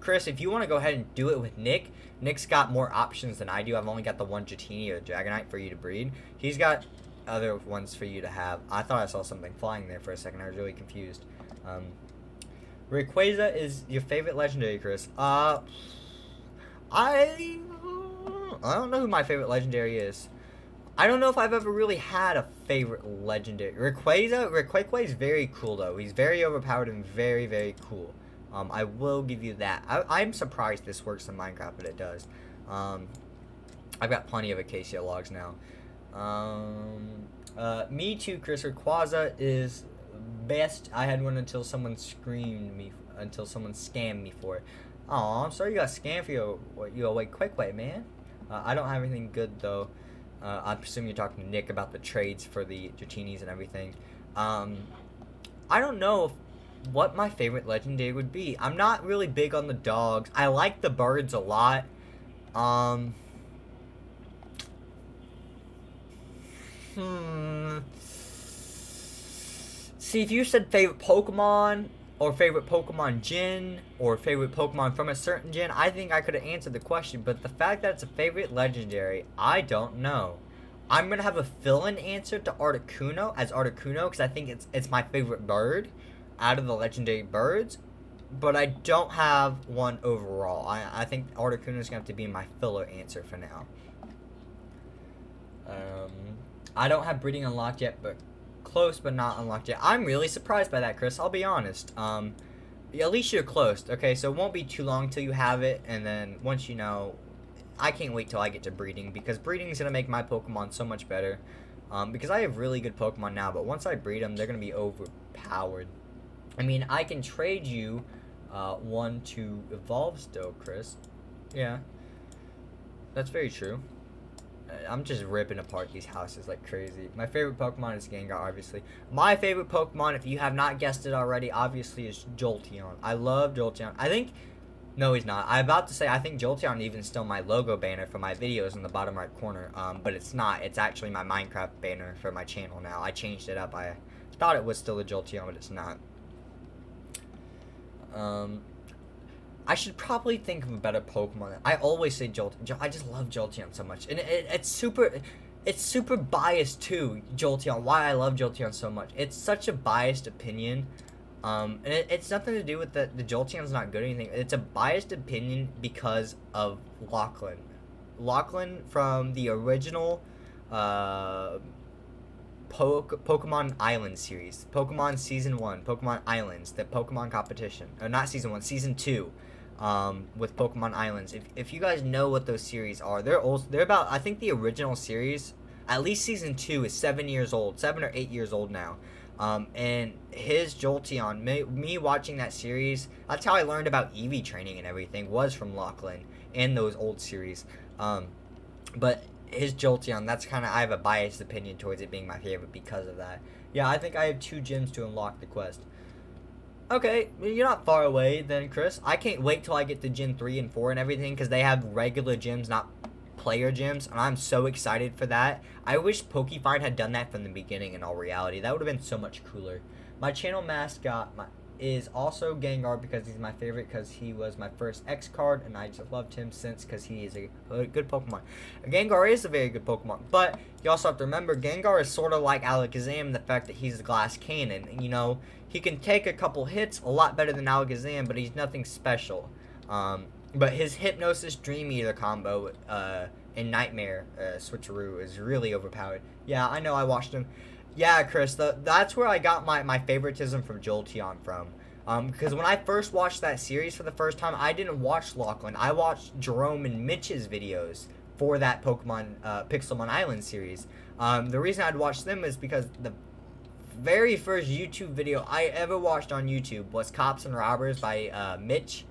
Chris, if you want to go ahead and do it with Nick, Nick's got more options than I do. I've only got the one Dratini or Dragonite for you to breed. He's got other ones for you to have. I thought I saw something flying there for a second. I was really confused. Rayquaza is your favorite legendary, Chris. I don't know who my favorite legendary is. I don't know if I've ever really had a favorite legendary. Rayquaza is very cool, though. He's very overpowered and very, very cool. I will give you that. I'm surprised this works in Minecraft, but it does. I've got plenty of acacia logs now. Me too, Chris. Rayquaza is best. I had one until someone until someone scammed me for it. Aw, I'm sorry you got scammed for your wait, quick wait, man. I don't have anything good though. I presume you're talking to Nick about the trades for the Dratinis and everything. I don't know what my favorite legendary would be. I'm not really big on the dogs. I like the birds a lot. See, if you said favorite Pokemon, or favorite Pokemon gym, or favorite Pokemon from a certain gym, I think I could have answered the question. But the fact that it's a favorite legendary, I don't know. I'm gonna have a fill-in answer to Articuno as Articuno because I think it's my favorite bird out of the legendary birds. But I don't have one overall. I think Articuno is gonna have to be my filler answer for now. I don't have breeding unlocked yet, but close but not unlocked yet. I'm really surprised by that, Chris. I'll be honest. At least you're close. Okay, so it won't be too long till you have it, and then once you know, I can't wait till I get to breeding because breeding is gonna make my Pokemon so much better. Because I have really good Pokemon now, but once I breed them, they're gonna be overpowered. I mean, I can trade you one to evolve still, Chris. Yeah, that's very true. I'm just ripping apart these houses like crazy. My favorite Pokemon is Gengar, obviously. My favorite Pokemon, if you have not guessed it already, obviously is Jolteon. I love Jolteon. I think... No, he's not. I'm about to say I think Jolteon even still my logo banner for my videos in the bottom right corner. But it's not. It's actually my Minecraft banner for my channel now. I changed it up. I thought it was still a Jolteon, but it's not. I should probably think of a better Pokemon. I always say Jolteon. I just love Jolteon so much, and it's super biased too. Jolteon. Why I love Jolteon so much? It's such a biased opinion, and it's nothing to do with the Jolteon's not good or anything. It's a biased opinion because of Lachlan. Lachlan from the original Pokemon Island series, Pokemon Season 1, Pokemon Islands, the Pokemon competition, or not Season 1, Season 2, with Pokemon Islands. If you guys know what those series are, they're about, I think the original series, at least Season 2 is 7 years old, 7 or 8 years old now, and his Jolteon, me watching that series, that's how I learned about EV training and everything, was from Lachlan, and those old series, but his Jolteon, that's kind of, I have a biased opinion towards it being my favorite because of that. Yeah, I think I have 2 gyms to unlock the quest. Okay, you're not far away then, Chris. I can't wait till I get to Gym 3 and 4 and everything because they have regular gyms, not player gyms, and I'm so excited for that. I wish Pokefind had done that from the beginning in all reality. That would have been so much cooler. My channel mascot is also Gengar because he's my favorite because he was my first X card and I just loved him since because he is a good Pokemon. Gengar is a very good Pokemon, but you also have to remember Gengar is sort of like Alakazam, the fact that he's a glass cannon. You know, he can take a couple hits a lot better than Alakazam, but he's nothing special. But his Hypnosis Dream Eater combo in Nightmare switcheroo is really overpowered. Yeah, I know, I watched him. Yeah, Chris, that's where I got my favoritism from Jolteon from. Because when I first watched that series for the first time, I didn't watch Lachlan. I watched Jerome and Mitch's videos for that Pokemon Pixelmon Island series. The reason I'd watch them is because the very first YouTube video I ever watched on YouTube was Cops and Robbers by Mitch.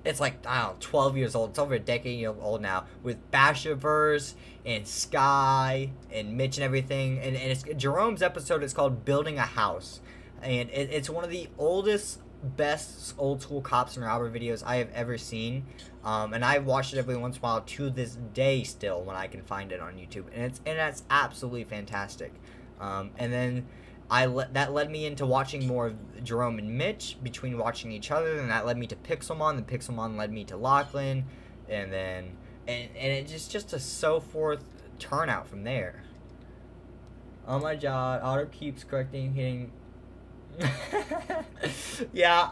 It's like, I don't know, 12 years old. It's over a decade old now. With Bashaverse and Sky and Mitch and everything. And it's Jerome's episode is called Building a House. And it's one of the oldest, best old school Cops and Robber videos I have ever seen. And I watch it every once in a while to this day still when I can find it on YouTube. And that's absolutely fantastic. And then that led me into watching more of Jerome and Mitch between watching each other, and that led me to Pixelmon, and Pixelmon led me to Lachlan, and then it just a so forth turnout from there. Oh my god, Auto keeps correcting, hitting. Yeah,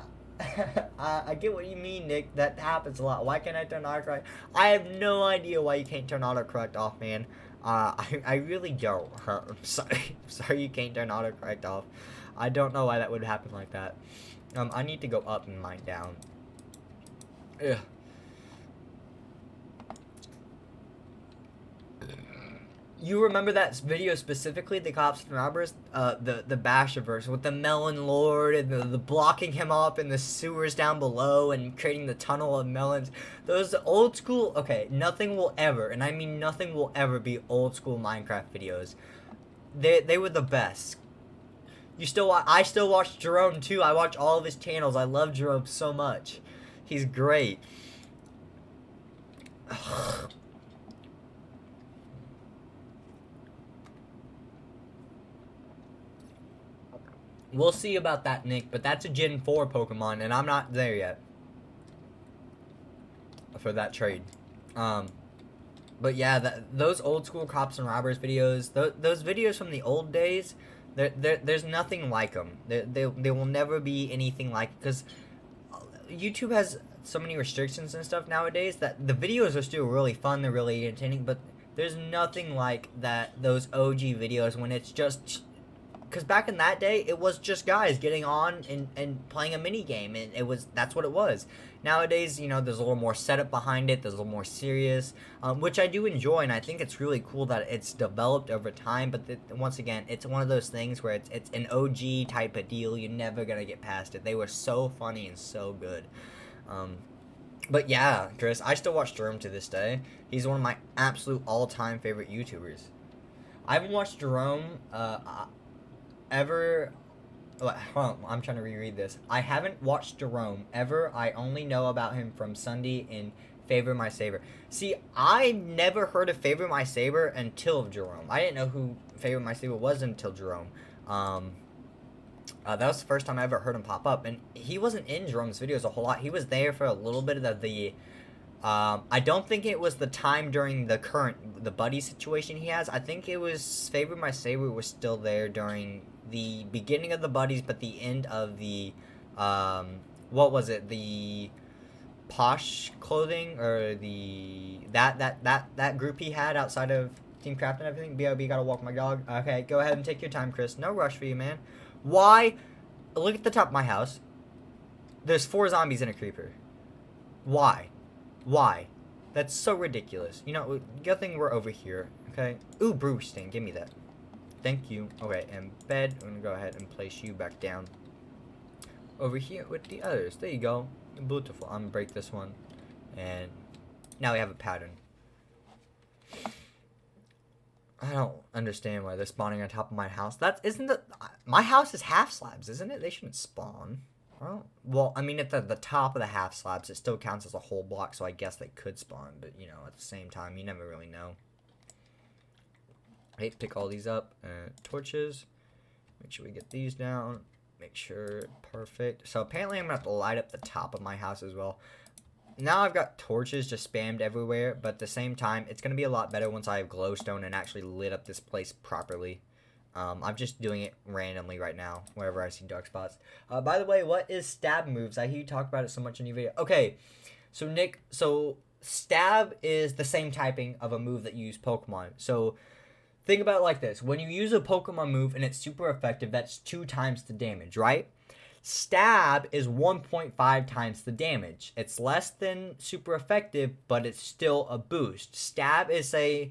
I get what you mean, Nick. That happens a lot. Why can't I turn autocorrect? I have no idea why you can't turn autocorrect off, man. I really don't. I'm sorry. I'm sorry you can't turn autocorrect off. I don't know why that would happen like that. I need to go up and mine down. Ugh. You remember that video specifically, the cops and robbers, the Bashiverse with the Melon Lord and the blocking him up in the sewers down below and creating the tunnel of melons. Those old school. Okay, nothing will ever, and I mean nothing will ever be old school Minecraft videos. They were the best. I still watch Jerome too. I watch all of his channels. I love Jerome so much. He's great. We'll see about that, Nick, but that's a Gen 4 Pokemon, and I'm not there yet for that trade. But yeah, those old school cops and robbers videos, those videos from the old days, there's nothing like them. They will never be anything like, because YouTube has so many restrictions and stuff nowadays that the videos are still really fun, they're really entertaining, but there's nothing like those OG videos when it's just. Because back in that day, it was just guys getting on and playing a mini game, and that's what it was. Nowadays, you know, there's a little more setup behind it. There's a little more serious, which I do enjoy, and I think it's really cool that it's developed over time. But once again, it's one of those things where it's an OG type of deal. You're never gonna get past it. They were so funny and so good. But yeah, Chris, I still watch Jerome to this day. He's one of my absolute all-time favorite YouTubers. I haven't watched Jerome ever. Hold on, I'm trying to reread this. I haven't watched Jerome ever. I only know about him from Sunday in Favor My Saber. See, I never heard of Favor My Saber until Jerome. I didn't know who Favor My Saber was until Jerome. That was the first time I ever heard him pop up, and he wasn't in Jerome's videos a whole lot. He was there for a little bit of I don't think it was the time during the buddy situation he has. I think it was Favor My Saber was still there during the beginning of the buddies, but the end of the what was it, the Posh clothing, or that group he had outside of Team Craft and everything. BRB, gotta walk my dog. Okay, go ahead and take your time, Chris. No rush for you, man. Why? Look at the top of my house. There's 4 zombies and a creeper. Why? That's so ridiculous. You know, good thing we're over here. Okay. Ooh, brew stain. Give me that. Thank you. Okay, and bed. I'm gonna go ahead and place you back down over here with the others. There you go. Beautiful. I'm gonna break this one, and now we have a pattern. I don't understand why they're spawning on top of my house. My house is half slabs, isn't it? They shouldn't spawn. Well, I mean, at the top of the half slabs, it still counts as a whole block, so I guess they could spawn. But you know, at the same time, you never really know. I hate to pick all these up. Torches. Make sure we get these down. Make sure, perfect. So apparently I'm going to have to light up the top of my house as well. Now I've got torches just spammed everywhere, but at the same time, it's going to be a lot better once I have glowstone and actually lit up this place properly. I'm just doing it randomly right now, wherever I see dark spots. By the way, what is stab moves? I hear you talk about it so much in your video. Okay, so Nick, stab is the same typing of a move that you use Pokemon. So think about it like this. When you use a Pokemon move and it's super effective, that's 2 times the damage, right? Stab is 1.5 times the damage. It's less than super effective, but it's still a boost. Stab is a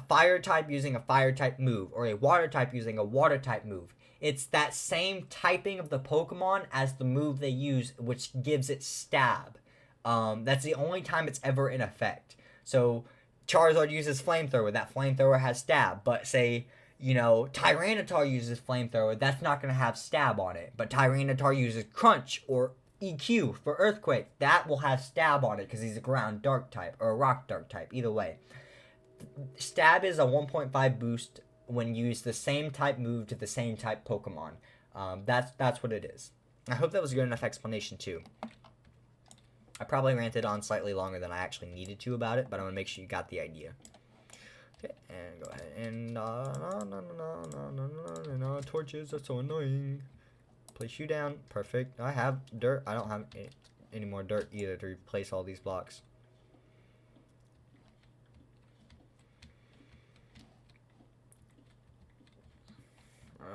fire type using a fire type move, or a water type using a water type move. It's that same typing of the Pokemon as the move they use, which gives it stab. That's the only time it's ever in effect. So Charizard uses Flamethrower. That Flamethrower has stab. But say, you know, Tyranitar uses Flamethrower. That's not going to have stab on it. But Tyranitar uses Crunch or EQ for Earthquake. That will have stab on it because he's a ground dark type or a rock dark type. Either way. Stab is a 1.5 boost when you use the same type move to the same type Pokemon. That's what it is. I hope that was a good enough explanation too. I probably ranted on slightly longer than I actually needed to about it, but I'm going to make sure you got the idea. Okay, and go ahead and no, torches are so annoying. Place you down. Perfect. I have dirt. I don't have any more dirt either to replace all these blocks.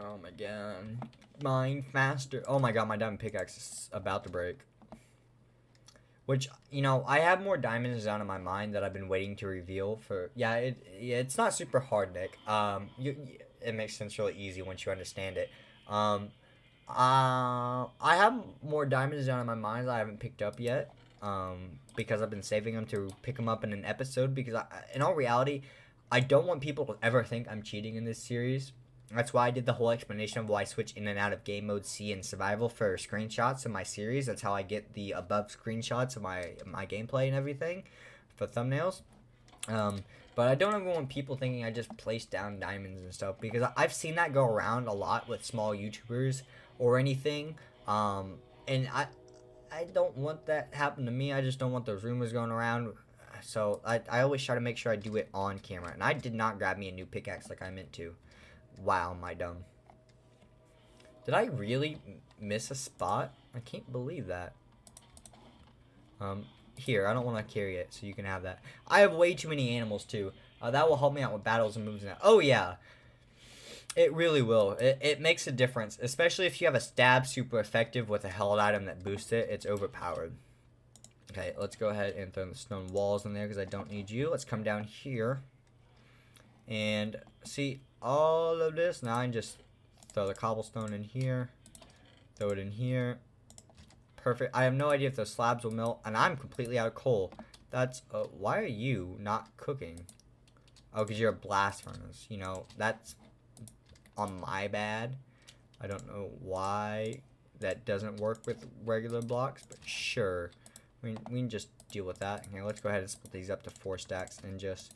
Oh my god. Mine faster. Oh my god, my diamond pickaxe is about to break. which, you know, I have more diamonds down in my mind that I've been waiting to reveal for. Yeah, it's not super hard, Nick. It makes sense really easy once you understand it. Um, I have more diamonds down in my mind that I haven't picked up yet. Because I've been saving them to pick them up in an episode. Because in all reality, I don't want people to ever think I'm cheating in this series. That's why I did the whole explanation of why I switch in and out of game mode C and survival for screenshots of my series. That's how I get the above screenshots of my gameplay and everything for thumbnails. But I don't ever want people thinking I just place down diamonds and stuff, because I've seen that go around a lot with small YouTubers or anything. And I don't want that happen to me. I just don't want those rumors going around. So I always try to make sure I do it on camera. And I did not grab me a new pickaxe like I meant to. Wow, am I dumb. Did I really miss a spot? I can't believe that. Here, I don't want to carry it, so you can have that. I have way too many animals, too. That will help me out with battles and moves now. Oh, yeah. It really will. It makes a difference, especially if you have a stab super effective with a held item that boosts it. It's overpowered. Okay, let's go ahead and throw the stone walls in there because I don't need you. Let's come down here and see all of this. Now I can just throw the cobblestone in here, throw it in here. Perfect. I have no idea if those slabs will melt, and I'm completely out of coal. That's why are you not cooking? Oh, because you're a blast furnace. You know, that's on my bad. I don't know why that doesn't work with regular blocks, but sure. We can just deal with that. Here, let's go ahead and split these up to 4 stacks and just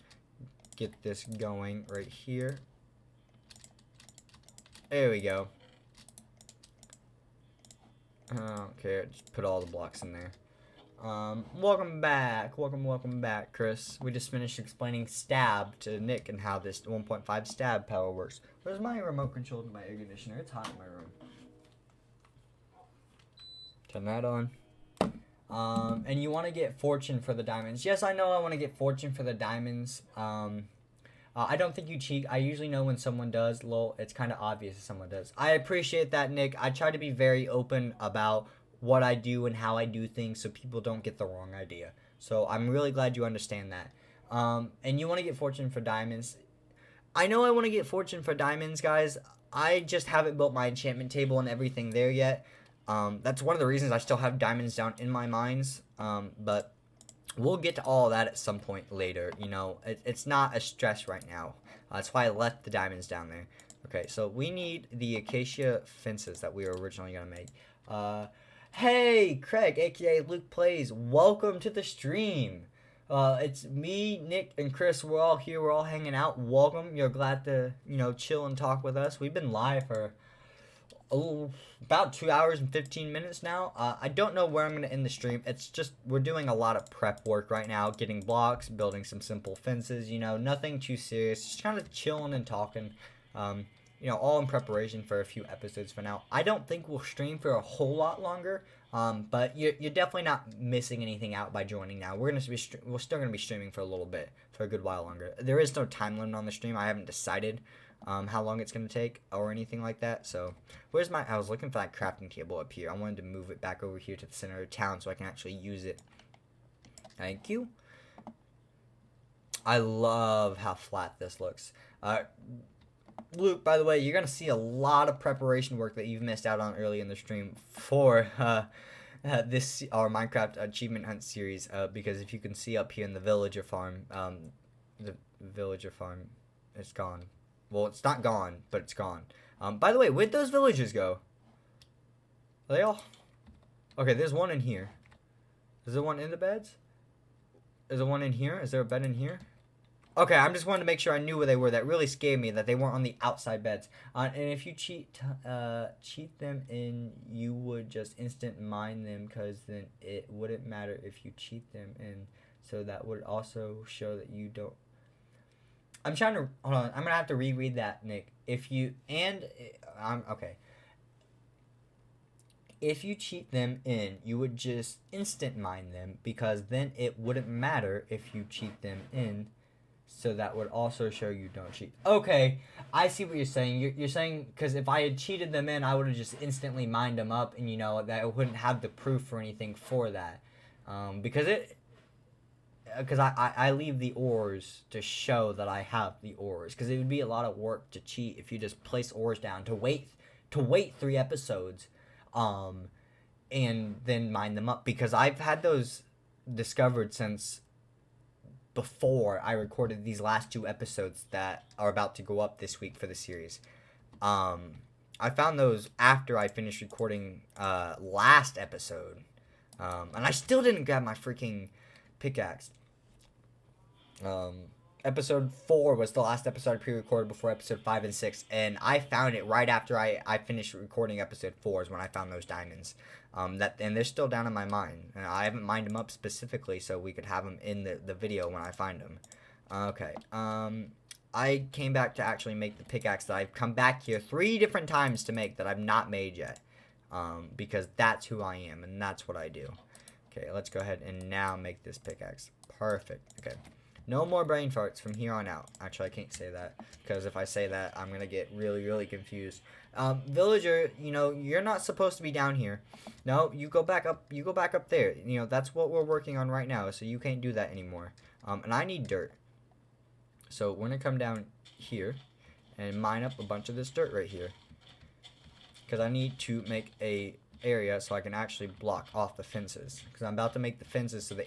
get this going right here. There we go. Okay, just put all the blocks in there. Welcome back. Welcome back, Chris. We just finished explaining stab to Nick and how this 1.5 stab power works. Where's my remote control to my air conditioner? It's hot in my room. Turn that on. And you want to get fortune for the diamonds. Yes, I know I want to get fortune for the diamonds. I don't think you cheat. I usually know when someone does. Lol, it's kind of obvious if someone does. I appreciate that, Nick. I try to be very open about what I do and how I do things so people don't get the wrong idea. So I'm really glad you understand that. And you want to get fortune for diamonds. I know I want to get fortune for diamonds, guys. I just haven't built my enchantment table and everything there yet. That's one of the reasons I still have diamonds down in my mines. But we'll get to all of that at some point later. You know, it's not a stress right now. That's why I left the diamonds down there. Okay, so we need the acacia fences that we were originally going to make. Hey, Craig, aka Luke Plays, welcome to the stream. It's me, Nick, and Chris. We're all here. We're all hanging out. Welcome. You're glad to, you know, chill and talk with us. We've been live for about 2 hours and 15 minutes now. I don't know where I'm going to end the stream. It's just we're doing a lot of prep work right now, getting blocks, building some simple fences, you know, nothing too serious. Just kind of chilling and talking. You know, all in preparation for a few episodes for now. I don't think we'll stream for a whole lot longer, but you're definitely not missing anything out by joining now. We're still gonna be streaming for a little bit, for a good while longer. There is no time limit on the stream. I haven't decided how long it's gonna take or anything like that. So, I was looking for that crafting table up here. I wanted to move it back over here to the center of town so I can actually use it. Thank you. I love how flat this looks. Luke, by the way, you're going to see a lot of preparation work that you've missed out on early in the stream for this, our Minecraft Achievement Hunt series, because if you can see up here in the villager farm, is gone. Well, it's not gone, but it's gone. By the way, where'd those villagers go? Are they all? Okay, there's one in here. Is there one in the beds? Is there one in here? Is there a bed in here? Okay, I'm just wanting to make sure I knew where they were. That really scared me that they weren't on the outside beds. And if you cheat them in, you would just instant mine them, because then it wouldn't matter if you cheat them in. So that would also show that you don't. I'm trying to hold on. I'm gonna have to reread that, Nick. Okay. If you cheat them in, you would just instant mine them, because then it wouldn't matter if you cheat them in. So that would also show you don't cheat. Okay, I see what you're saying. You're saying because if I had cheated them in, I would have just instantly mined them up, and you know that I wouldn't have the proof or anything for that. Because I leave the ores to show that I have the ores, because it would be a lot of work to cheat if you just place ores down to wait 3 episodes, and then mine them up, because I've had those discovered since before I recorded these last 2 episodes that are about to go up this week for the series. I found those after I finished recording last episode, and I still didn't grab my freaking pickaxe. Episode 4 was the last episode I pre-recorded before episode 5 and 6, and I found it right after I finished recording episode 4 is when I found those diamonds. And they're still down in my mine, and I haven't mined them up specifically so we could have them in the video when I find them. Okay, I came back to actually make the pickaxe that I've come back here 3 different times to make that I've not made yet, because that's who I am, and that's what I do. Okay, let's go ahead and now make this pickaxe. Perfect. Okay. No more brain farts from here on out. Actually, I can't say that, because if I say that, I'm going to get really, really confused. Villager, you're not supposed to be down here. No, you go back up. You go back up there. That's what we're working on right now, so you can't do that anymore. And I need dirt. So we're going to come down here and mine up a bunch of this dirt right here, because I need to make a area so I can actually block off the fences, because I'm about to make the fences so the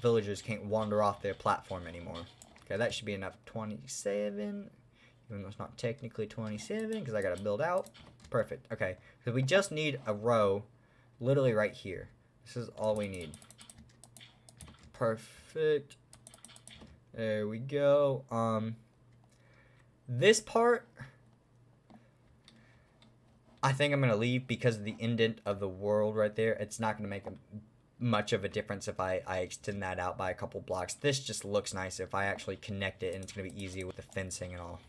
villagers can't wander off their platform anymore. Okay, that should be enough. 27, even though it's not technically 27 because I gotta build out. Perfect. Okay, so we just need a row literally right here. This is all we need. Perfect. There we go. This part I think I'm going to leave because of the indent of the world right there. It's not going to make much of a difference if I extend that out by a couple blocks. This just looks nice if I actually connect it, and it's going to be easy with the fencing and all.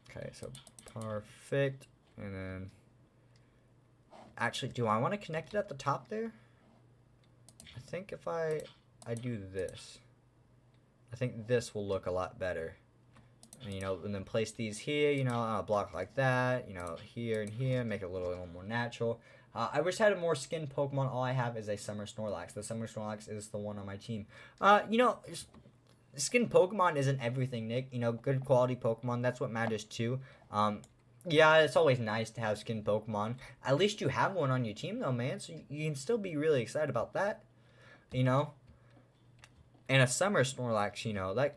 Okay, so perfect. And then, actually, do I want to connect it at the top there? I think if I do this, I think this will look a lot better. And then place these here, on a block like that, here and here, make it a little more natural. I wish I had a more skinned Pokemon. All I have is a Summer Snorlax. The Summer Snorlax is the one on my team. Skinned Pokemon isn't everything, Nick. Good quality Pokemon, that's what matters too. Yeah, it's always nice to have skinned Pokemon. At least you have one on your team though, man, so you can still be really excited about that, And a Summer Snorlax,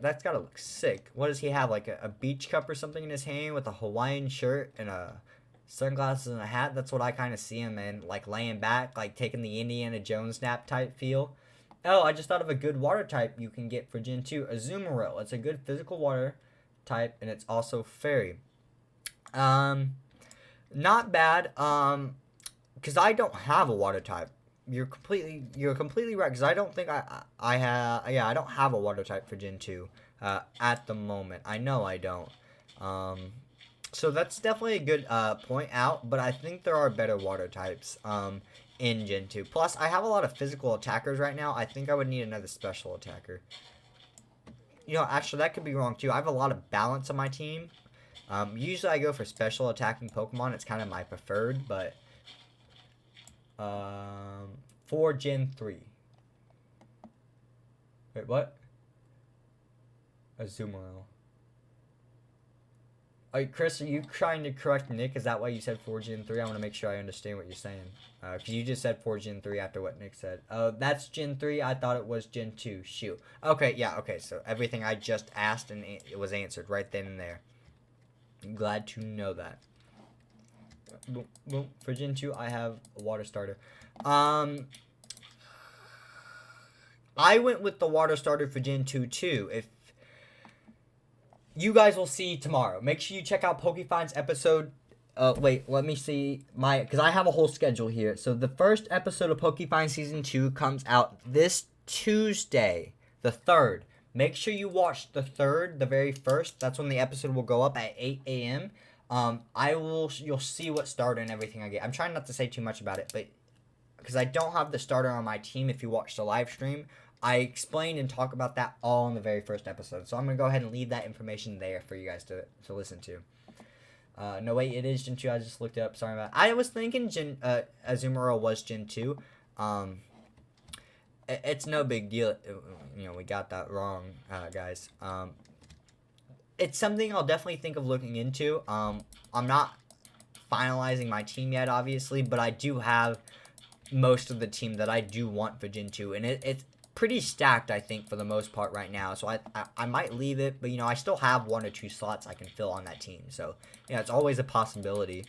that's gotta look sick. What does he have, like a beach cup or something in his hand with a Hawaiian shirt and sunglasses and a hat? That's what I kind of see him in, like laying back, like taking the Indiana Jones nap type feel. Oh, I just thought of a good water type you can get for Gen 2, Azumarill. It's a good physical water type, and it's also fairy. Not bad, because I don't have a water type. You're completely right, because I don't think I don't have a water type for Gen 2 at the moment. I know I don't. So that's definitely a good point out, but I think there are better water types in Gen 2. Plus, I have a lot of physical attackers right now. I think I would need another special attacker. Actually, that could be wrong too. I have a lot of balance on my team. Usually I go for special attacking Pokemon. It's kind of my preferred, but for Gen 3. Wait, what? Azumarill. Chris, are you trying to correct Nick? Is that why you said 4 Gen 3? I want to make sure I understand what you're saying. Because you just said 4 Gen 3 after what Nick said. Oh, that's Gen 3? I thought it was Gen 2. Shoot. Okay, yeah, okay. So everything I just asked, and it was answered right then and there. I'm glad to know that. Boom, boom. For Gen 2, I have a water starter. I went with the water starter for Gen 2 too. If you guys will see tomorrow. Make sure you check out PokeFinds episode. Wait, let me see because I have a whole schedule here. So the first episode of PokeFinds Season 2 comes out this Tuesday, the 3rd. Make sure you watch the 3rd, the very first. That's when the episode will go up at 8 a.m. You'll see what starter and everything I get. I'm trying not to say too much about it, but because I don't have the starter on my team, if you watch the live stream, I explained and talk about that all in the very first episode. So I'm going to go ahead and leave that information there for you guys to listen to. No, wait, it is Gen 2. I just looked it up. Sorry about that. I was thinking Azumarill was Gen 2. It's no big deal. You know, we got that wrong, guys. It's something I'll definitely think of looking into. I'm not finalizing my team yet, obviously, but I do have most of the team that I do want for Gen 2, and it's pretty stacked, I think, for the most part right now. So I might leave it, but, you know, I still have 1 or 2 slots I can fill on that team. So, yeah, it's always a possibility.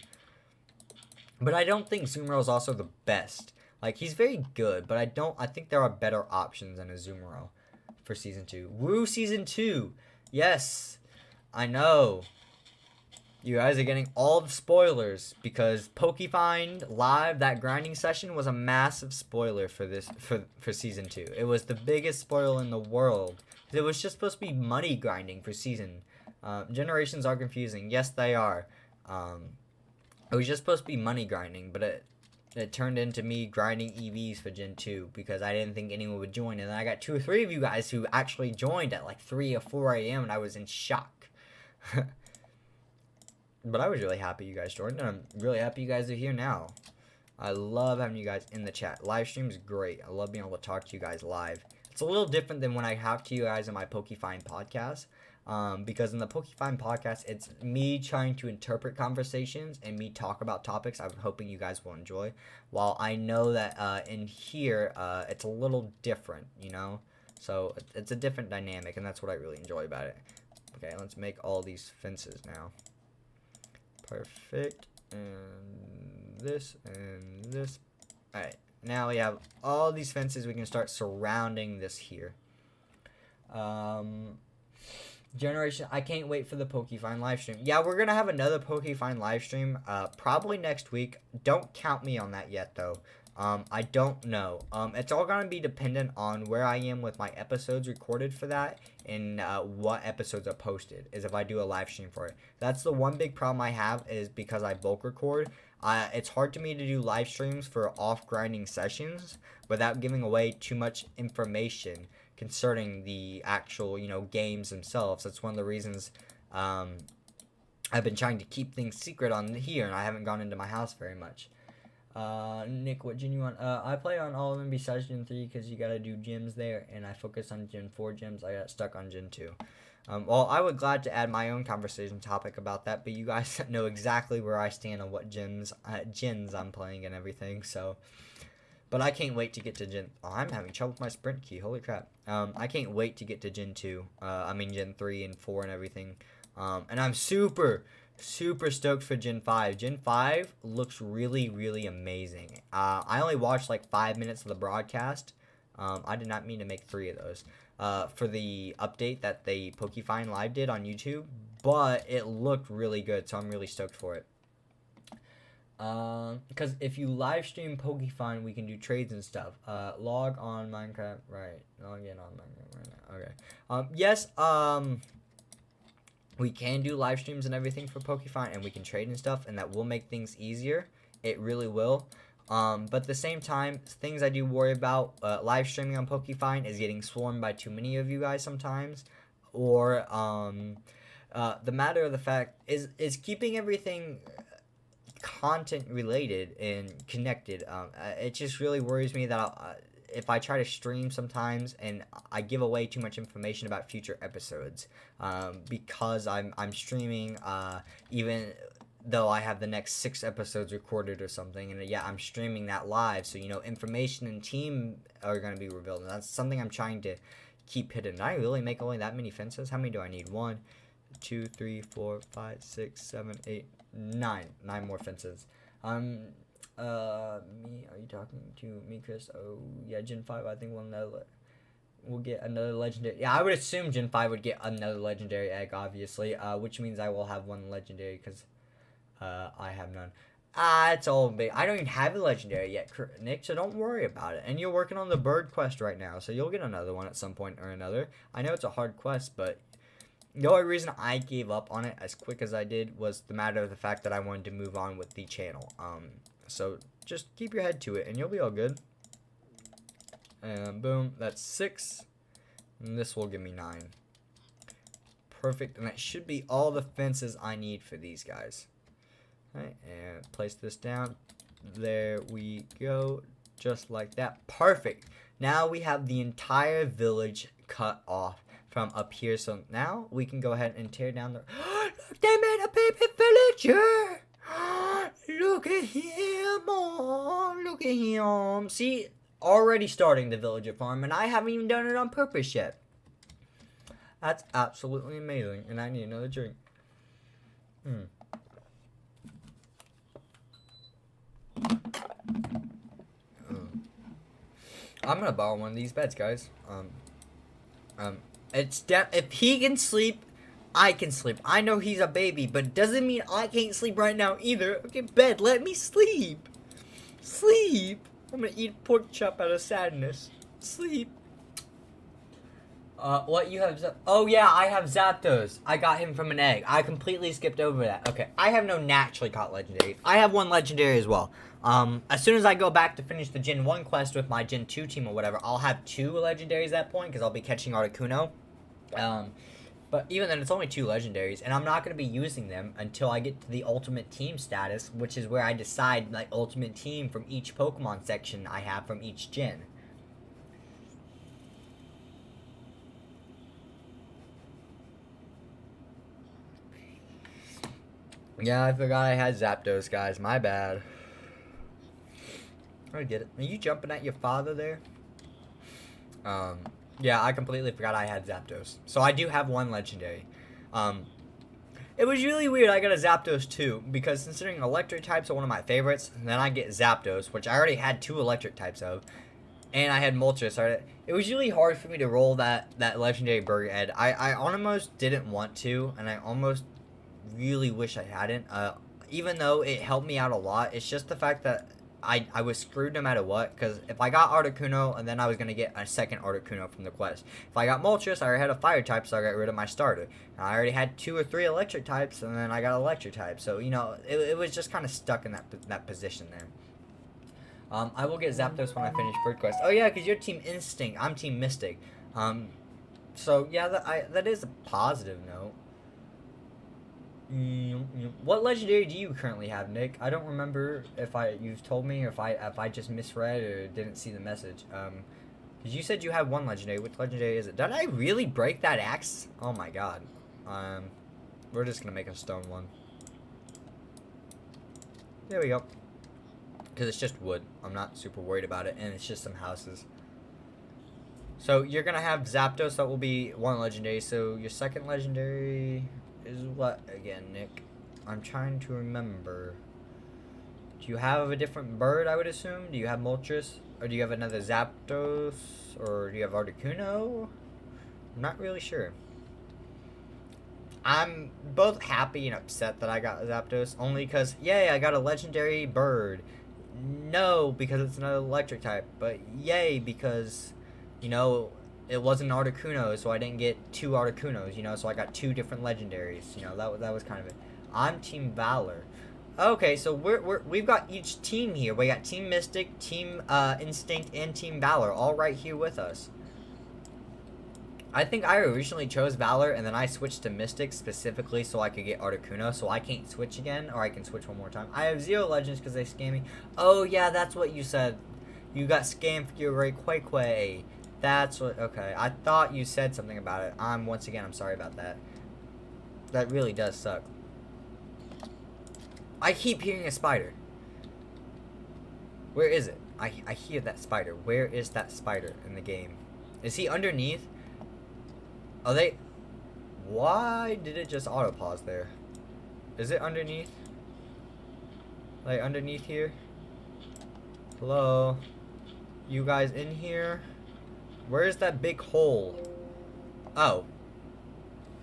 But I don't think Zumaro is also the best. Like, he's very good, but I think there are better options than a Zumaro for Season 2. Woo Season 2! Yes! I know. You guys are getting all the spoilers because Pokefind Live, that grinding session, was a massive spoiler for this for Season 2. It was the biggest spoiler in the world. It was just supposed to be money grinding for Season. Generations are confusing. Yes, they are. It was just supposed to be money grinding, but it turned into me grinding EVs for Gen 2 because I didn't think anyone would join. And then I got 2 or 3 of you guys who actually joined at like 3 or 4 a.m. and I was in shock. But I was really happy you guys joined, and I'm really happy you guys are here now. I love having you guys in the chat. Live stream is great. I love being able to talk to you guys live. It's a little different than when I talk to you guys in my Pokefind podcast. Because in the Pokefind podcast, it's me trying to interpret conversations and me talk about topics I'm hoping you guys will enjoy. While I know that in here, it's a little different, you know? So it's a different dynamic, and that's what I really enjoy about it. Okay, let's make all these fences now. Perfect. And this and this. Alright, now we have all these fences. We can start surrounding this here. Generation, I can't wait for the Pokefind live stream. Yeah, we're gonna have another Pokefind live stream probably next week. Don't count me on that yet though. I don't know. It's all gonna be dependent on where I am with my episodes recorded for that and what episodes are posted, is if I do a live stream for it. That's the one big problem I have, is because I bulk record. It's hard to me to do live streams for off grinding sessions without giving away too much information concerning the actual, you know, games themselves. That's one of the reasons I've been trying to keep things secret on here, and I haven't gone into my house very much. Nick, what gen you want? I play on all of them besides Gen 3 because you gotta do gyms there, and I focus on Gen 4 gyms. I got stuck on Gen 2. Well, I would glad to add my own conversation topic about that, but you guys know exactly where I stand on what gens I'm playing and everything, so. But I can't wait to get to Gen... Oh, I'm having trouble with my sprint key. Holy crap. I can't wait to get to Gen 2. Gen 3 and 4 and everything. And I'm super stoked for Gen 5. Gen 5 looks really, really amazing. I only watched like 5 minutes of the broadcast. I did not mean to make 3 of those. For the update that the Pokefind Live did on YouTube. But it looked really good, so I'm really stoked for it. Because if you live stream Pokefind, we can do trades and stuff. Log on Minecraft, right? Log in on Minecraft right now. Okay. Yes. We can do live streams and everything for Pokefind, and we can trade and stuff, and that will make things easier. It really will. But at the same time, things I do worry about live streaming on Pokefind is getting swarmed by too many of you guys sometimes, or the matter of the fact is keeping everything content related and connected. It just really worries me that if I try to stream sometimes and I give away too much information about future episodes, because I'm streaming even though I have the next 6 episodes recorded or something, and yeah, I'm streaming that live, so you know, information and team are going to be revealed, and that's something I'm trying to keep hidden. Did I really make only that many fences? How many do I need? 1, 2, 3, 4, 5, 6, 7, 8, 9 more fences. Are you talking to me, Chris? Oh yeah, Gen 5 I think we'll get another legendary. Yeah, I would assume Gen 5 would get another legendary egg, obviously, which means I will have 1 legendary because I have none. It's all big. I don't even have a legendary yet, Nick, so don't worry about it. And you're working on the bird quest right now, so you'll get another one at some point or another. I know it's a hard quest, but the only reason I gave up on it as quick as I did was the matter of the fact that I wanted to move on with the channel. So just keep your head to it and you'll be all good. And boom, that's 6. And this will give me 9. Perfect, and that should be all the fences I need for these guys. Alright, and place this down. There we go. Just like that. Perfect. Now we have the entire village cut off from up here. So now we can go ahead and tear down the... Look, they made a baby villager! Look at him! Oh, look at him! See, already starting the villager farm, and I haven't even done it on purpose yet. That's absolutely amazing, and I need another drink. I'm gonna borrow one of these beds, guys. If he can sleep, I can sleep. I know he's a baby, but it doesn't mean I can't sleep right now either. Okay, bed, let me sleep. Sleep. I'm gonna eat pork chop out of sadness. Sleep. What you have? Oh yeah, I have Zapdos. I got him from an egg. I completely skipped over that. Okay, I have no naturally caught legendaries. I have one legendary as well. As soon as I go back to finish the Gen 1 quest with my Gen 2 team or whatever, I'll have 2 legendaries at that point because I'll be catching Articuno. But even then, it's only 2 legendaries, and I'm not going to be using them until I get to the ultimate team status, which is where I decide like ultimate team from each Pokemon section I have from each gen. Yeah, I forgot I had Zapdos, guys. My bad. I get it. Are you jumping at your father there? Yeah, I completely forgot I had Zapdos. So I do have one legendary. It was really weird I got a Zapdos too, because considering electric types are one of my favorites, and then I get Zapdos, which I already had 2 electric types of, and I had Moltres. It was really hard for me to roll that legendary Burger Ed. I almost didn't want to, and I almost really wish I hadn't. Even though it helped me out a lot, it's just the fact that I was screwed no matter what, because if I got Articuno, and then I was going to get a second Articuno from the quest. If I got Moltres, I already had a fire type, so I got rid of my starter. And I already had 2 or 3 electric types, and then I got electric type. So, you know, it was just kind of stuck in that position there. I will get Zapdos when I finish Bird Quest. Oh yeah, because you're Team Instinct, I'm Team Mystic. So yeah, that is a positive note. What legendary do you currently have, Nick? I don't remember if you've told me, or if I just misread or didn't see the message. Because you said you had one legendary. Which legendary is it? Did I really break that axe? Oh my god. We're just gonna make a stone one. There we go. Because it's just wood. I'm not super worried about it, and it's just some houses. So you're gonna have Zapdos. That will be one legendary. So your second legendary is what again, Nick? I'm trying to remember. Do you have a different bird, I would assume? Do you have Moltres? Or do you have another Zapdos? Or do you have Articuno? I'm not really sure. I'm both happy and upset that I got Zapdos. Only because, yay, I got a legendary bird. No, because it's another electric type. But yay, because, you know, it wasn't Articuno, so I didn't get 2 Articunos, you know, so I got 2 different legendaries, you know, that was kind of it. I'm Team Valor. Okay, so we've got each team here. We got Team Mystic, Team Instinct, and Team Valor all right here with us. I think I originally chose Valor, and then I switched to Mystic specifically so I could get Articuno, so I can't switch again, or I can switch one more time. I have 0 legends because they scammed me. Oh, yeah, that's what you said. You got scammed for your Rayquaza. That's what, okay. I thought you said something about it. Once again, I'm sorry about that. That really does suck. I keep hearing a spider. Where is it? I hear that spider. Where is that spider in the game? Is he underneath? Are they... Why did it just auto-pause there? Is it underneath? Like, underneath here? Hello? You guys in here? Where is that big hole? Oh.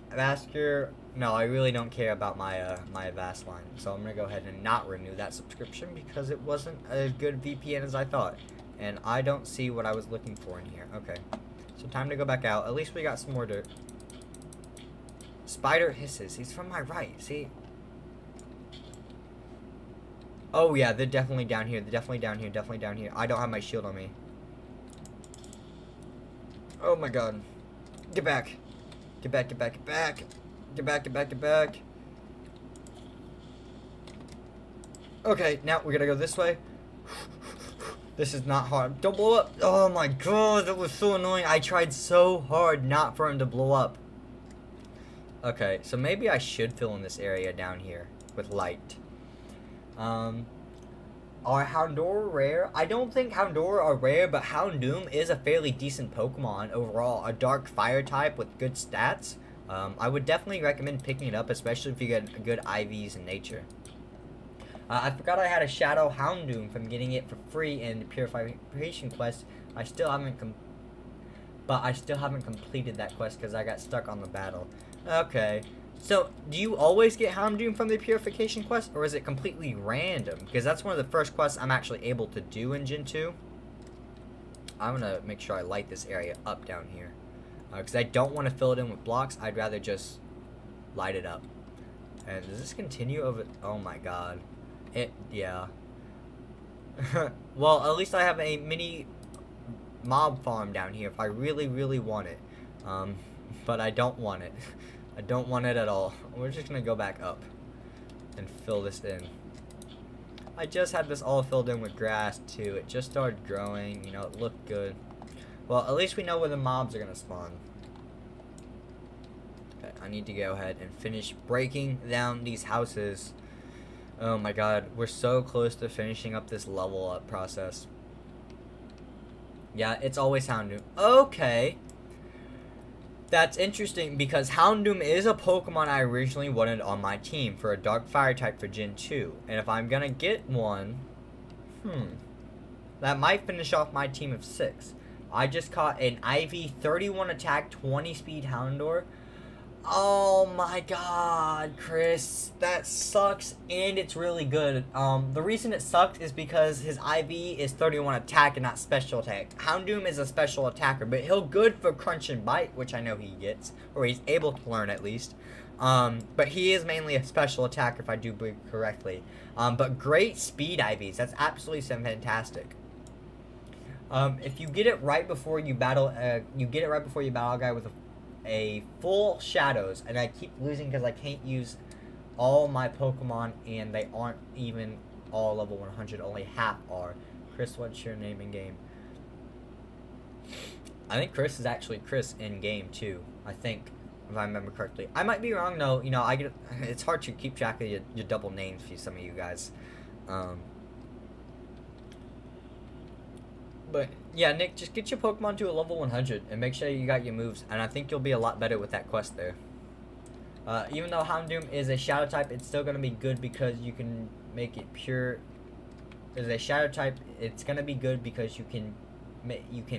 Vasker. No, I really don't care about my my Avast line. So I'm going to go ahead and not renew that subscription because it wasn't as good VPN as I thought. And I don't see what I was looking for in here. Okay. So time to go back out. At least we got some more dirt. Spider hisses. He's from my right. See? Oh yeah, they're definitely down here. They're definitely down here. Definitely down here. I don't have my shield on me. Oh my god. Get back. Get back, get back, get back. Get back, get back, get back. Okay, now we're gonna go this way. This is not hard. Don't blow up. Oh my god, that was so annoying. I tried so hard not for him to blow up. Okay, so maybe I should fill in this area down here with light. Are Houndour rare? I don't think Houndour are rare, but Houndoom is a fairly decent Pokemon overall. A dark fire type with good stats. I would definitely recommend picking it up, especially if you get good IVs in nature. I forgot I had a Shadow Houndoom from getting it for free in the Purification quest. I still haven't completed that quest because I got stuck on the battle. Okay. So, do you always get Houndoom from the Purification quest, or is it completely random? Because that's one of the first quests I'm actually able to do in Gen 2. I'm going to make sure I light this area up down here. Because I don't want to fill it in with blocks. I'd rather just light it up. And does this continue over... Oh my god. Yeah. Well, at least I have a mini mob farm down here if I really, really want it. But I don't want it. I don't want it at all. We're just gonna go back up and fill this in. I just had this all filled in with grass too. It just started growing, you know, it looked good. Well, at least we know where the mobs are gonna spawn. Okay, I need to go ahead and finish breaking down these houses. Oh my god, we're so close to finishing up this level up process. Yeah, it's always Houndoom. Okay. That's interesting because Houndoom is a Pokemon I originally wanted on my team for a Dark Fire type for Gen 2. And if I'm gonna get one, that might finish off my team of 6. I just caught an IV 31 attack, 20 speed Houndour. Oh my god, Chris, that sucks, and it's really good. The reason it sucks is because his IV is 31 attack and not special attack. Houndoom is a special attacker, but he'll good for Crunch and Bite, which I know he gets, or he's able to learn at least. But he is mainly a special attacker if I do believe correctly. But great speed IVs, that's absolutely fantastic. If you get it right before you battle, a guy with a full Shadows, and I keep losing because I can't use all my Pokemon, and they aren't even all level 100, only half are. Chris, what's your name in game? I think Chris is actually Chris in game too, I think, if I remember correctly. I might be wrong though, you know, it's hard to keep track of your double names for some of you guys. But yeah, Nick, just get your Pokemon to a level 100 and make sure you got your moves, and I think you'll be a lot better with that quest there. Even though Houndoom is a Shadow type, it's still gonna be good because you can make it pure. As a Shadow type, it's gonna be good because you can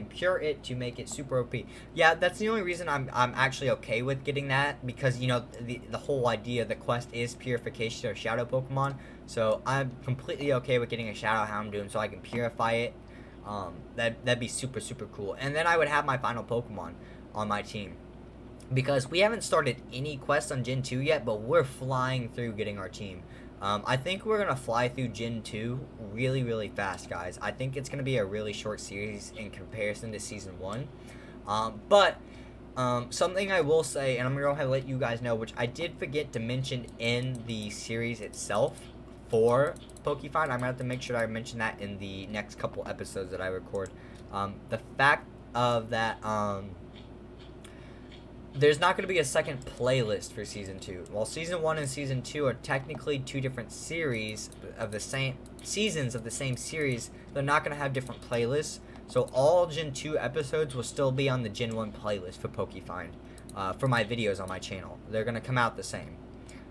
pure it to make it super OP. Yeah, that's the only reason I'm actually okay with getting that, because you know the whole idea of the quest is purification of Shadow Pokemon. So I'm completely okay with getting a Shadow Houndoom so I can purify it. That'd be super cool. And then I would have my final Pokemon on my team, because we haven't started any quests on Gen 2 yet, but we're flying through getting our team. I think we're gonna fly through Gen 2 really fast, guys. I think it's gonna be a really short series in comparison to Season 1. But something I will say, and I'm gonna go ahead and let you guys know, which I did forget to mention in the series itself for Pokefind. I'm gonna have to make sure I mention that in the next couple episodes that I record. The fact of that, there's not gonna be a second playlist for Season 2. While Season 1 and Season 2 are technically two different series of the same seasons of the same series, they're not gonna have different playlists. So all Gen 2 episodes will still be on the Gen 1 playlist for Pokefind, for my videos on my channel. They're gonna come out the same,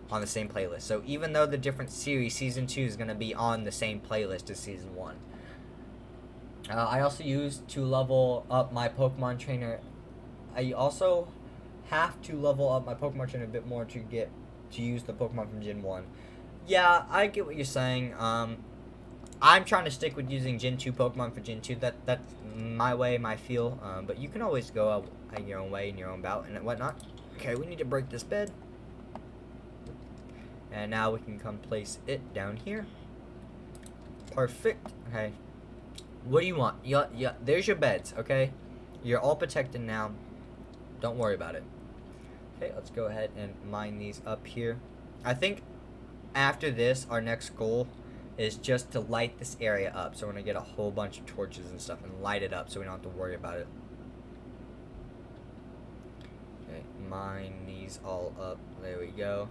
on the same playlist. So even though the different series, Season 2 is going to be on the same playlist as Season 1. I also used to level up my Pokemon trainer. I also have to level up my Pokemon trainer a bit more to use the Pokemon from Gen 1. Yeah, I get what you're saying. I'm trying to stick with using Gen 2 Pokemon for Gen 2. That's my way, my feel. But you can always go out your own way in your own bout and whatnot. Okay, we need to break this bed. And now we can come place it down here. Perfect. Okay. What do you want? Yeah, there's your beds, okay? You're all protected now. Don't worry about it. Okay, let's go ahead and mine these up here. I think after this, our next goal is just to light this area up. So we're gonna get a whole bunch of torches and stuff and light it up so we don't have to worry about it. Okay, mine these all up. There we go.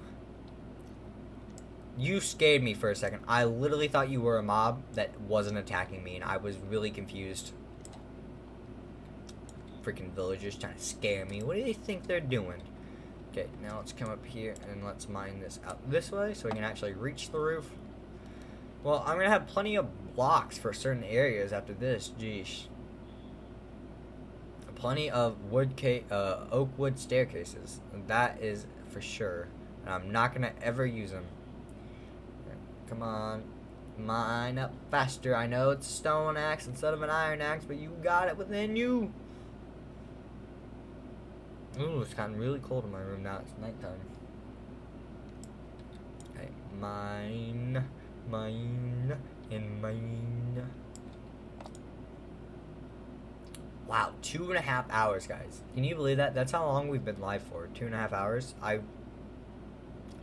You scared me for a second. I literally thought you were a mob that wasn't attacking me, and I was really confused. Freaking villagers trying to scare me. What do they think they're doing? Okay, now let's come up here and let's mine this out this way so we can actually reach the roof. Well, I'm gonna have plenty of blocks for certain areas after this. Geesh. Plenty of oak wood staircases. That is for sure. And I'm not gonna ever use them. Come on, mine up faster. I know it's a stone axe instead of an iron axe, but you got it within you. Ooh, it's gotten really cold in my room now. It's nighttime. Okay, mine, and mine. Wow, 2.5 hours, guys. Can you believe that? That's how long we've been live for. 2.5 hours.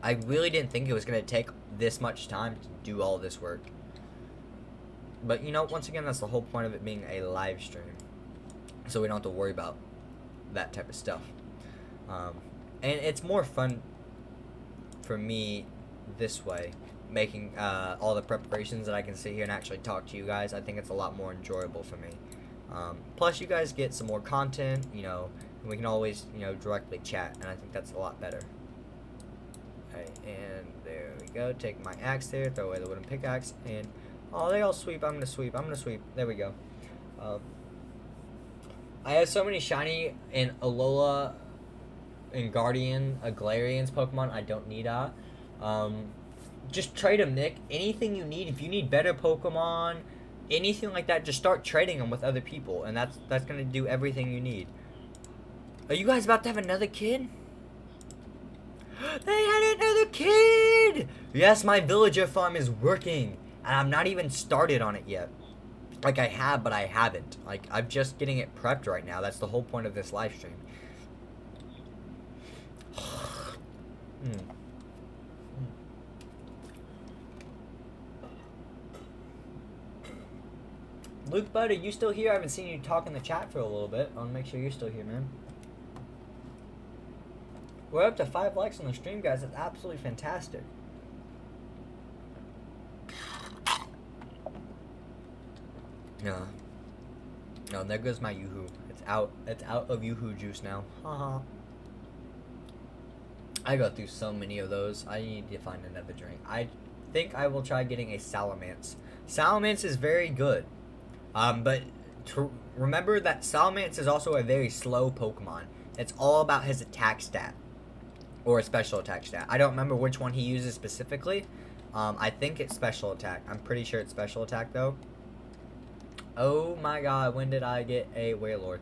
I really didn't think it was gonna take this much time to do all this work. But you know, once again, that's the whole point of it being a live stream. So we don't have to worry about that type of stuff. And it's more fun for me this way, making all the preparations that I can sit here and actually talk to you guys. I think it's a lot more enjoyable for me. Plus, you guys get some more content, you know, and we can always, you know, directly chat, and I think that's a lot better. Okay, and there we go. Take my axe there, throw away the wooden pickaxe, and oh, they all sweep. I'm gonna sweep. There we go. I have so many shiny and Alola and Guardian Galarian's Pokemon. I don't need that. Just trade them, Nick. Anything you need. If you need better Pokemon, anything like that, just start trading them with other people, and that's gonna do everything you need. Are you guys about to have another kid? They had another kid! Yes, my villager farm is working, and I'm not even started on it yet. Like, I have, but I haven't. Like, I'm just getting it prepped right now. That's the whole point of this live stream. Luke Bud, are you still here? I haven't seen you talk in the chat for a little bit. I want to make sure you're still here, man. We're up to 5 likes on the stream, guys. That's absolutely fantastic. No, there goes my Yoo-hoo. It's out of Yoo-hoo juice now. Haha. I go through so many of those. I need to find another drink. I think I will try getting a Salamence. Salamence is very good. But remember that Salamence is also a very slow Pokemon. It's all about his attack stat. Or a special attack stat. I don't remember which one he uses specifically. I think it's special attack. I'm pretty sure it's special attack though. Oh my god, when did I get a Wailord?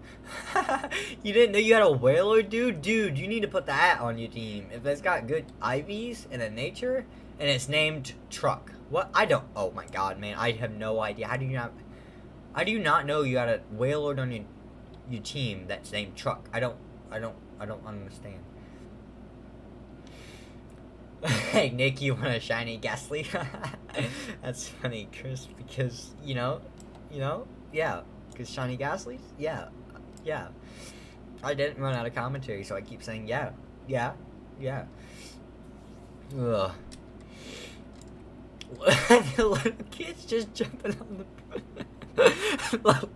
You didn't know you had a Wailord, dude? Dude, you need to put that on your team. If it's got good IVs and a nature, and it's named Truck. What? I don't. Oh my god, man. I have no idea. How do you not know you got a Wailord on your team that's named Truck? I don't understand. Hey, Nick, you want a shiny Ghastly? That's funny, Chris, because, you know, yeah, because shiny Ghastlies? Yeah. I didn't run out of commentary, so I keep saying yeah. Ugh. The little kid's just jumping on the...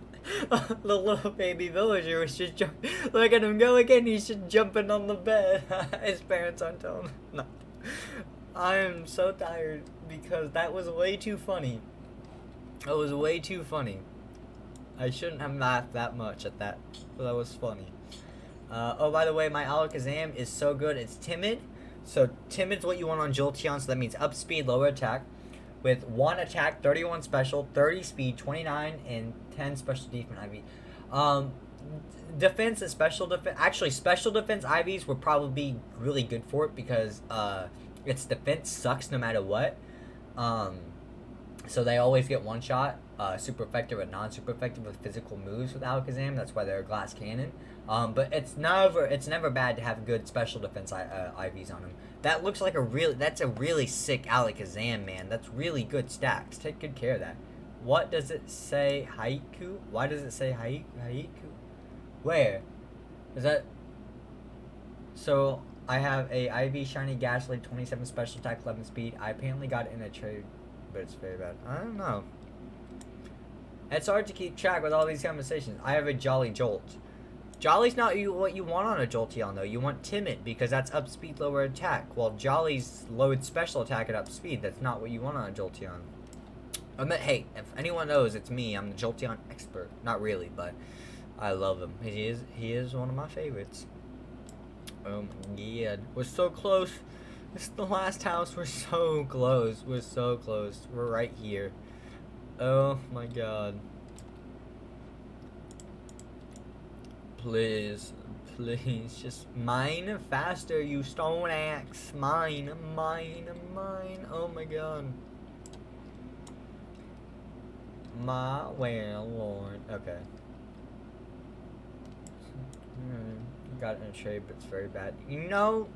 The little baby villager was just jumping. Look at him go again, he's just jumping on the bed. His parents aren't telling him nothing. I am so tired because that was way too funny. That was way too funny. I shouldn't have laughed that much at that, but that was funny. Oh, by the way, my Alakazam is so good. It's timid. So timid's what you want on Jolteon. So that means up speed, lower attack, with 1 attack, 31 special, 30 speed, 29, and 10 special defense IV. Defense and special defense. Actually, special defense IVs would probably be really good for it because its defense sucks no matter what. So they always get one shot. Super effective but non-super effective with physical moves with Alakazam. That's why they're a glass cannon. But it's never bad to have good special defense IVs on him. That's a really sick Alakazam, man. That's really good stacks. Take good care of that. What does it say? Haiku? Why does it say Haiku? Where? Is that? So I have a IV Shiny Gastly 27 special attack 11 speed. I apparently got it in a trade, but it's very bad. I don't know. It's hard to keep track with all these conversations. I have a Jolly Jolt. Jolly's not what you want on a Jolteon, though. You want Timid, because that's up speed, lower attack. While Jolly's lowered special attack at up speed. That's not what you want on a Jolteon. Hey, if anyone knows, it's me. I'm the Jolteon expert. Not really, but I love him. He is one of my favorites. Oh my god. We're so close. This is the last house. We're so close. We're so close. We're right here. Oh my god. Please, please, just mine faster, you stone axe. Mine. Oh my god. My well lord. Okay. Got it in a trade, but it's very bad. You know,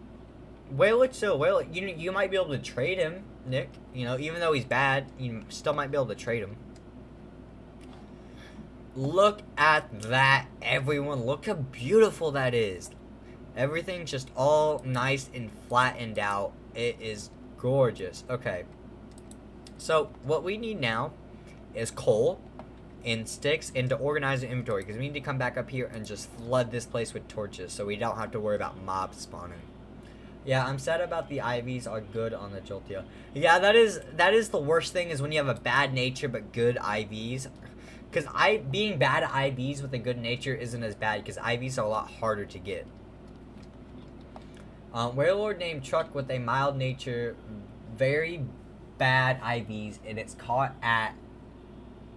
you might be able to trade him, Nick. You know, even though he's bad, you still might be able to trade him. Look at that, everyone. Look how beautiful that is. Everything's just all nice and flattened out. It is gorgeous. Okay. So, what we need now is coal and sticks and to organize the inventory, because we need to come back up here and just flood this place with torches so we don't have to worry about mobs spawning. Yeah, I'm sad about the IVs are good on the Jolteon. Yeah, that is the worst thing, is when you have a bad nature but good IVs. Because being bad at IVs with a good nature isn't as bad, because IVs are a lot harder to get. Warlord named Truck with a mild nature, very bad IVs, and it's caught at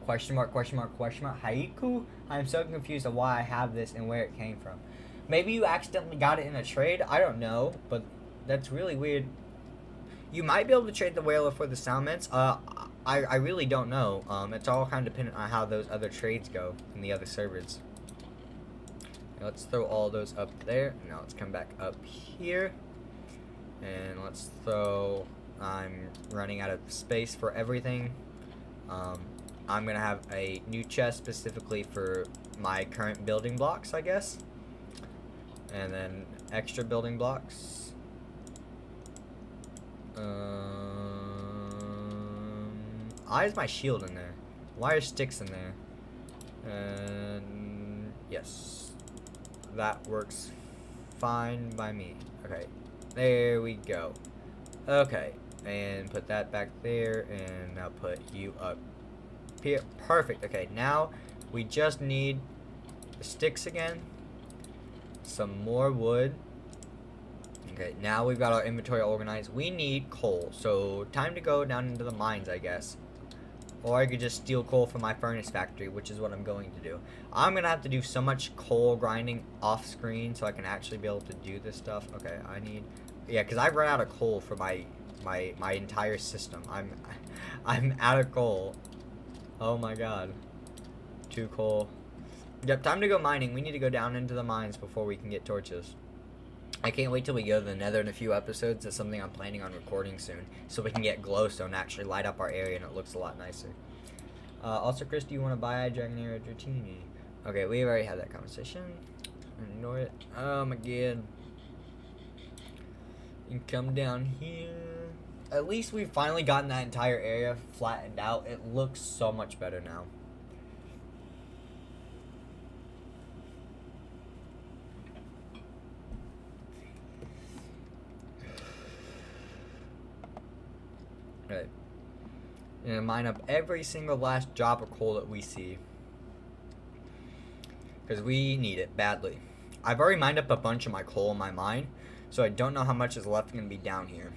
question mark Haiku? I'm so confused on why I have this and where it came from. Maybe you accidentally got it in a trade, I don't know, but that's really weird. You might be able to trade the Whaler for the Salmons. I really don't know. It's all kind of dependent on how those other trades go in the other servers. Now let's throw all those up there. Now let's come back up here. And let's throw... I'm running out of space for everything. I'm going to have a new chest specifically for my current building blocks, I guess. And then extra building blocks. Why is my shield in there? Why are sticks in there? And yes, that works fine by me. Okay, there we go. Okay, and put that back there, and now put you up here. Perfect. Okay, now we just need the sticks again, some more wood. Okay, now we've got our inventory organized. We need coal, so time to go down into the mines, I guess. Or I could just steal coal from my furnace factory, which is what I'm going to do. I'm going to have to do so much coal grinding off screen so I can actually be able to do this stuff. Okay, I need... Yeah, because I've run out of coal for my entire system. I'm out of coal. Oh my god. 2 coal. Yep, time to go mining. We need to go down into the mines before we can get torches. I can't wait till we go to the Nether in a few episodes. That's something I'm planning on recording soon, so we can get glowstone and actually light up our area and it looks a lot nicer. Also, Chris, do you want to buy Dragonair or Dratini? Okay, we've already had that conversation. Ignore it. Oh my god. You can come down here. At least we've finally gotten that entire area flattened out. It looks so much better now. Right. And mine up every single last drop of coal that we see. Because we need it badly. I've already mined up a bunch of my coal in my mine, so I don't know how much is left going to be down here.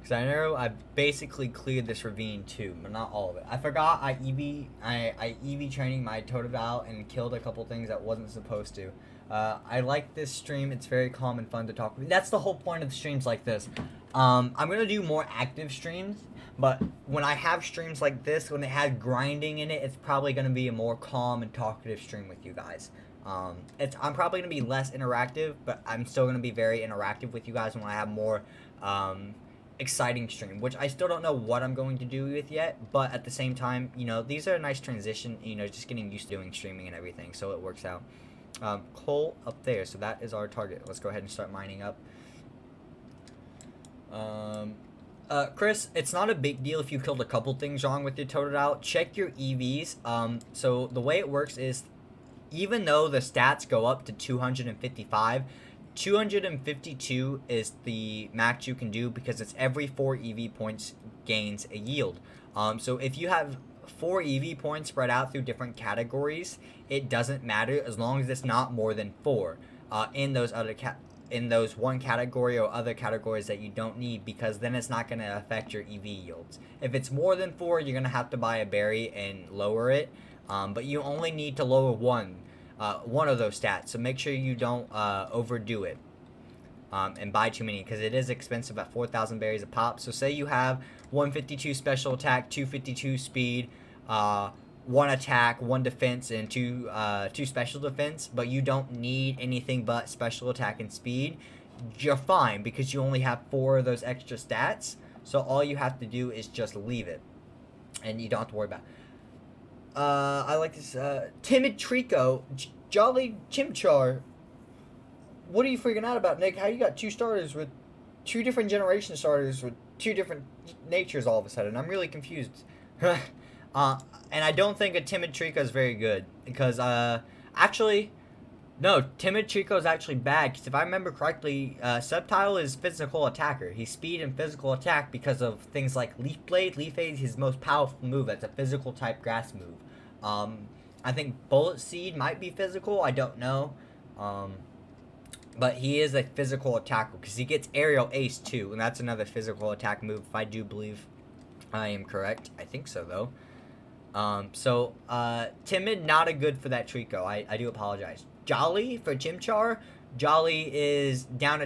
Because I know I basically cleared this ravine too, but not all of it. I forgot I EV training my Totodile and killed a couple things that wasn't supposed to. I like this stream. It's very calm and fun to talk with. That's the whole point of the streams like this. I'm gonna do more active streams, but when I have streams like this, when it has grinding in it, it's probably gonna be a more calm and talkative stream with you guys. I'm probably gonna be less interactive, but I'm still gonna be very interactive with you guys when I have more exciting stream, which I still don't know what I'm going to do with yet, but at the same time, you know, these are a nice transition, you know, just getting used to doing streaming and everything, so it works out. Coal up there, so that is our target. Let's go ahead and start mining up. Chris, it's not a big deal if you killed a couple things wrong with your Totodile. Check your EVs. So the way it works is, even though the stats go up to 255, 252 is the max you can do because it's every 4 EV points gains a yield. So if you have 4 EV points spread out through different categories, it doesn't matter as long as it's not more than 4 in those one category or other categories that you don't need, because then it's not going to affect your EV yields. If it's more than 4, you're going to have to buy a berry and lower it, but you only need to lower one of those stats, so make sure you don't overdo it and buy too many, because it is expensive at 4,000 berries a pop. So say you have 152 special attack, 252 speed, 1 attack, 1 defense, and 2 special defense, but you don't need anything but special attack and speed, you're fine because you only have 4 of those extra stats. So all you have to do is just leave it, and you don't have to worry about it. I like this, Timid Trico, Jolly Chimchar. What are you freaking out about, Nick? How you got 2 starters with 2 different generation starters with 2 different natures all of a sudden? I'm really confused. And I don't think a Timid Trico is very good, because, actually, no, Timid Trico is actually bad, because if I remember correctly, Sceptile is physical attacker. He's speed and physical attack because of things like Leaf Blade. Leaf Blade is his most powerful move. That's a physical type grass move. I think Bullet Seed might be physical. I don't know. But he is a physical attacker because he gets Aerial Ace too, and that's another physical attack move, if I do believe I am correct. I think so, though. Timid, not a good for that Trico. I do apologize. Jolly for Chimchar. Jolly is down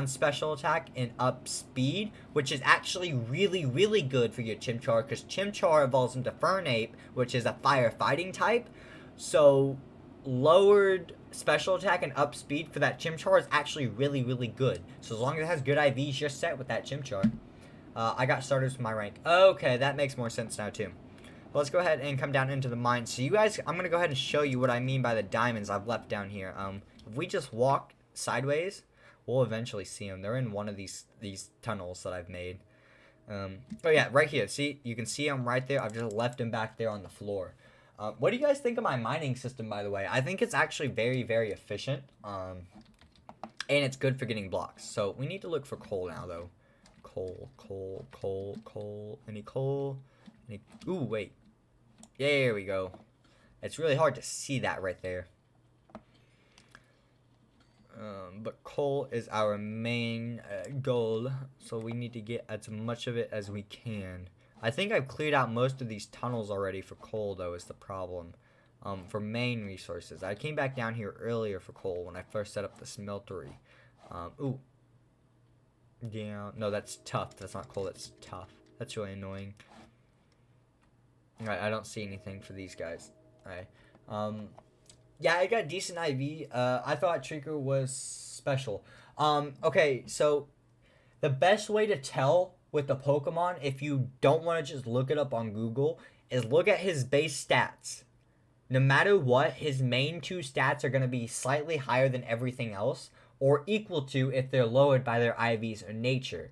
special attack and up speed, which is actually really, really good for your Chimchar, because Chimchar evolves into Fernape, which is a fire fighting type. So lowered special attack and up speed for that Chimchar is actually really, really good. So as long as it has good IVs, you're set with that Chimchar. I got starters with my rank. Okay, that makes more sense now too. Well, let's go ahead and come down into the mine. So you guys, I'm gonna go ahead and show you what I mean by the diamonds I've left down here. If we just walk sideways, we'll eventually see them. They're in one of these tunnels that I've made. Oh yeah, right here. See, you can see them right there. I've just left them back there on the floor. What do you guys think of my mining system, by the way? I think it's actually very, very efficient. And it's good for getting blocks. So we need to look for coal now, though. Coal. Any coal? Ooh, wait. There we go. It's really hard to see that right there. But coal is our main goal, so we need to get as much of it as we can. I think I've cleared out most of these tunnels already for coal, though, is the problem. For main resources. I came back down here earlier for coal when I first set up the smeltery. Ooh. Yeah, no, that's tough. That's not coal, that's tough. That's really annoying. Alright, I don't see anything for these guys. Alright. Yeah, I got decent IV. I thought Trico was special. Okay, so the best way to tell with the Pokemon, if you don't want to just look it up on Google, is look at his base stats. No matter what, his main 2 stats are going to be slightly higher than everything else, or equal to if they're lowered by their IVs or nature.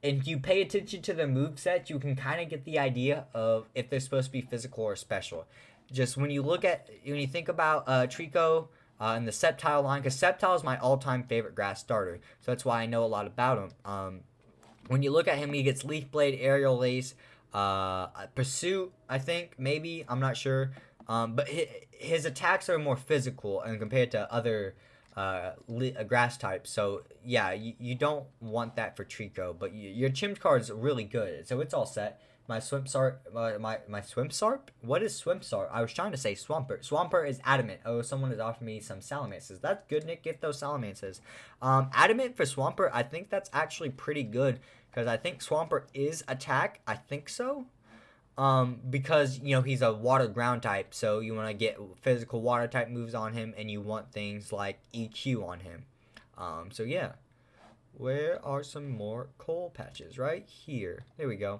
If you pay attention to the moveset, you can kind of get the idea of if they're supposed to be physical or special. Just when you think about Trico and the Sceptile line, because Sceptile is my all-time favorite grass starter, so that's why I know a lot about him. When you look at him, he gets Leaf Blade, Aerial Ace, Pursuit, I think, maybe, I'm not sure. But his attacks are more physical and compared to other grass types. So yeah, you don't want that for Trico, but your Chimchar is really good, so it's all set. My Swimsarp, my Swimsarp? What is Swimsarp? I was trying to say Swampert. Swampert is adamant. Oh, someone has offered me some Salamancers. That's good, Nick. Get those Salamancers. Adamant for Swampert, I think that's actually pretty good. Because I think Swampert is attack. I think so. Because, you know, he's a water ground type. So you want to get physical water type moves on him. And you want things like EQ on him. So yeah. Where are some more coal patches? Right here. There we go.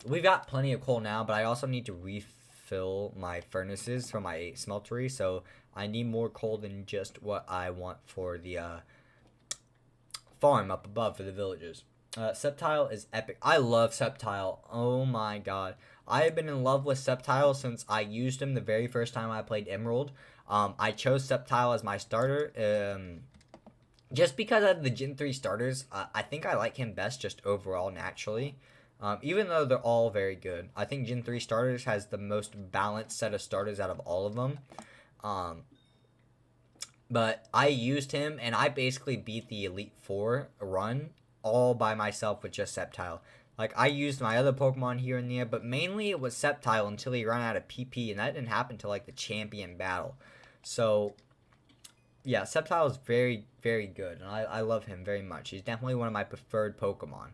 We've got plenty of coal now, but I also need to refill my furnaces for my smeltery, so I need more coal than just what I want for the farm up above for the villagers. Sceptile is epic. I love Sceptile. Oh my god. I have been in love with Sceptile since I used him the very first time I played Emerald. I chose Sceptile as my starter. Just because of the Gen 3 starters, I think I like him best just overall naturally. Even though they're all very good. I think Gen 3 starters has the most balanced set of starters out of all of them. But I used him, and I basically beat the Elite Four run all by myself with just Sceptile. Like, I used my other Pokemon here and there, but mainly it was Sceptile until he ran out of PP, and that didn't happen until, like, the champion battle. So, yeah, Sceptile is very, very good, and I love him very much. He's definitely one of my preferred Pokemon.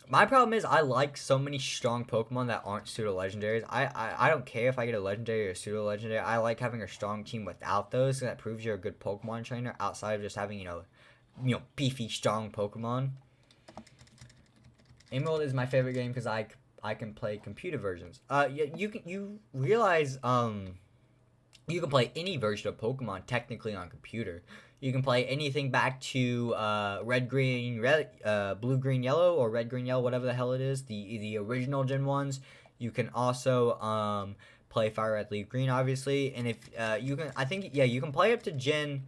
My problem is I like so many strong Pokemon that aren't pseudo-legendaries. I don't care if I get a legendary or pseudo-legendary. I like having a strong team without those, because that proves you're a good Pokemon trainer outside of just having, you know, beefy, strong Pokemon. Emerald is my favorite game because I can play computer versions. You realize you can play any version of Pokemon technically on computer. You can play anything back to red, green, red, blue, green, yellow, or red, green, yellow, whatever the hell it is. The original Gen 1s. You can also play Fire Red, Leaf Green, obviously. And if you can, I think, yeah, you can play up to Gen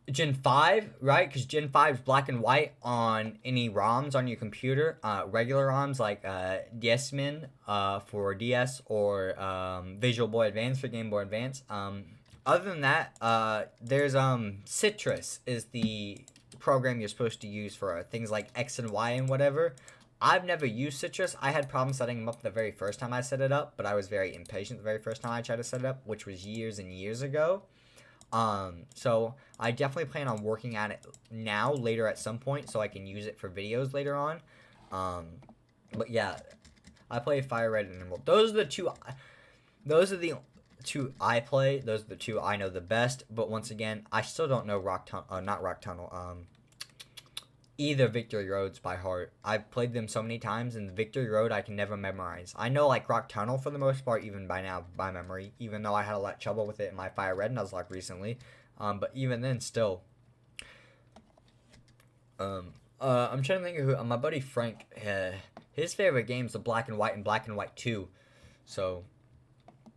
5, right? Because Gen 5 is black and white on any ROMs on your computer. Regular ROMs like DSmin for DS or Visual Boy Advance for Game Boy Advance. Other than that, there's Citrus is the program you're supposed to use for things like X and Y and whatever. I've never used Citrus. I had problems setting them up the very first time I set it up, but I was very impatient the very first time I tried to set it up, which was years and years ago. So I definitely plan on working at it now, later at some point, so I can use it for videos later on. But yeah, I play Fire Red and Emerald. Those are the two I play. Those are the two I know the best. But once again, I still don't know either Victory Roads by heart. I've played them so many times, and Victory Road I can never memorize. I know like Rock Tunnel for the most part, even by now, by memory, even though I had a lot of trouble with it in my Fire Red Nuzlocke recently. But even then, still. I'm trying to think of who, my buddy Frank, his favorite games are Black and White and Black and White 2. So,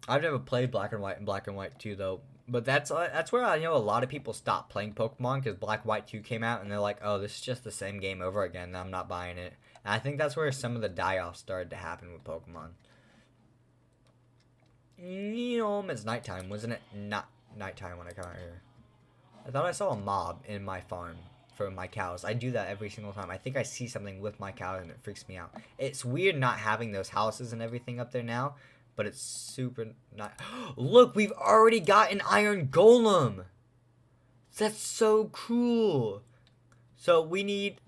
I've never played Black and White and Black and White 2 though. But that's where I know a lot of people stopped playing Pokemon because Black White 2 came out and they're like, oh, this is just the same game over again. I'm not buying it. And I think that's where some of the die-offs started to happen with Pokemon. It's nighttime, wasn't it? Not nighttime when I got here. I thought I saw a mob in my farm for my cows. I do that every single time. I think I see something with my cows and it freaks me out. It's weird not having those houses and everything up there now. But it's super not. Look, we've already got an Iron Golem. That's so cool. So we need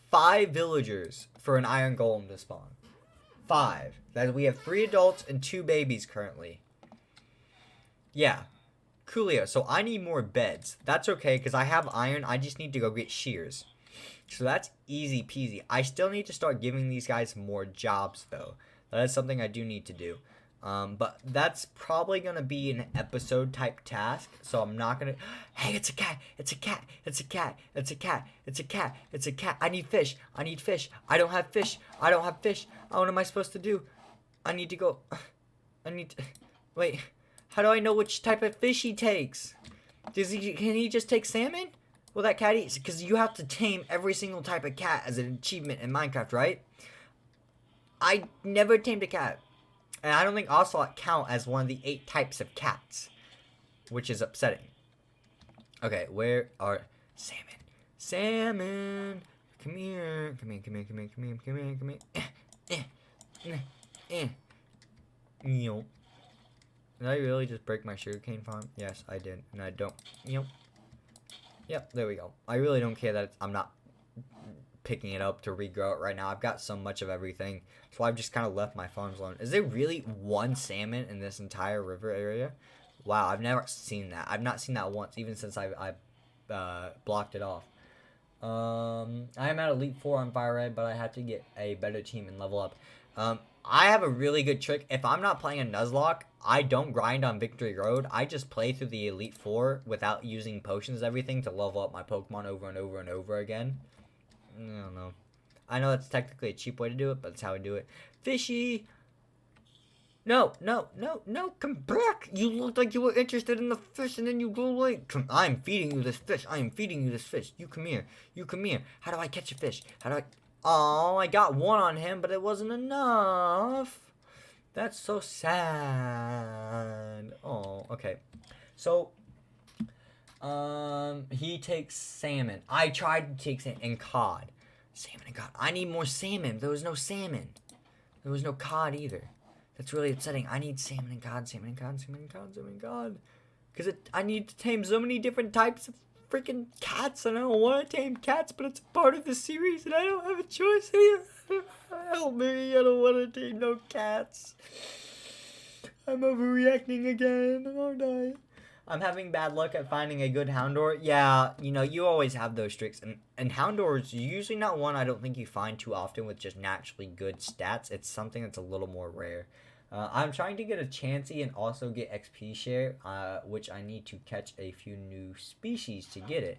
5 villagers for an Iron Golem to spawn. 5. That we have 3 adults and 2 babies currently. Yeah, coolio. So I need more beds. That's okay because I have iron. I just need to go get shears. So that's easy peasy. I still need to start giving these guys more jobs though. That is something I do need to do. But that's probably going to be an episode type task. So I'm not going to... Hey, it's a cat. It's a cat. It's a cat. It's a cat. It's a cat. It's a cat. I need fish. I need fish. I don't have fish. I don't have fish. What am I supposed to do? I need to go... I need to... Wait. How do I know which type of fish he takes? Can he just take salmon? Well, that cat eats... Because you have to tame every single type of cat as an achievement in Minecraft, right? I never tamed a cat. And I don't think Ocelot count as one of the 8 types of cats. Which is upsetting. Okay, where are... Salmon. Salmon. Come here. Come here. Come here. Come here. Come here. Come here. Come here. Meow. Did I really just break my sugarcane farm? Yes, I did. And I don't. Yep, there we go. I really don't care that I'm not picking it up to regrow it right now. I've got so much of everything. So I've just kind of left my farms alone. Is there really one salmon in this entire river area? Wow, I've never seen that. I've not seen that once, even since I blocked it off. I am at Elite 4 on Fire Red, but I have to get a better team and level up. I have a really good trick. If I'm not playing a Nuzlocke, I don't grind on Victory Road. I just play through the Elite 4 without using potions and everything to level up my Pokemon over and over and over again. I don't know. I know that's technically a cheap way to do it, but that's how I do it. Fishy! No, come back! You looked like you were interested in the fish and then you go away. I'm feeding you this fish. I am feeding you this fish. You come here. You come here. How do I catch a fish? How do I... Oh, I got one on him, but it wasn't enough. That's so sad. Oh, okay. So, he takes salmon. I tried to take salmon and cod. Salmon and cod. I need more salmon. There was no salmon. There was no cod either. That's really upsetting. I need salmon and cod, salmon and cod, salmon and cod, salmon and cod. Because I need to tame so many different types of freaking cats, and I don't want to tame cats, but it's a part of the series, and I don't have a choice here. Help me, I don't want to tame no cats. I'm overreacting again, aren't I? I'm having bad luck at finding a good Houndour. Yeah, you know, you always have those tricks, and Houndour is usually not one I don't think you find too often with just naturally good stats. It's something that's a little more rare. I'm trying to get a Chansey and also get XP share, which I need to catch a few new species to get it.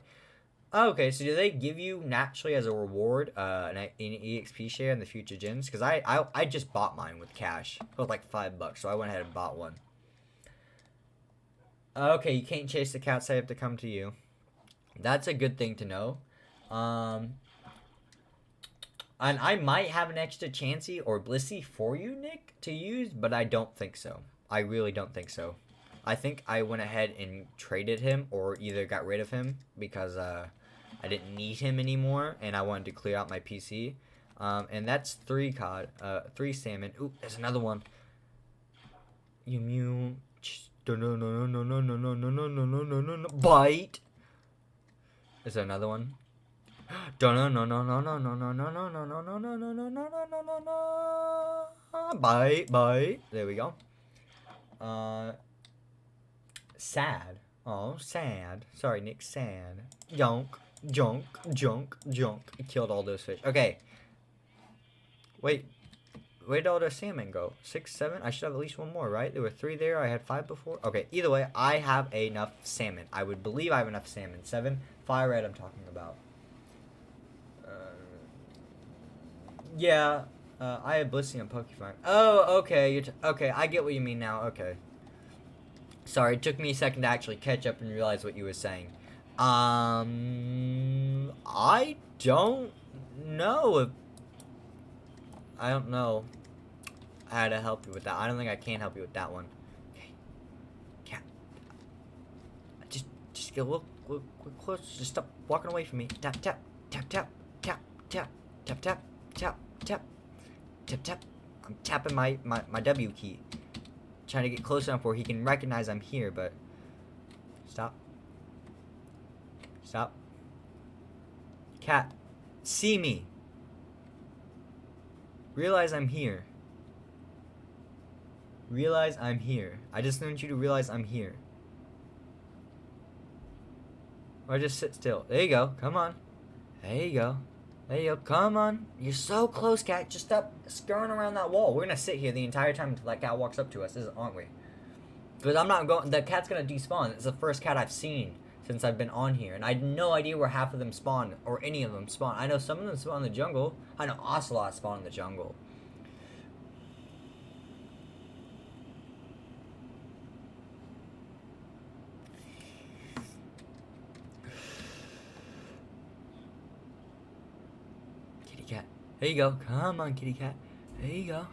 Okay, so do they give you naturally as a reward an EXP share in the future gens? Because I just bought mine with cash. It was like $5, so I went ahead and bought one. Okay, you can't chase the cats, I have to come to you. That's a good thing to know. And I might have an extra Chansey or Blissey for you, Nick, to use, but I don't think so. I really don't think so. I think I went ahead and traded him or either got rid of him because I didn't need him anymore and I wanted to clear out my PC. And that's 3 cod, 3 salmon. Ooh, there's another one. No. Bite. Is there another one? Bite. There we go. Sad. Oh, sad. Sorry, Nick. Sad. Junk. Killed all those fish. Okay. Wait. Where did all the salmon go? 6, 7? I should have at least one more, right? There were 3 there. I had 5 before. Okay, either way, I have enough salmon. I would believe I have enough salmon. 7. Fire red I'm talking about. Yeah. I had Blissey on Pokemon. Oh, okay. Okay, I get what you mean now. Okay. Sorry, it took me a second to actually catch up and realize what you were saying. I don't know. I don't know how to help you with that. I don't think I can help you with that one. Okay. Cat. Just get a little close. Just stop walking away from me. Tap, tap, tap, tap, tap, tap, tap, tap, tap, tap, tap, tap. I'm tapping my W key. Trying to get close enough where he can recognize I'm here, but... Stop. Stop. Cat. See me. Realize I'm here. Realize I'm here. I just want you to realize I'm here. Or just sit still. There you go. Come on. There you go. There you go. Come on. You're so close, cat. Just stop scurrying around that wall. We're gonna sit here the entire time until that cat walks up to us, aren't we? Because I'm not going... The cat's gonna despawn. It's the first cat I've seen since I've been on here. And I had no idea where half of them spawn. Or any of them spawn. I know some of them spawn in the jungle. I know Ocelot spawn in the jungle. Kitty cat. There you go. Come on, kitty cat. There you go.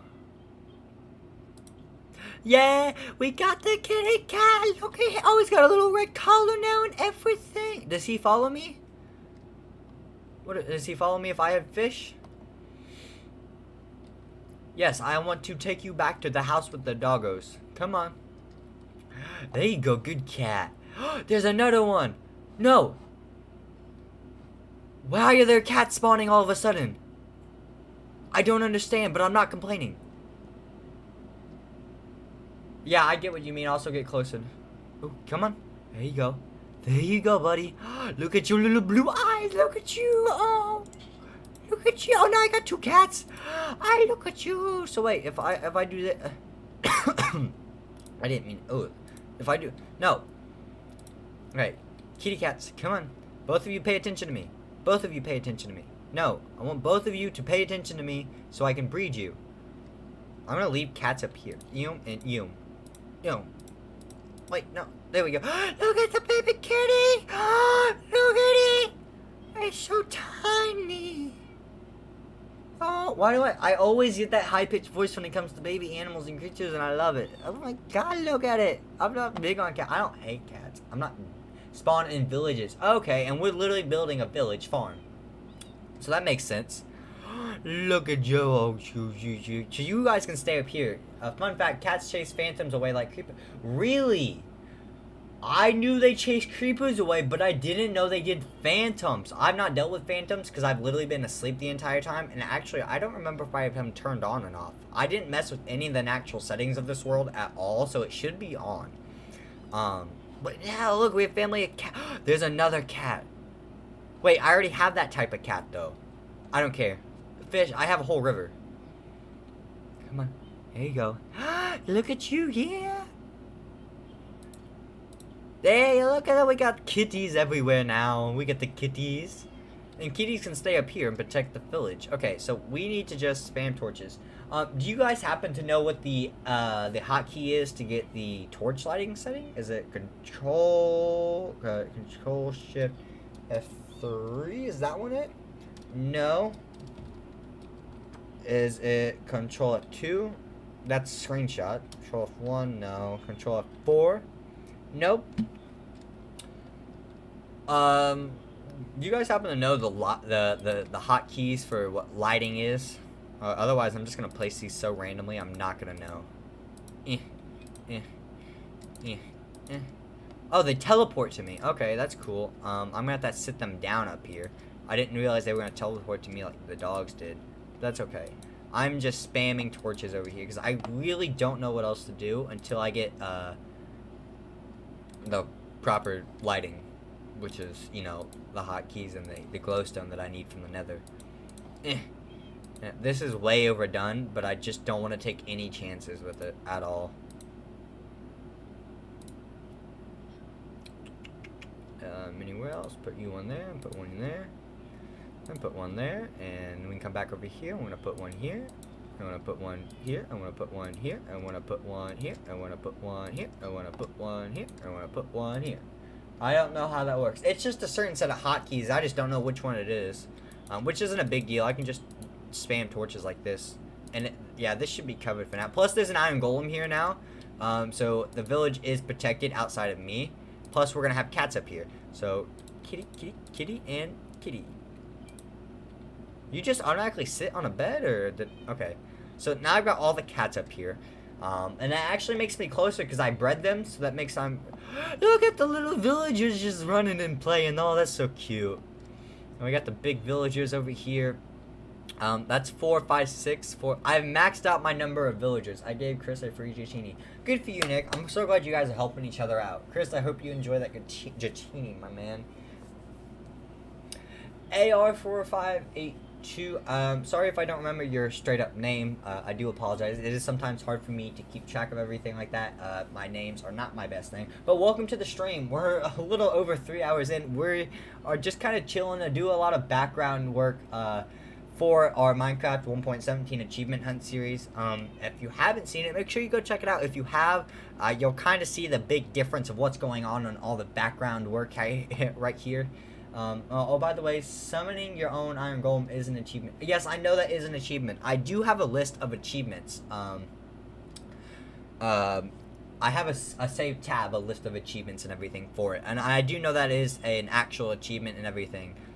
Yeah, we got the kitty cat. Look at him. Oh, he's got a little red collar now and everything. Does he follow me? What, does he follow me if I have fish? Yes, I want to take you back to the house with the doggos. Come on. There you go, good cat. There's another one. No. Why are there cats spawning all of a sudden? I don't understand, but I'm not complaining. Yeah, I get what you mean. Also get closer. Oh, come on. There you go. There you go, buddy. Look at your little blue eyes. Look at you. Oh. Look at you. Oh, now I got 2 cats. I look at you. So wait, if I do that, I didn't mean. Oh, if I do no. Right, kitty cats, come on. Both of you pay attention to me. Both of you pay attention to me. No, I want both of you to pay attention to me so I can breed you. I'm gonna leave cats up here. You and you. You. Wait, no. There we go. Look at the baby kitty. Look at it. It's so tiny. Oh, why do I always get that high-pitched voice when it comes to baby animals and creatures, and I love it. Oh my god, look at it. I'm not big on cats. I don't hate cats. I'm not spawn in villages. Okay, and we're literally building a village farm. So that makes sense. Look at Joe. Oh, so you guys can stay up here. Fun fact, cats chase phantoms away like creepers. Really? I knew they chased creepers away, but I didn't know they did phantoms. I've not dealt with phantoms because I've literally been asleep the entire time. And actually, I don't remember if I have them turned on and off. I didn't mess with any of the natural settings of this world at all, so it should be on. But yeah, look, we have family of cat. There's another cat. Wait, I already have that type of cat, though. I don't care. Fish, I have a whole river. Come on. There you go. Look at you, yeah. Hey, look at it. We got kitties everywhere now. We get the kitties. And kitties can stay up here and protect the village. Okay, so we need to just spam torches. Do you guys happen to know what the hotkey is to get the torch lighting setting? Is it control shift F3? Is that one it? No. Is it control F2? That's screenshot. Control F1, no. Control F4. Nope. Do you guys happen to know the hotkeys for what lighting is? Otherwise, I'm just gonna place these so randomly, I'm not gonna know. Oh, they teleport to me. Okay, that's cool. I'm gonna have to sit them down up here. I didn't realize they were gonna teleport to me like the dogs did. That's okay. I'm just spamming torches over here because I really don't know what else to do until I get the proper lighting, which is, you know, the hotkeys and the glowstone that I need from the nether. This is way overdone, but I just don't want to take any chances with it at all. Anywhere else? Put you one there, and put one there, and put one there, and we can come back over here. I'm gonna put one here. I want to put one here. I want to put one here. I want to put one here. I want to put one here. I want to put one here. I want to put one here. I don't know how that works. It's just a certain set of hotkeys. I just don't know which one it is, which isn't a big deal. I can just spam torches like this, and yeah, this should be covered for now. Plus, there's an iron golem here now, so the village is protected outside of me. Plus, we're gonna have cats up here. So, kitty, kitty, kitty, and kitty. You just automatically sit on a bed, or did... Okay. So now I've got all the cats up here. And that actually makes me closer because I bred them, so that makes them... Look at the little villagers just running and playing. Oh, that's so cute. And we got the big villagers over here. That's 4, 5, 6, 4. I've maxed out my number of villagers. I gave Chris a free Jatini. Good for you, Nick. I'm so glad you guys are helping each other out. Chris, I hope you enjoy that Jatini, my man. AR4582. Sorry if I don't remember your straight up name. I do apologize. It is sometimes hard for me to keep track of everything like that. My names are not my best name. But welcome to the stream. We're a little over 3 hours in. We are just kind of chilling to do a lot of background work for our Minecraft 1.17 achievement hunt series. If you haven't seen it, make sure you go check it out. If you have, you'll kind of see the big difference of what's going on all the background work right here. Oh, by the way, summoning your own iron golem is an achievement. Yes, I know that is an achievement. I do have a list of achievements. I have a saved tab, a list of achievements and everything for it. And I do know that is an actual achievement and everything.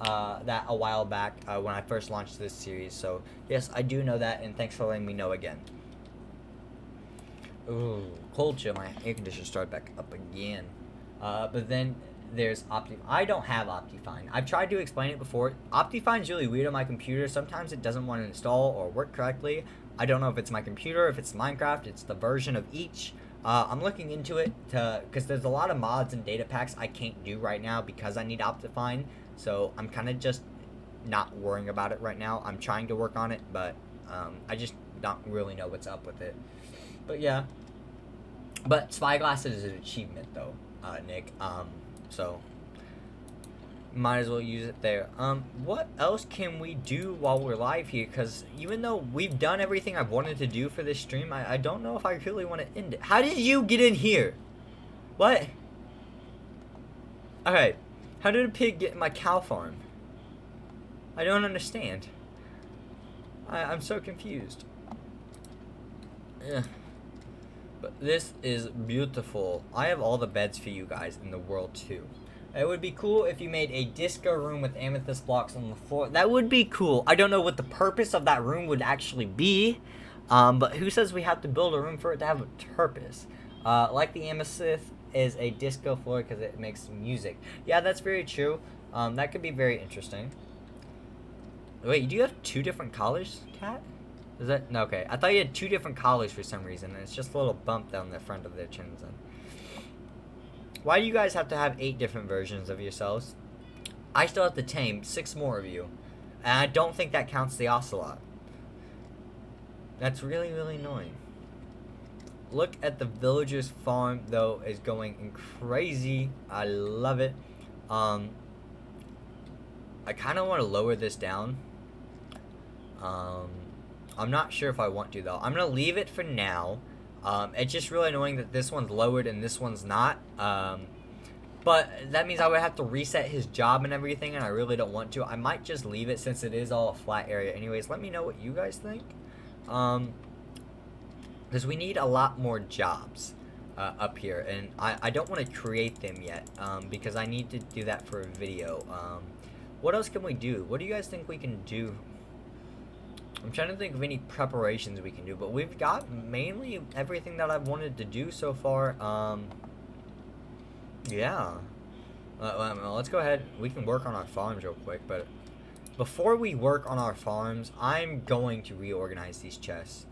that a while back when I first launched this series. So yes, I do know that, and thanks for letting me know again. Ooh, cold chill. My air conditioner started back up again. But then there's Optifine. I don't have Optifine. I've tried to explain it before. Optifine's really weird on my computer. Sometimes it doesn't want to install or work correctly. I don't know if it's my computer, if it's Minecraft, it's the version of each. I'm looking into it because there's a lot of mods and data packs I can't do right now because I need Optifine. So I'm kind of just not worrying about it right now. I'm trying to work on it, but I just don't really know what's up with it. But yeah. But Spyglass is an achievement though, Nick. So might as well use it there. What else can we do while we're live here? Because even though we've done everything I've wanted to do for this stream, I don't know if I really want to end it. How did you get in here? What? Okay. How did a pig get in my cow farm? I don't understand. I'm so confused. Ugh. But this is beautiful. I have all the beds for you guys in the world too. It would be cool if you made a disco room with amethyst blocks on the floor. That would be cool. I don't know what the purpose of that room would actually be. But who says we have to build a room for it to have a purpose? Like the amethyst is a disco floor because it makes music. Yeah, that's very true. That could be very interesting. Wait, do you have two different collars, Cat? Is that no? Okay, I thought you had two different collars for some reason, and it's just a little bump down the front of their chins. And why do you guys have to have 8 different versions of yourselves? I still have to tame 6 more of you, and I don't think that counts the ocelot. That's really, really annoying. Look at the villager's farm though, is going crazy. I love it. I kind of want to lower this down. I'm not sure if I want to though. I'm gonna leave it for now. It's just really annoying that this one's lowered and this one's not. But that means I would have to reset his job and everything, and I really don't want to. I might just leave it since it is all a flat area. Anyways, let me know what you guys think. Because we need a lot more jobs up here, and I don't want to create them yet because I need to do that for a video. What else can we do? What do you guys think we can do? I'm trying to think of any preparations we can do, but we've got mainly everything that I've wanted to do so far. Yeah. Well, let's go ahead. We can work on our farms real quick, but before we work on our farms, I'm going to reorganize these chests.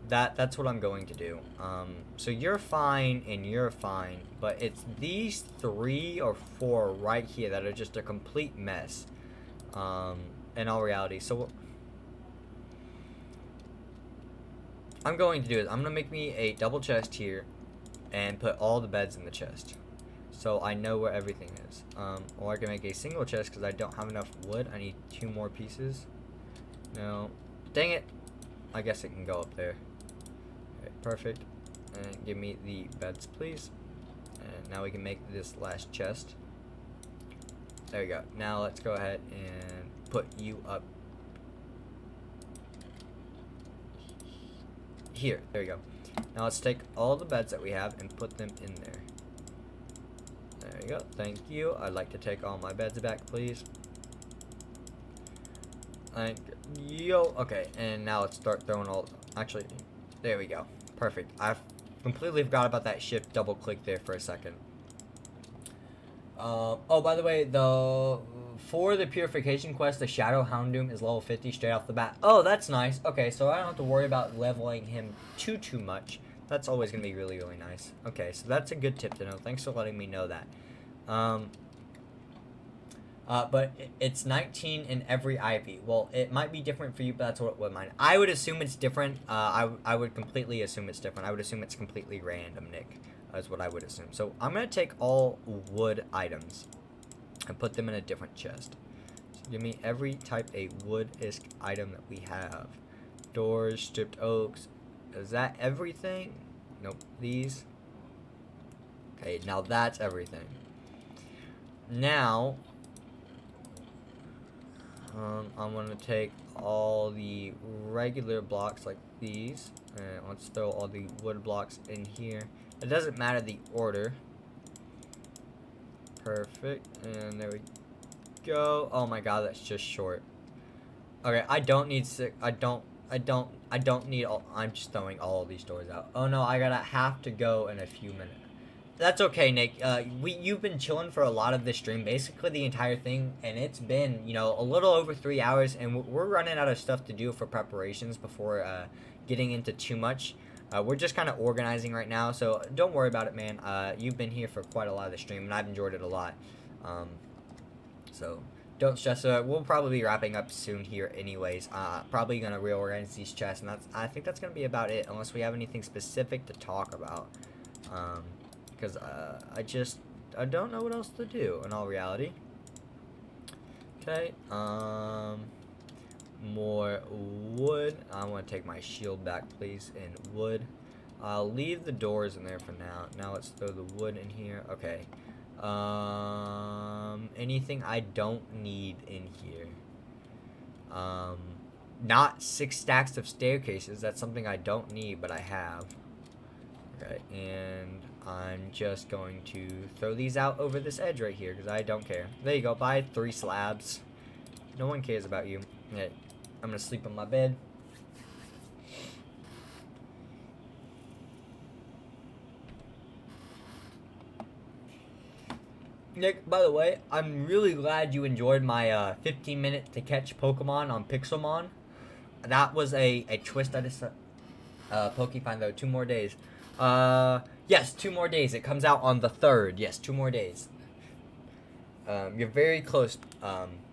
That's what I'm going to do. So you're fine and you're fine, but it's these 3 or 4 right here that are just a complete mess. In all reality, so what I'm going to do is I'm gonna make me a double chest here and put all the beds in the chest, so I know where everything is. Or I can make a single chest because I don't have enough wood. I need 2 more pieces. No, dang it! I guess it can go up there. Okay, perfect. And give me the beds, please. And now we can make this last chest. There we go. Now let's go ahead and put you up here. There we go. Now let's take all the beds that we have and put them in there. There you go. Thank you. I'd like to take all my beds back, please. Thank you. Okay, and now let's start throwing all... Actually, there we go. Perfect. I completely forgot about that shift double click there for a second. Oh, by the way, for the purification quest, the Shadow Houndoom is level 50 straight off the bat. Oh, that's nice. Okay, so I don't have to worry about leveling him too much. That's always going to be really, really nice. Okay, so that's a good tip to know. Thanks for letting me know that. But it's 19 in every IV. Well, it might be different for you, but that's what mine. I would assume it's different. I would completely assume it's different. I would assume it's completely random, Nick. That's what I would assume. So I'm going to take all wood items and put them in a different chest. So give me every type A wood-isk item that we have. Doors, stripped oaks. Is that everything? Nope. These. Okay, now that's everything. Now, I'm going to take all the regular blocks like these. And let's throw all the wood blocks in here. It doesn't matter the order. Perfect. And there we go. Oh my god, that's just short. Okay, I don't need six. I don't need all. I'm just throwing all of these doors out. Oh no, I gotta have to go in a few minutes. That's okay, Nick. You've been chilling for a lot of this stream, basically the entire thing, and it's been, a little over 3 hours, and we're running out of stuff to do for preparations before getting into too much. We're just kind of organizing right now, so don't worry about it, man. You've been here for quite a lot of the stream, and I've enjoyed it a lot. So don't stress. We'll probably be wrapping up soon here, anyways. Probably gonna reorganize these chests, and I think that's gonna be about it, unless we have anything specific to talk about. Because I don't know what else to do in all reality. Okay, more wood. I want to take my shield back, please, and wood. I'll leave the doors in there for now. Now let's throw the wood in here. Okay. Anything I don't need in here. Not 6 stacks of staircases. That's something I don't need, but I have. Okay, and I'm just going to throw these out over this edge right here, because I don't care. There you go, buy 3 slabs. No one cares about you. Okay, I'm gonna sleep on my bed. Nick, by the way, I'm really glad you enjoyed my 15 minute to catch Pokemon on Pixelmon. That was a twist I just Pokefine though, 2 more days. Yes, 2 more days. It comes out on the 3rd. Yes, 2 more days. You're very close.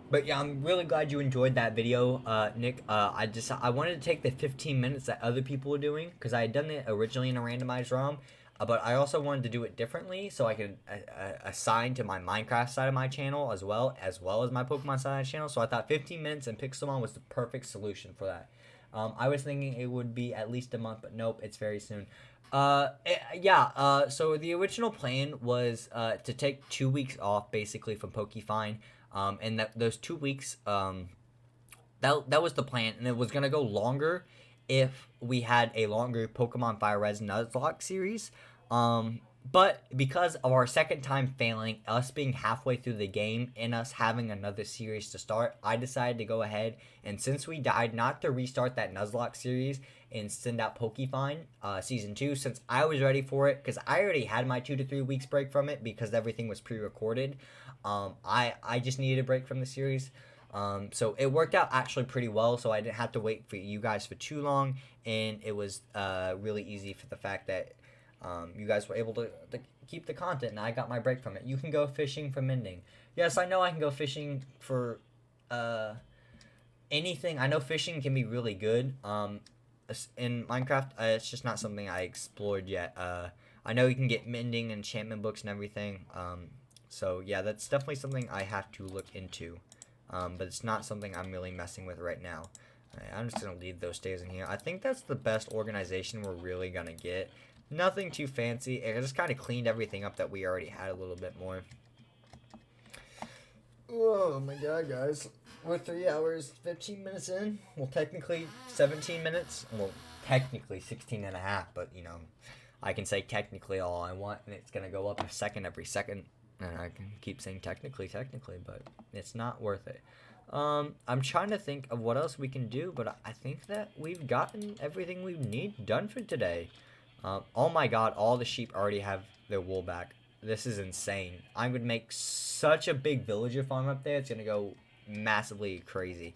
But yeah, I'm really glad you enjoyed that video, Nick. I wanted to take the 15 minutes that other people were doing, because I had done it originally in a randomized ROM, but I also wanted to do it differently, so I could assign to my Minecraft side of my channel as well as my Pokemon side of the channel. So I thought 15 minutes in Pixelmon was the perfect solution for that. I was thinking it would be at least a month, but nope, it's very soon. So the original plan was to take 2 weeks off basically from Pokefine. And those 2 weeks, that was the plan, and it was gonna go longer if we had a longer Pokemon Fire Res Nuzlocke series. But because of our second time failing, us being halfway through the game, and us having another series to start, I decided to go ahead, and since we died, not to restart that Nuzlocke series and send out Pokefine Season 2, since I was ready for it, because I already had my 2 to 3 weeks break from it, because everything was pre-recorded. I just needed a break from the series. So it worked out actually pretty well, so I didn't have to wait for you guys for too long, and it was really easy for the fact that you guys were able to keep the content, and I got my break from it. You can go fishing for mending. Yes, I know I can go fishing for anything. I know fishing can be really good in Minecraft. It's just not something I explored yet. I know you can get mending, enchantment books, and everything. So yeah, that's definitely something I have to look into. But it's not something I'm really messing with right now. Right, I'm just gonna leave those stays in here. I think that's the best organization we're really gonna get. Nothing too fancy. I just kind of cleaned everything up that we already had a little bit more. Oh my god, guys. We're 3 hours, 15 minutes in. Well, technically 17 minutes. Well, technically 16 and a half, but I can say technically all I want, and it's gonna go up a second every second. And I can keep saying technically, but it's not worth it. I'm trying to think of what else we can do, but I think that we've gotten everything we need done for today. Oh my god, all the sheep already have their wool back. This is insane. I'm going to make such a big villager farm up there. It's going to go massively crazy.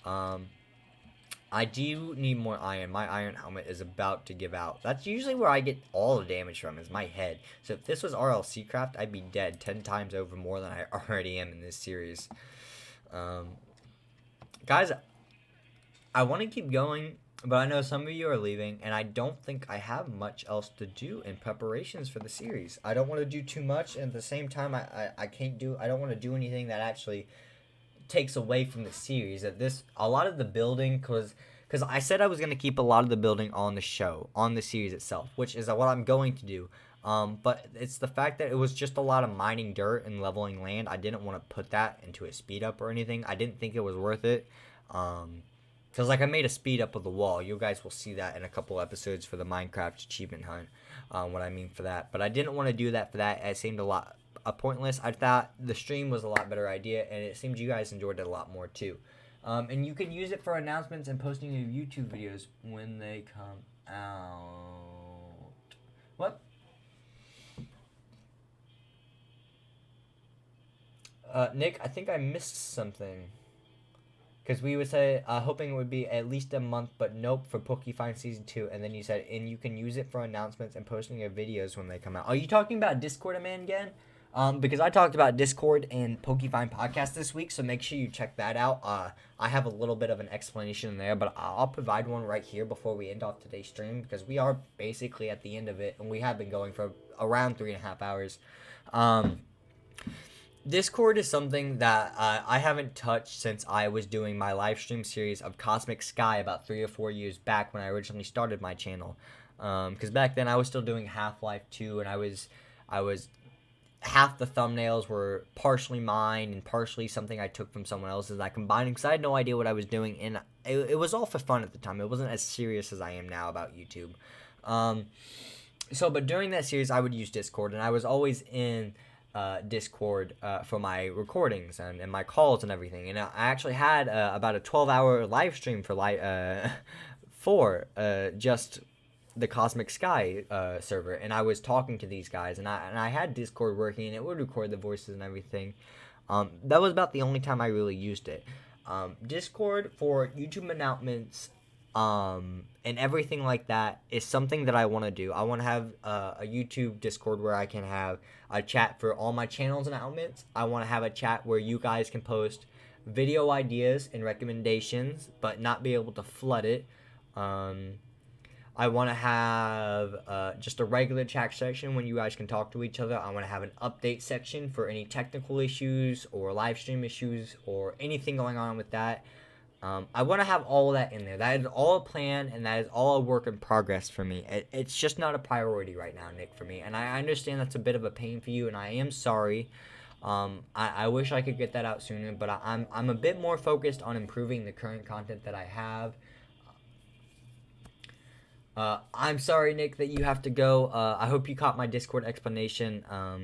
I do need more iron. My iron helmet is about to give out. That's usually where I get all the damage from, is my head. So if this was RLC Craft, I'd be dead 10 times over more than I already am in this series. Guys, I want to keep going, but I know some of you are leaving, and I don't think I have much else to do in preparations for the series. I don't want to do too much, and at the same time, I don't want to do anything that actually takes away from the series. A lot of the building, because I said I was going to keep a lot of the building on the show, on the series itself, which is what I'm going to do. But it's the fact that it was just a lot of mining dirt and leveling land. I didn't want to put that into a speed up or anything. I didn't think it was worth it. Because I made a speed up of the wall. You guys will see that in a couple episodes for the Minecraft achievement hunt. What I mean for that. But I didn't want to do that for that. It seemed a lot pointless. I thought the stream was a lot better idea, and it seems you guys enjoyed it a lot more too. And you can use it for announcements and posting of YouTube videos when they come out. What? Nick, I think I missed something. Because we would say, hoping it would be at least a month, but nope, for Pokefine Season 2. And then you said, and you can use it for announcements and posting of videos when they come out. Are you talking about Discord, man, again? Because I talked about Discord and Pokefine Podcast this week, so make sure you check that out. I have a little bit of an explanation in there, but I'll provide one right here before we end off today's stream, because we are basically at the end of it, and we have been going for around 3.5 hours. Discord is something that I haven't touched since I was doing my live stream series of Cosmic Sky about 3 or 4 years back when I originally started my channel. Because back then I was still doing Half-Life 2, and I was half the thumbnails were partially mine and partially something I took from someone else's. I combined because I had no idea what I was doing, and it was all for fun at the time. It wasn't as serious as I am now about YouTube. But during that series, I would use Discord, and I was always in Discord for my recordings and my calls and everything. And I actually had about a 12-hour live stream for just the Cosmic Sky server, and I was talking to these guys, and I had Discord working, and it would record the voices and everything. That was about the only time I really used it. Discord for YouTube announcements and everything like that is something that I want to do. I want to have a YouTube Discord where I can have a chat for all my channels and announcements. I want to have a chat where you guys can post video ideas and recommendations, but not be able to flood it. I want to have just a regular chat section when you guys can talk to each other. I want to have an update section for any technical issues or live stream issues or anything going on with that. I want to have all of that in there. That is all a plan, and that is all a work in progress for me. It's just not a priority right now, Nick, for me. And I understand that's a bit of a pain for you, and I am sorry. I wish I could get that out sooner, but I'm a bit more focused on improving the current content that I have. I'm sorry, Nick, that you have to go. I hope you caught my Discord explanation.